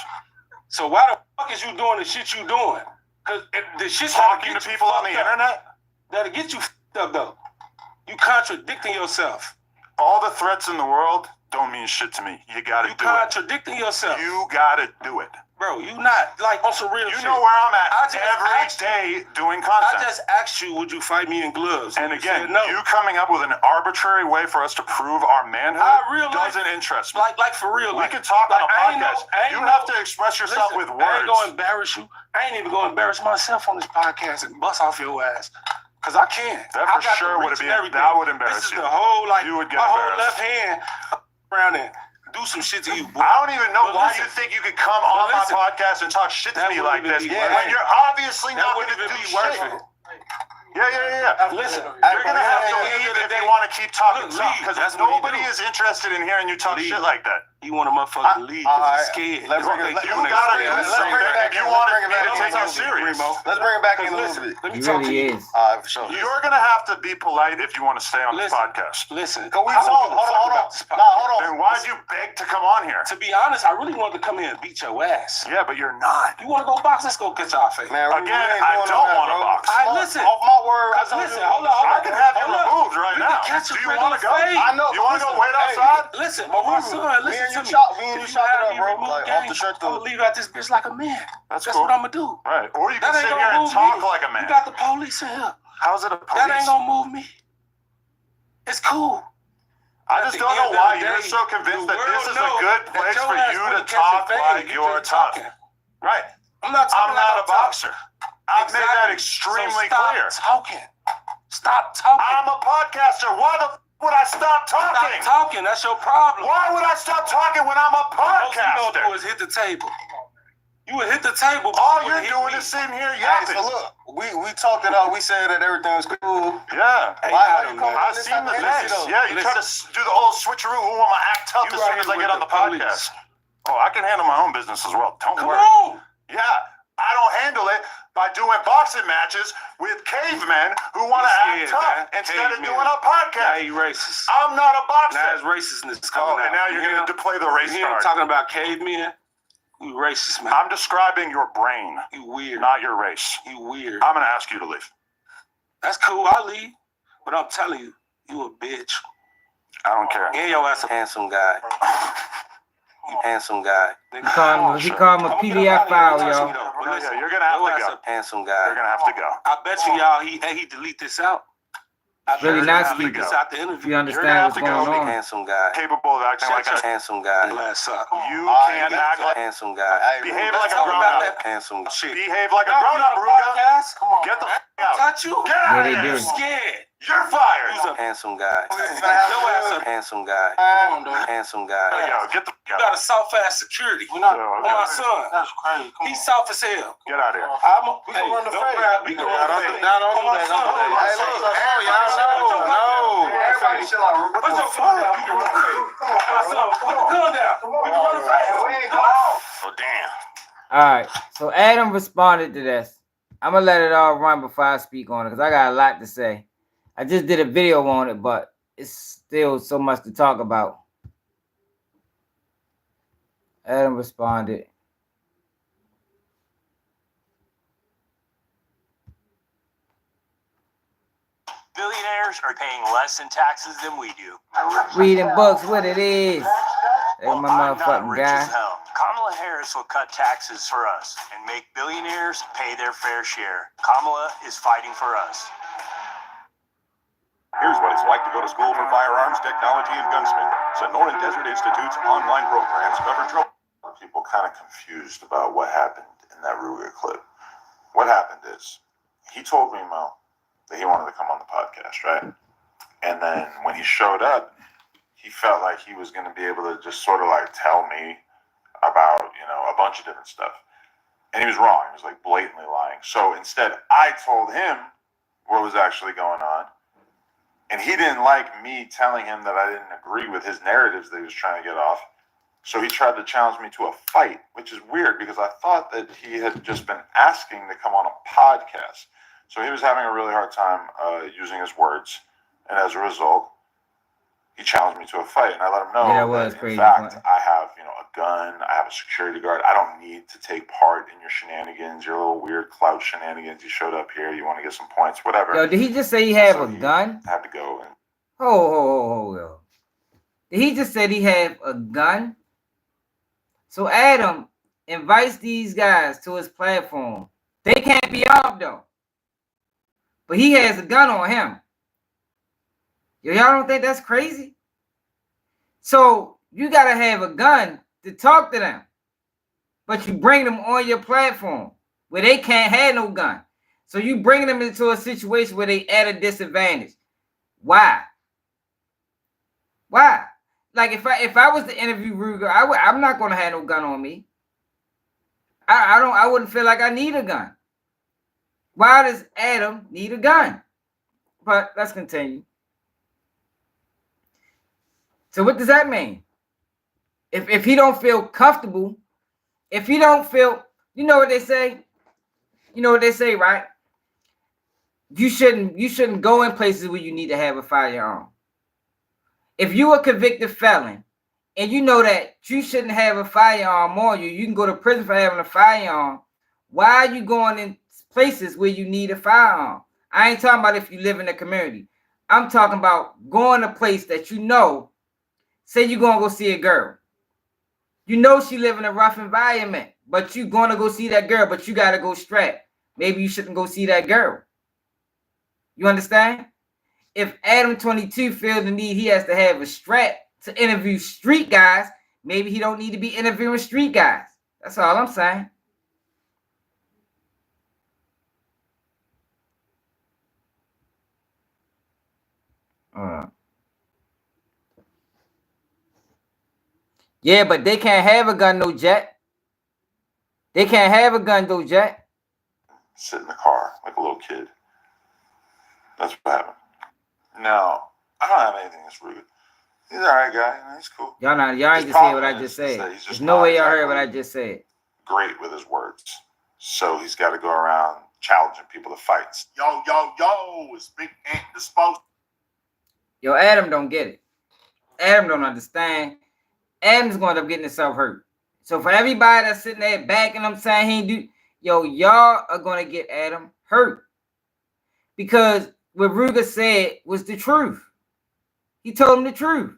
So why the fuck is you doing the shit you doing? Because the shit talking to people on the internet that'll get you fucked up though. You contradicting yourself. All the threats in the world don't mean shit to me. You gotta do it. You contradicting yourself. You gotta do it. Bro, you not like on some real shit. You know where I'm at every day doing content. I just asked you, would you fight me in gloves? And again, you coming up with an arbitrary way for us to prove our manhood doesn't interest me. Like for real. We can talk on a podcast. You have to express yourself with words. I ain't gonna embarrass you. I ain't even gonna embarrass myself on this podcast and bust off your ass. Cause I can. That for sure would be. That would embarrass you. This is the whole you would get my embarrassed. whole left hand around there. Do some shit to you, boy. I don't even know why you think you could come on my podcast and talk shit to me like this when you're obviously not going to do shit. Yeah. Listen, you're going to have to leave if you want to keep talking tough because nobody is interested in hearing you talk shit like that. You want a motherfucker to leave because he's scared. You gotta do something if you want me to take you serious. Let's bring it back in a little bit. He really is. For sure. You're gonna have to be polite if you want to stay on this podcast. Listen, Hold on. Then why'd you beg to come on here? To be honest, I really wanted to come here and beat your ass. Yeah, but you're not. You want to go box? Let's go catch our face. Man, again, I don't want to box. Listen. Off my word. Listen, hold on. I can have you removed right now. Do you want to go? I know. You want to go wait outside? Listen, but my son, listen to me. Shut it up, bro. Like off the shirt, I'm gonna leave out this bitch like a man. That's cool. what I'm gonna do. Right. Or you can sit here and talk like a man. You got the police in here. How's it a police? That ain't gonna move me. It's cool. I just don't know why you're so convinced that this is a good place for you to talk like you're tough. Right. I'm not a boxer. I've made that extremely clear. Stop talking. I'm a podcaster. Why the would I stop talking? Stop talking. That's your problem. Why would I stop talking when I'm a podcaster? All you gonna do is hit the table. You would hit the table. All you're doing is sitting here yapping. So look, we talked it out. We said that everything was cool. Yeah. Why you coming I've seen the things. Yeah, you try to do the old switcheroo. Who am I act tough as soon as I get on the podcast? Oh, I can handle my own business as well. Don't worry. Come on. Yeah, I don't handle it by doing boxing matches with cavemen who want to act tough instead of doing a podcast. Now you racist. I'm not a boxer. Now it's racistness coming out. And now you're going to play the race card. I'm talking about cavemen. You racist, man. I'm describing your brain. You weird. Not your race. You weird. I'm going to ask you to leave. That's cool. I'll leave. But I'm telling you, you a bitch. I don't care. And your ass a handsome guy. You handsome guy. He called him a PDF file, y'all. Yeah, you're going to have to go. Handsome guy. You're going to have to go. I bet you y'all, he delete this out. Really not speaking. If you understand what's going on. Handsome guy. Capable of acting like a handsome guy. You can't act like handsome guy. Behave like a grown-up. Handsome shit. Behave like a grown-up, Rooga. Come on. Get the f*** out. Touch you? Get out of Yeah, they here. do. Scared. You're fired. You're a handsome guy. Handsome guy. Handsome guy. Yo, get the f*** You out. got a soft ass security. On my son. That's crazy. He's soft as hell. Get out of here. We can run the face. We can run the face. Don't do that. No. Everybody chill out. What's your phone? We can run the face. My son, put the gun down. We can run the face. Oh, damn. All right. So Adam responded to this. I'm going to let it all run before I speak on it because I got a lot to say. I just did a video on it, but it's still so much to talk about. Adam responded. Billionaires are paying less in taxes than we do. Reading books, what it is. Well, my I'm not motherfucking rich guy. as hell. Kamala Harris will cut taxes for us and make billionaires pay their fair share. Kamala is fighting for us. Here's what it's like to go to school for firearms, technology, and gunsmithing. Sonora Desert Institute's online programs cover trouble. People kind of confused about what happened in that Rooga clip. What happened is, he told me, Mo, that he wanted to come on the podcast, right? And then when he showed up, he felt like he was going to be able to just sort of like tell me about, a bunch of different stuff. And he was wrong. He was like blatantly lying. So instead, I told him what was actually going on. And he didn't like me telling him that I didn't agree with his narratives that he was trying to get off. So he tried to challenge me to a fight, which is weird because I thought that he had just been asking to come on a podcast. So he was having a really hard time using his words. And as a result, he challenged me to a fight. And I let him know that in fact, I have, a gun. I have a security guard. I don't need to take part in your shenanigans, your little weird clout shenanigans. You showed up here. You want to get some points, whatever. Yo, did he just say he have a gun? I had to go. And Yo. Did he just say he have a gun? So Adam invites these guys to his platform. They can't be armed though. But he has a gun on him. Yo, y'all don't think that's crazy? So you gotta have a gun to talk to them. But you bring them on your platform where they can't have no gun. So you bring them into a situation where they at a disadvantage. Why? Why? Like if I was to interview Rooga, I'm not gonna have no gun on me. I wouldn't feel like I need a gun. Why does Adam need a gun? But let's continue. So what does that mean? If he don't feel comfortable, if he don't feel, you know what they say? You know what they say, right? You shouldn't go in places where you need to have a firearm. If you're a convicted felon and you know that you shouldn't have a firearm on you, you can go to prison for having a firearm. Why are you going in places where you need a firearm? I ain't talking about if you live in a community. I'm talking about going to a place that you know. Say you're going to go see a girl. You know she live in a rough environment, but you're going to go see that girl, but you got to go strapped. Maybe you shouldn't go see that girl. You understand? If ADAM22 feels the need, he has to have a strap to interview street guys, maybe he don't need to be interviewing street guys. That's all I'm saying. Yeah, but they can't have a gun, no Jet. They can't have a gun, though, Jet. Sit in the car like a little kid. That's what happened. No, I don't have anything that's rude. He's an alright guy. He's cool. Y'all ain't just saying what I just said. There's no way y'all heard what I just said. Great with his words. So he's got to go around challenging people to fights. Yo, it's Big Ant disposed. Yo, Adam don't get it. Adam don't understand. Adam's going to end up getting himself hurt. So for everybody that's sitting there backing him saying he ain't do, yo, y'all are going to get Adam hurt. Because what Rooga said was the truth. He told him the truth.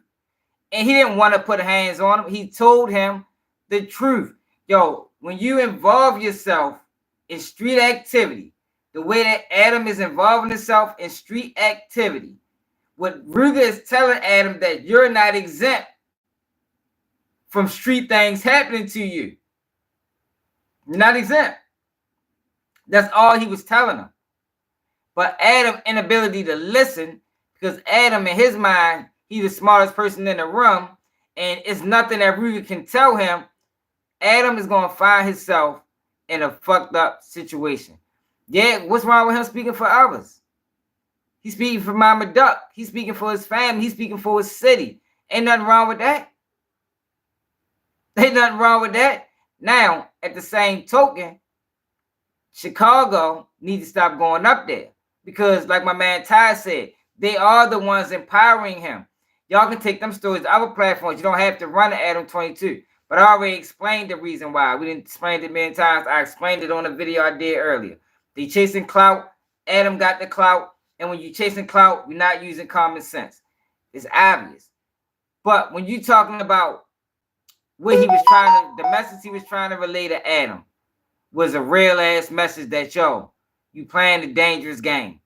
And he didn't want to put hands on him. He told him the truth. Yo, when you involve yourself in street activity, the way that Adam is involving himself in street activity, what Rooga is telling Adam that you're not exempt from street things happening to you. You're not exempt. That's all he was telling him. But Adam's inability to listen, because Adam, in his mind, he's the smartest person in the room, and it's nothing that Rooga can tell him. Adam is going to find himself in a fucked up situation. Yeah, what's wrong with him speaking for others? He's speaking for Mama Duck. He's speaking for his family. He's speaking for his city. Ain't nothing wrong with that. Ain't nothing wrong with that. Now, at the same token, Chicago needs to stop going up there. Because, like my man Ty said, they are the ones empowering him. Y'all can take them stories to other platforms. You don't have to run to ADAM22. But I already explained the reason why. We didn't explain it many times. I explained it on a video I did earlier. They chasing clout. Adam got the clout. And when you're chasing clout, you're not using common sense. It's obvious. But when you're talking about what he was trying to, the message he was trying to relay to Adam was a real ass message that, yo, you playing a dangerous game.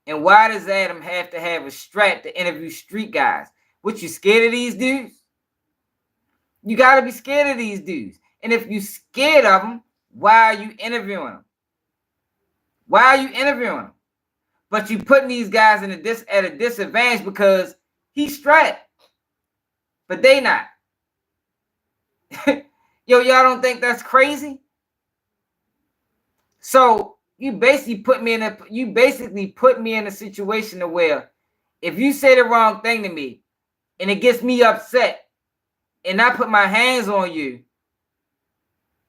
And why does Adam have to have a strap to interview street guys? What, you scared of these dudes? You got to be scared of these dudes. And if you scared of them, why are you interviewing them? Why are you interviewing them? But you putting these guys at a disadvantage because he's strapped. But they not. Yo, y'all don't think that's crazy? So you basically put me in a situation to where if you say the wrong thing to me and it gets me upset and I put my hands on you,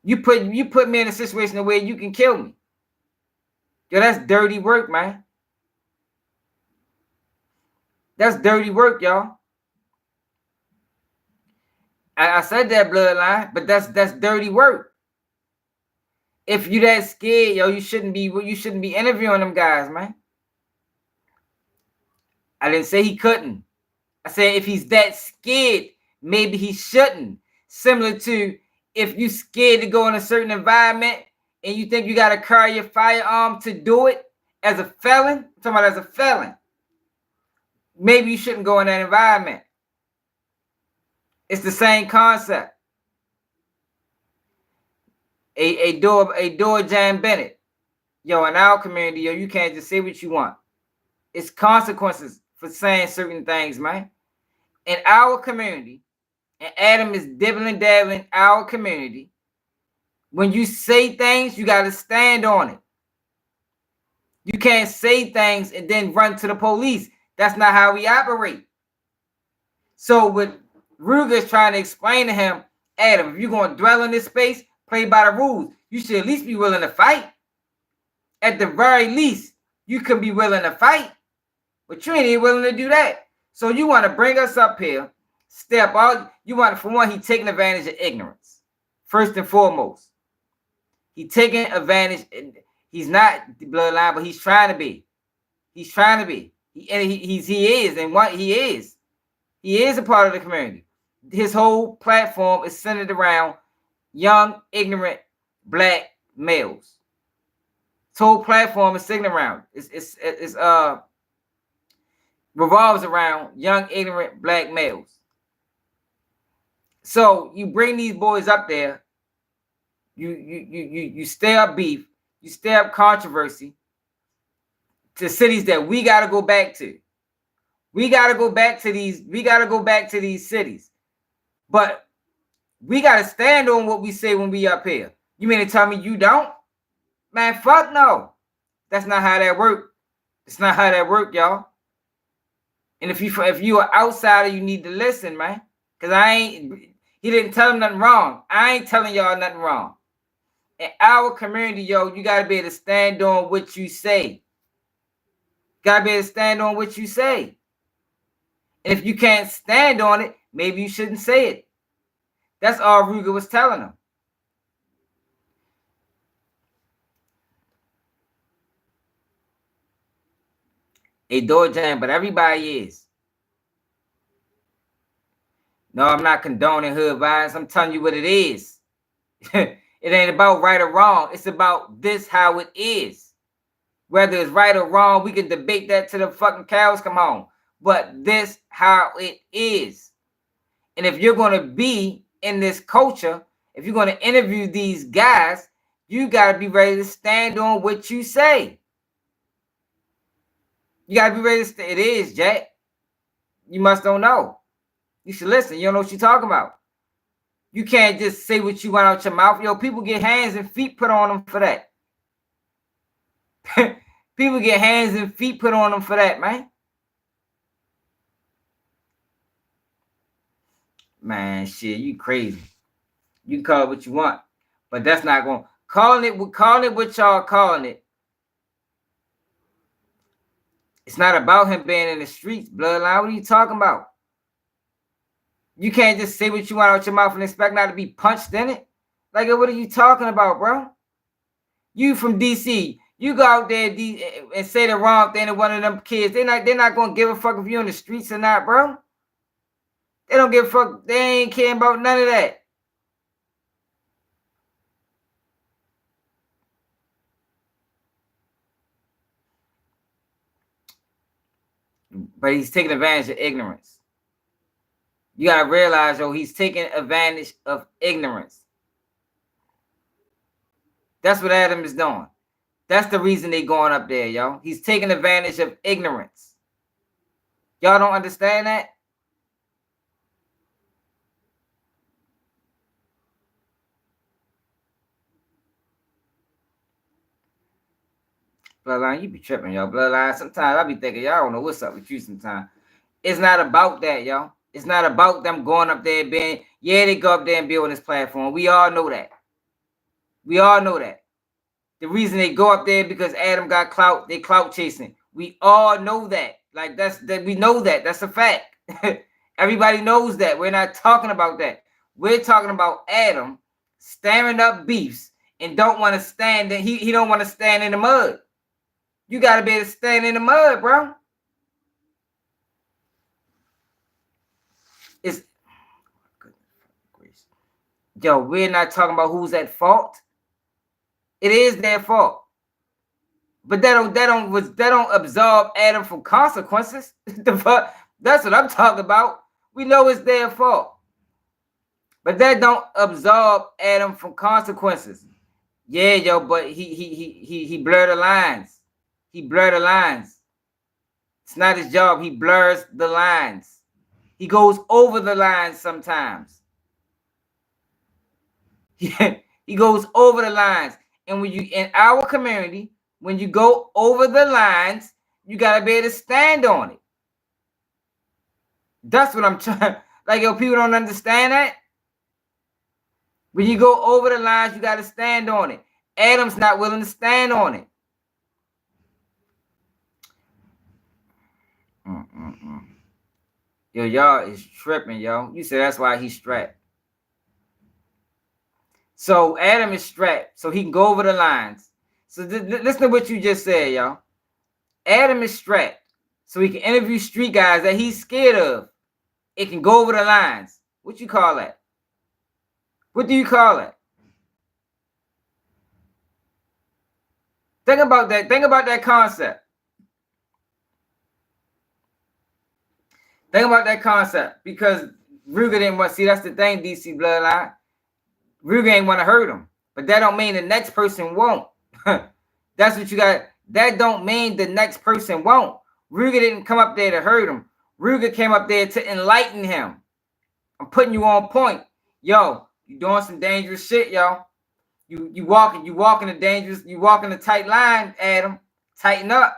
you put me in a situation where you can kill me. Yo, that's dirty work, man. That's dirty work, y'all. I said that, bloodline, but that's dirty work. If you that scared, yo, you shouldn't be interviewing them guys, man. I didn't say he couldn't. I said if he's that scared, maybe he shouldn't. Similar to if you scared to go in a certain environment and you think you got to carry your firearm to do it as a felon. I'm talking about as a felon. Maybe you shouldn't go in that environment. It's the same concept. A door jam Bennett. Yo, in our community, yo, you can't just say what you want. It's consequences for saying certain things, man. In our community, and Adam is dibbling dabbling our community, when you say things, you got to stand on it. You can't say things and then run to the police. That's not how we operate. So what Rooga is trying to explain to him, Adam, if you're going to dwell in this space, play by the rules. You should at least be willing to fight. At the very least, you can be willing to fight. But you ain't even willing to do that. So you want to bring us up here, step out. You want, for one, he's taking advantage of ignorance. First and foremost. He's taking advantage. He's not the bloodline, but he's trying to be. He's trying to be. He is, and what he is. He is a part of the community. His whole platform is centered around young, ignorant, black males. His whole platform is centered around. It's revolves around young, ignorant, black males. So you bring these boys up there. You stir up beef. You stir up controversy to cities that we got to go back to. We got to go back to these. We got to go back to these cities. But we got to stand on what we say when we up here. You mean to tell me you don't? Man, fuck no. That's not how that work. It's not how that work, y'all. And if you are outsider, you need to listen, man. Because he didn't tell him nothing wrong. I ain't telling y'all nothing wrong. In our community, yo, you got to be able to stand on what you say. Got to be able to stand on what you say. And if you can't stand on it, maybe you shouldn't say it. That's all Rooga was telling him. A door jam, but everybody is. No, I'm not condoning hood violence. I'm telling you what it is. It ain't about right or wrong. It's about this how it is. Whether it's right or wrong, we can debate that till the fucking cows come home. But this how it is. And if you're going to be in this culture, if you're going to interview these guys, you got to be ready to stand on what you say. You got to be ready to stand. It is, Jack. You must don't know. You should listen. You don't know what you're talking about. You can't just say what you want out your mouth. Yo, people get hands and feet put on them for that. People get hands and feet put on them for that, man. Man, shit, you crazy. You can call it what you want, but that's not going. Calling it what y'all calling it. It's not about him being in the streets, bloodline. What are you talking about? You can't just say what you want out your mouth and expect not to be punched in it. Like, what are you talking about, bro? You from DC. You go out there and say the wrong thing to one of them kids. They're not gonna give a fuck if you're in the streets or not, bro. They don't give a fuck. They ain't caring about none of that. But he's taking advantage of ignorance. You gotta realize, yo, he's taking advantage of ignorance. That's what Adam is doing. That's the reason they going up there, yo. He's taking advantage of ignorance. Y'all don't understand that? Bloodline, you be tripping, yo. Bloodline, sometimes I be thinking, y'all don't know what's up with you sometimes. It's not about that, yo. It's not about them going up there being, yeah, they go up there and be on this platform. We all know that. We all know that. The reason they go up there because Adam got clout, they clout chasing. We all know that. Like we know that. That's a fact. Everybody knows that. We're not talking about that. We're talking about Adam staring up beefs and don't want to stand there. He don't want to stand in the mud. You gotta be able to stand in the mud, bro. Yo, we're not talking about who's at fault. It is their fault. But that don't absolve Adam from consequences. That's what I'm talking about. We know it's their fault. But that don't absolve Adam from consequences. Yeah, yo, but he blurred the lines. He blurred the lines. It's not his job. He blurs the lines. He goes over the lines sometimes. He goes over the lines. And when you in our community, when you go over the lines, you gotta be able to stand on it. That's what I'm trying. Like, yo, people don't understand that. When you go over the lines, you gotta stand on it. Adam's not willing to stand on it. Yo, y'all is tripping, yo. You said that's why he's strapped. So Adam is strapped, so he can go over the lines. So listen to what you just said, y'all. Adam is strapped, so he can interview street guys that he's scared of. It can go over the lines. What you call that? What do you call it? Think about that. Think about that concept. Think about that concept, because Rooga didn't want to see. That's the thing, DC Bloodline. Rooga ain't want to hurt him, but that don't mean the next person won't. That's what you got. That don't mean the next person won't. Rooga didn't come up there to hurt him. Rooga came up there to enlighten him. I'm putting you on point. Yo, you doing some dangerous shit, yo. You walking a tight line, Adam. Tighten up.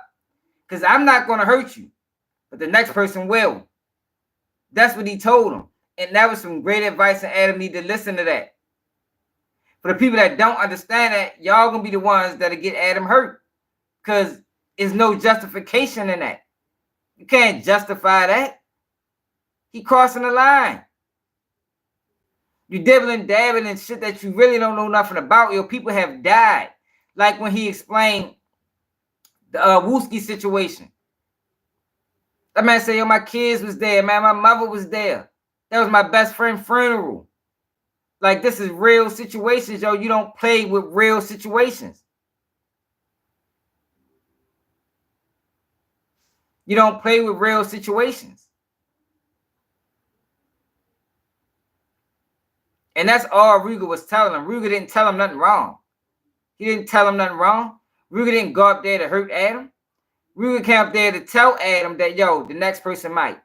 Because I'm not gonna hurt you, but the next person will. That's what he told him. And that was some great advice, and Adam need to listen to that. For the people that don't understand that, y'all gonna be the ones that'll get Adam hurt. Because there's no justification in that. You can't justify that. He crossing the line. You dibbling, dabbling and shit that you really don't know nothing about. Yo, people have died. Like when he explained the Wooski situation. That man said, yo, my kids was there, man. My mother was there. That was my best friend's funeral. Like, this is real situations, yo. You don't play with real situations. You don't play with real situations. And that's all Rooga was telling him. Rooga didn't tell him nothing wrong. He didn't tell him nothing wrong. Rooga didn't go up there to hurt Adam. Rooga came up there to tell Adam that, yo, the next person might.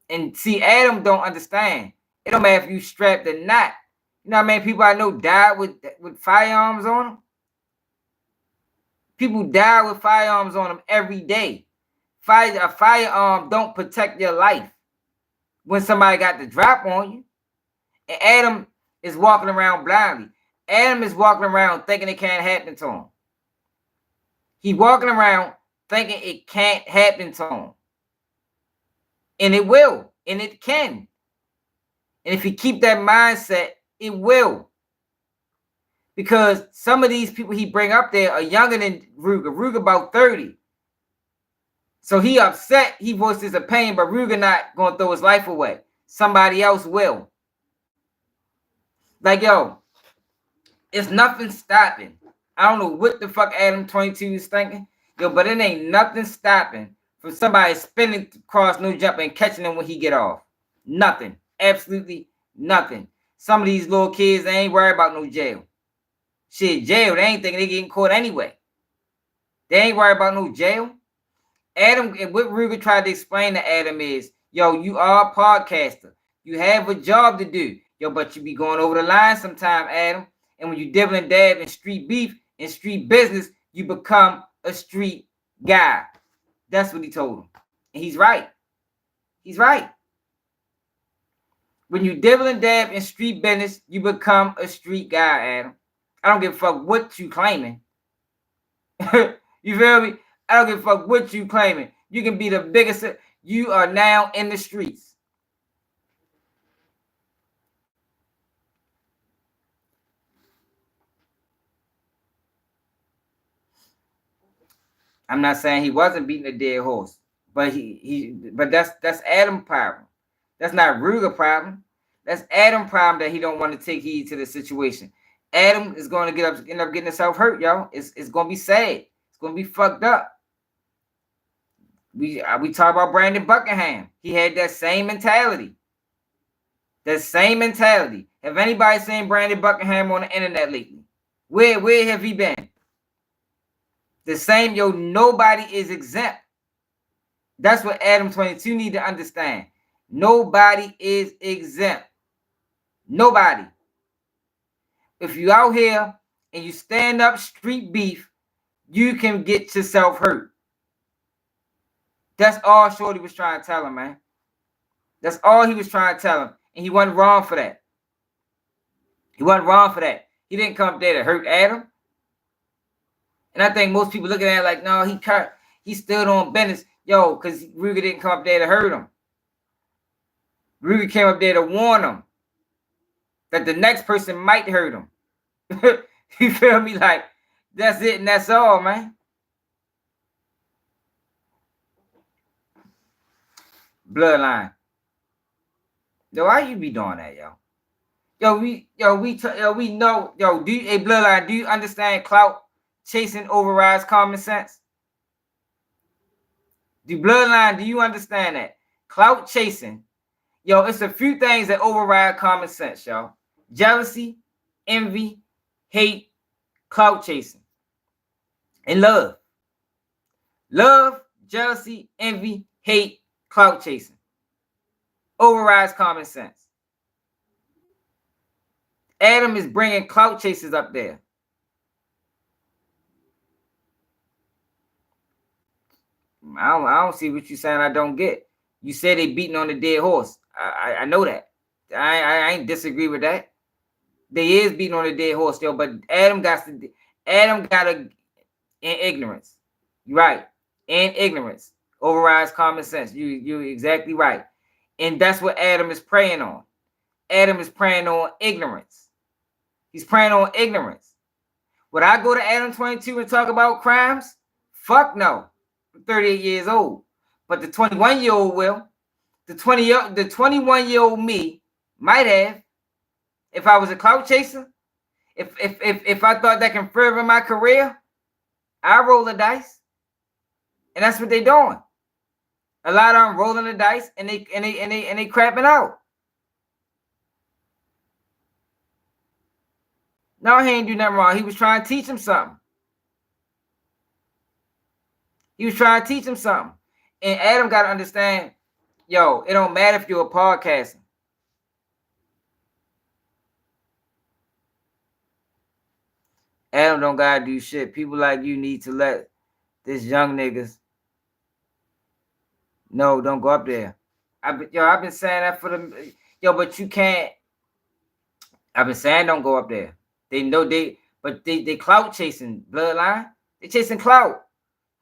And see, Adam don't understand. It don't matter if you strapped or not. You know how many people I know died with firearms on them? People die with firearms on them every day. A firearm don't protect your life when somebody got the drop on you. And Adam is walking around blindly. Adam is walking around thinking it can't happen to him. He's walking around thinking it can't happen to him. And it will. And it can. And if you keep that mindset, it will. Because some of these people he bring up there are younger than Rooga. Rooga about 30. So he upset. He voiced his opinion, but Rooga not going to throw his life away. Somebody else will. Like, yo, it's nothing stopping. I don't know what the fuck ADAM22 is thinking. Yo, but it ain't nothing stopping from somebody spinning across no jumper and catching him when he get off? Nothing. Absolutely nothing. Some of these little kids, they ain't worried about no jail. Shit, jail, they ain't thinking they getting caught anyway. They ain't worried about no jail. Adam, and what Rooga tried to explain to Adam is, yo, you are a podcaster. You have a job to do. Yo, but you be going over the line sometime, Adam. And when you dibble and dab in street beef and street business, you become a street guy. That's what he told him. And he's right. He's right. When you dibble and dab in street business, you become a street guy, Adam. I don't give a fuck what you claiming. You feel me? I don't give a fuck what you claiming. You can be the biggest. You are now in the streets. I'm not saying he wasn't beating a dead horse, but but that's Adam's problem. That's not Rooga problem. That's Adam's problem that he don't want to take heed to the situation. Adam is going to end up getting himself hurt, y'all. It's going to be sad. It's going to be fucked up. We talk about Brandon Buckingham. He had that same mentality. That same mentality. Have anybody seen Brandon Buckingham on the internet lately? Where have he been? The same, yo, nobody is exempt. That's what ADAM22 need to understand. Nobody is exempt. Nobody. If you out here and you stand up street beef, you can get yourself hurt. That's all Shorty was trying to tell him, man. That's all he was trying to tell him. And he wasn't wrong for that. He wasn't wrong for that. He didn't come up there to hurt Adam. And I think most people looking at it like, no, he stood on business. Yo, because Rooga didn't come up there to hurt him. Rooga came up there to warn him that the next person might hurt him. You feel me? Like, that's it and that's all, man. Bloodline. Yo, why you be doing that, yo? We know, Bloodline, do you understand clout chasing overrides common sense? Bloodline, do you understand that? Clout chasing, yo, it's a few things that override common sense, y'all. Jealousy, envy, hate, clout chasing, and love. Love, jealousy, envy, hate, clout chasing. Overrides common sense. Adam is bringing clout chasers up there. I don't see what you're saying. I don't get. You said they beating on the dead horse. I know that. I ain't disagree with that. They is beating on the dead horse, yo. But Adam got in ignorance. You're right. In ignorance overrides common sense. You're exactly right. And that's what Adam is preying on. Adam is preying on ignorance. He's preying on ignorance. Would I go to ADAM22 and talk about crimes? Fuck no. I'm 38 years old. But the 21-year-old will. The 21-year-old me might have. If I was a clout chaser, if I thought that can further my career, I roll the dice. And that's what they're doing. A lot of them rolling the dice and they crapping out. No, he ain't do nothing wrong. He was trying to teach him something. He was trying to teach him something. And Adam got to understand, yo, it don't matter if you're a podcaster. Adam don't got to do shit. People like you need to let this young niggas no, don't go up there. I've been saying that for them. Yo, but you can't. I've been saying don't go up there. They know they clout chasing, Bloodline. They chasing clout.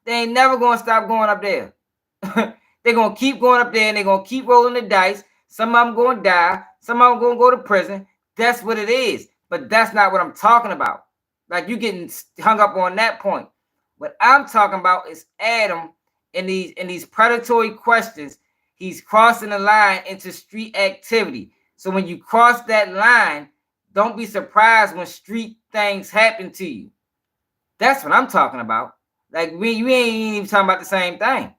They ain't never gonna stop going up there. They're gonna keep going up there and they're gonna keep rolling the dice. Some of them gonna die. Some of them gonna go to prison. That's what it is. But that's not what I'm talking about. Like, you getting hung up on that point. What I'm talking about is Adam in these predatory questions. He's crossing the line into street activity. So when you cross that line, don't be surprised when street things happen to you. That's what I'm talking about. Like, you ain't even talking about the same thing.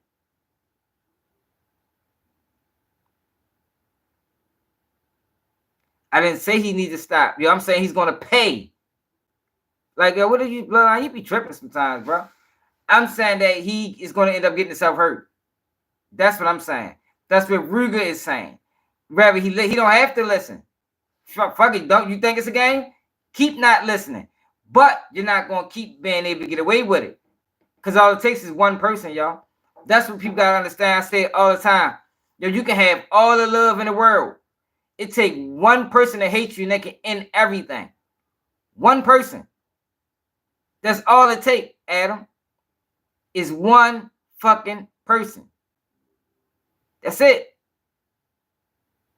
I didn't say he needs to stop. Yo, I'm saying he's gonna pay. Like, yo, what are you, bloodline? You be tripping sometimes, bro. I'm saying that he is gonna end up getting himself hurt. That's what I'm saying. That's what Rooga is saying. Rather, he don't have to listen. Fuck it. Don't you think it's a game? Keep not listening. But you're not gonna keep being able to get away with it. Because all it takes is one person, y'all. That's what people gotta understand. I say it all the time. Yo, you can have all the love in the world. It takes one person to hate you and they can end everything. One person. That's all it takes, Adam. Is one fucking person. That's it.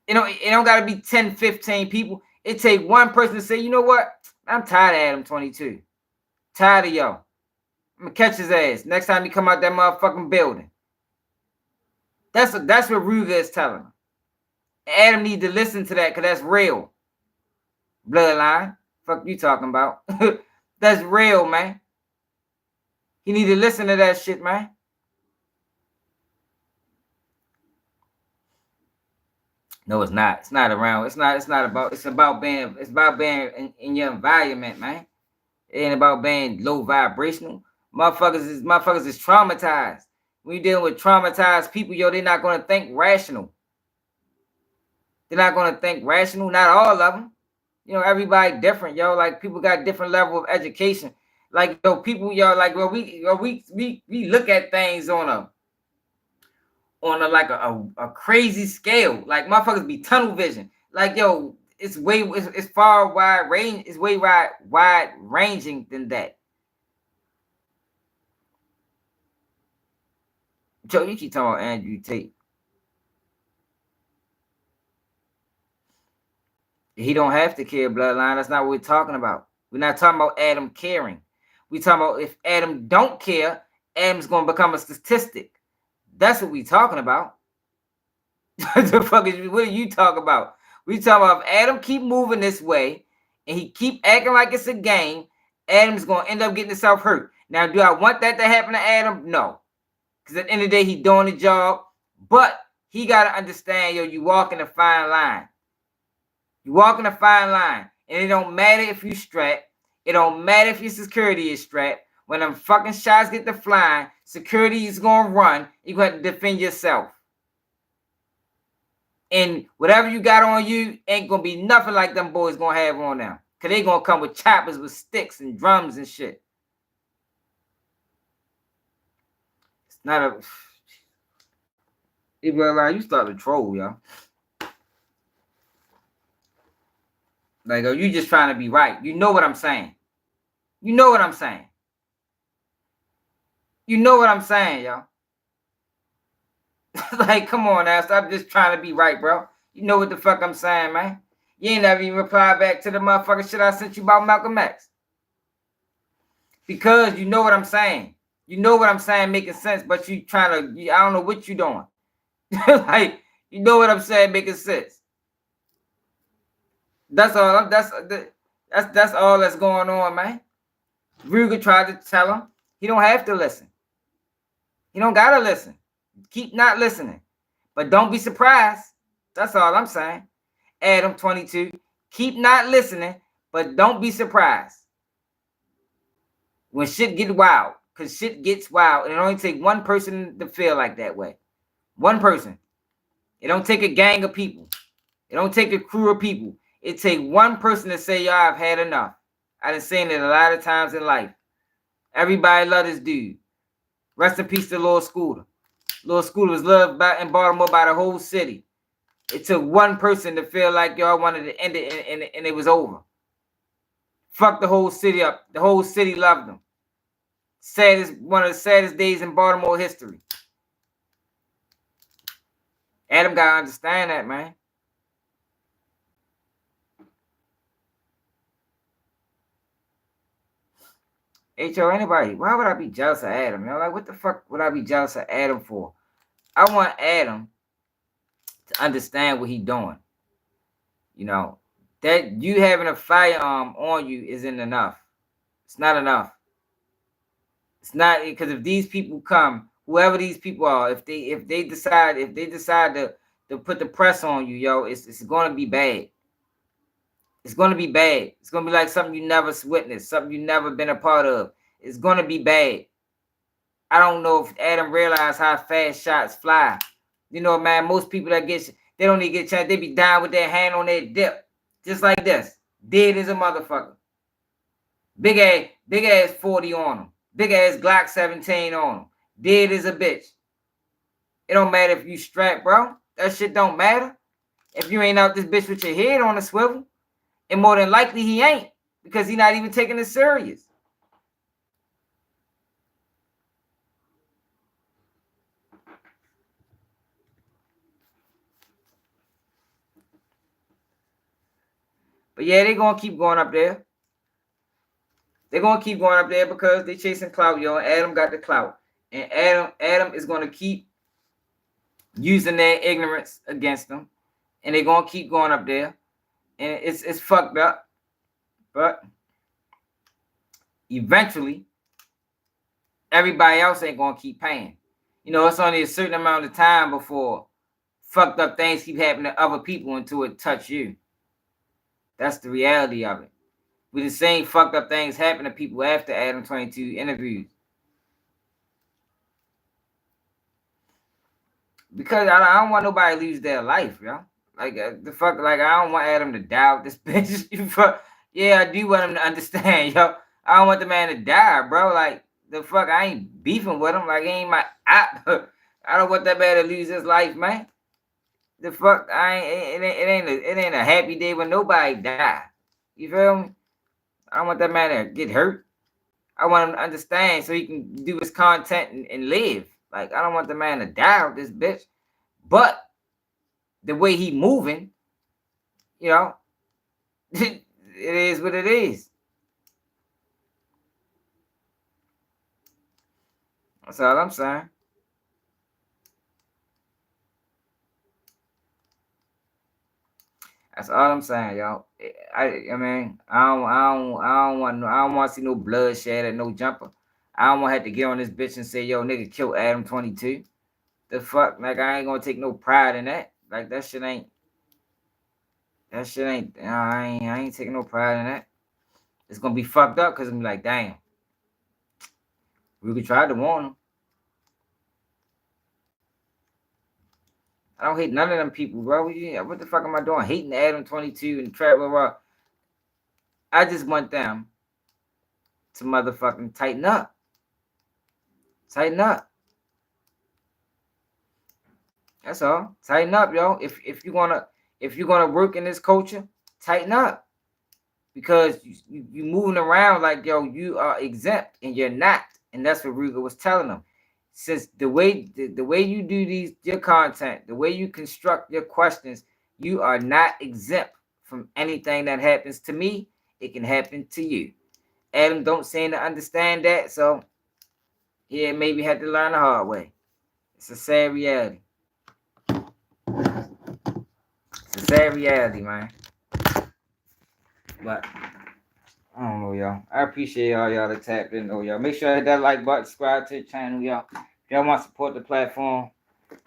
It don't gotta be 10, 15 people. It take one person to say, you know what? I'm tired of ADAM22. Tired of y'all. I'm gonna catch his ass next time he come out that motherfucking building. That's what Rooga is telling him. Adam need to listen to that because that's real. Bloodline. Fuck you talking about. That's real, man. He need to listen to that shit, man. No, it's not. It's not around. It's not about. It's about being in your environment, man. It ain't about being low vibrational. Motherfuckers is traumatized. When you dealing with traumatized people, yo, they're not gonna think rational. They're not gonna think rational. Not all of them. You know, everybody different, yo. Like people got different level of education. Like yo, people, yo, like well, we look at things on a like a crazy scale. Like motherfuckers be tunnel vision. Like yo, it's far wide range. It's way wide ranging than that. Joe, you keep talking about Andrew Tate. He don't have to care, bloodline. That's not what we're talking about. We're not talking about Adam caring. We're talking about if Adam don't care, Adam's gonna become a statistic. That's what we're talking about. The fuck is what are you talking about? We talking about if Adam keep moving this way and he keep acting like it's a game, Adam's gonna end up getting himself hurt. Now, do I want that to happen to Adam? No. Because at the end of the day, he's doing the job. But he gotta understand, yo, you walking a fine line. You walking a fine line. And it don't matter if you strapped. It don't matter if your security is strapped. When them fucking shots get to flying, security is gonna run. You're gonna have to defend yourself. And whatever you got on you ain't gonna be nothing like them boys gonna have on them. Cause they gonna come with choppers with sticks and drums and shit. It's not a you start to troll, y'all. Like, oh, you just trying to be right. You know what I'm saying. You know what I'm saying. You know what I'm saying, y'all. Like, come on now. Stop just trying to be right, bro. You know what the fuck I'm saying, man. You ain't never even replied back to the motherfucking shit I sent you about Malcolm X. Because you know what I'm saying. You know what I'm saying making sense, but you trying to, I don't know what you doing. Like, you know what I'm saying making sense. That's all. That's all that's going on, man. Rooga tried to tell him he don't have to listen. He don't gotta listen. Keep not listening, but don't be surprised. That's all I'm saying. ADAM22, keep not listening, but don't be surprised when shit get wild, because shit gets wild, and it only take one person to feel like that way. One person. It don't take a gang of people. It don't take a crew of people. It take one person to say, y'all, I've had enough. I done seen it a lot of times in life. Everybody love this dude. Rest in peace to Lord Scooter. Lord Scooter was loved in Baltimore by the whole city. It took one person to feel like y'all wanted to end it and it was over. Fuck the whole city up. The whole city loved him. One of the saddest days in Baltimore history. Adam gotta understand that, man. H.O. anybody, why would I be jealous of Adam? You know, like, what the fuck would I be jealous of Adam for? I want Adam to understand what he's doing. You know, that you having a firearm on you isn't enough. It's not enough. It's not, because if these people come, whoever these people are, if they decide to put the press on you, yo, it's going to be bad. It's going to be bad. It's going to be like something you never witnessed, something you never been a part of. It's going to be bad. I don't know if Adam realized how fast shots fly. You know, man, most people that they don't even get a chance. They be down with their hand on their dip. Just like this. Dead as a motherfucker. Big ass 40 on them. Big ass Glock 17 on them. Dead as a bitch. It don't matter if you strapped, bro. That shit don't matter. If you ain't out this bitch with your head on a swivel. And more than likely he ain't. Because he not even taking it serious. But yeah, they gonna keep going up there. They're gonna keep going up there because they chasing clout, yo. And Adam got the clout. And Adam is gonna keep using their ignorance against them. And they're gonna keep going up there. And it's fucked up. But eventually, everybody else ain't gonna keep paying. You know, it's only a certain amount of time before fucked up things keep happening to other people until it touch you. That's the reality of it. We're the same fucked up things happen to people after ADAM22 interviews. Because I don't want nobody to lose their life, yo. Like, the fuck, like, I don't want Adam to die with this bitch. Yeah, I do want him to understand, yo. I don't want the man to die, bro. Like, the fuck, I ain't beefing with him. Like, he ain't my op. I don't want that man to lose his life, man. The fuck, it ain't a happy day when nobody die. You feel me? I don't want that man to get hurt. I want him to understand so he can do his content and live. Like, I don't want the man to die with this bitch. But the way he moving, you know, it is what it is. That's all I'm saying. That's all I'm saying, y'all. I mean, I don't want to see no bloodshed and no jumper. I don't want to have to get on this bitch and say, yo, nigga, kill ADAM22. The fuck, like, I ain't gonna take no pride in that. Like, that shit ain't. I ain't taking no pride in that. It's gonna be fucked up because I'm like, damn. Rooga tried to warn him. I don't hate none of them people, bro. What the fuck am I doing? Hating ADAM22 and Trapper Rock. I just want them to motherfucking tighten up. Tighten up. That's all. Tighten up, yo. If you're gonna work in this culture, tighten up. Because you moving around like, yo, you are exempt and you're not. And that's what Rooga was telling them. Since the way you do your content, the way you construct your questions, you are not exempt from anything that happens to me. It can happen to you. Adam don't seem to understand that, so yeah, maybe had to learn the hard way. It's a sad reality. It's a sad reality, man. But I don't know, y'all. I appreciate all y'all that tapped in, though, y'all. Make sure to hit that like button, subscribe to the channel, y'all. If y'all want to support the platform,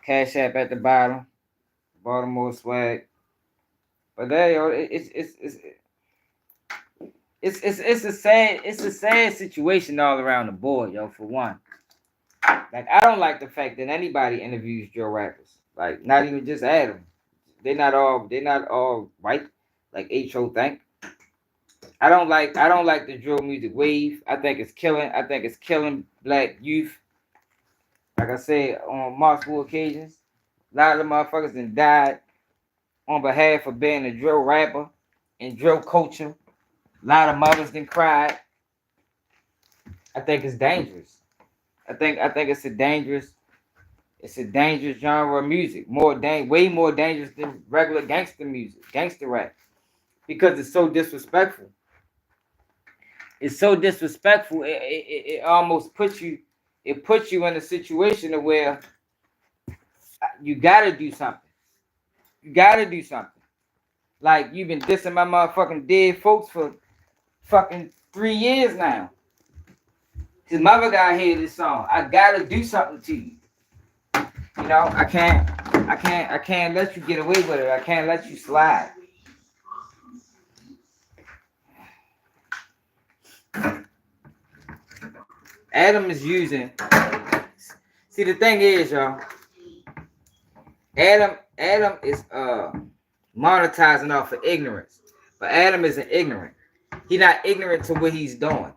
Cash App at the bottom, Baltimore swag. But there, yo, it's a sad situation all around the board, yo. For one, like, I don't like the fact that anybody interviews drill rappers. Like, not even just Adam. They're not all white, like H.O. think. I don't like the drill music wave. I think it's killing black youth. Like I said, on multiple occasions, a lot of the motherfuckers that died on behalf of being a drill rapper and drill culture. A lot of mothers then cried. I think it's dangerous. I think it's a dangerous genre of music. Way more dangerous than regular gangster music, gangster rap, because it's so disrespectful. It's so disrespectful. It almost puts you in a situation where you gotta do something. You gotta do something. Like, you've been dissing my motherfucking dead folks for fucking 3 years now. His mother gotta hear this song. I gotta do something to you. You know, I can't let you get away with it. I can't let you slide. Adam is using. See, the thing is, y'all. Adam is monetizing off of ignorance, but Adam isn't ignorant. He's not ignorant to what he's doing.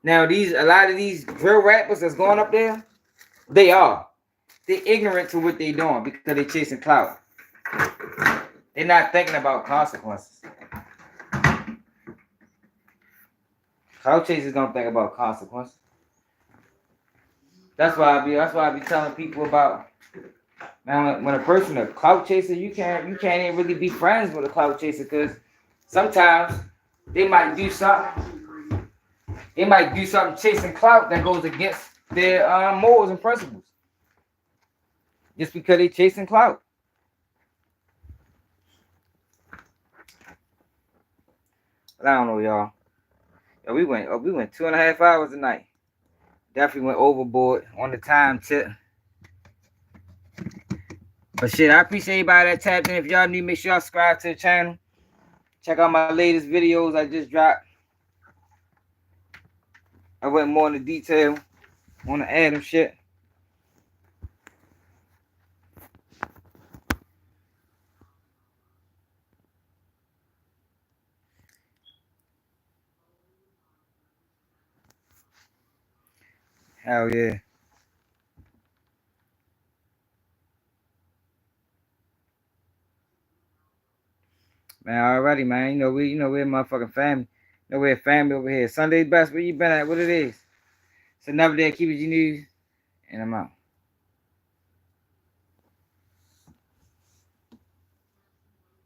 Now, a lot of these drill rappers that's going up there, they are. They're ignorant to what they're doing because they're chasing clout. They're not thinking about consequences. Clout chasers don't think about consequences. That's why I be telling people about, man, when a person a clout chaser, you can't even really be friends with a clout chaser because sometimes they might do something. They might do something chasing clout that goes against their morals and principles. Just because they chasing clout. But I don't know, y'all. Yo, we went 2.5 hours tonight. Definitely went overboard on the time tip. But shit, I appreciate everybody that tapped in. If y'all new, make sure y'all subscribe to the channel. Check out my latest videos I just dropped. I went more into detail on the Adam shit. Hell yeah. Man, already, man. You know we're motherfucking family. You know we're a family over here. Sunday's best. Where you been at? What it is? It's another day of Keep It G News, and I'm out.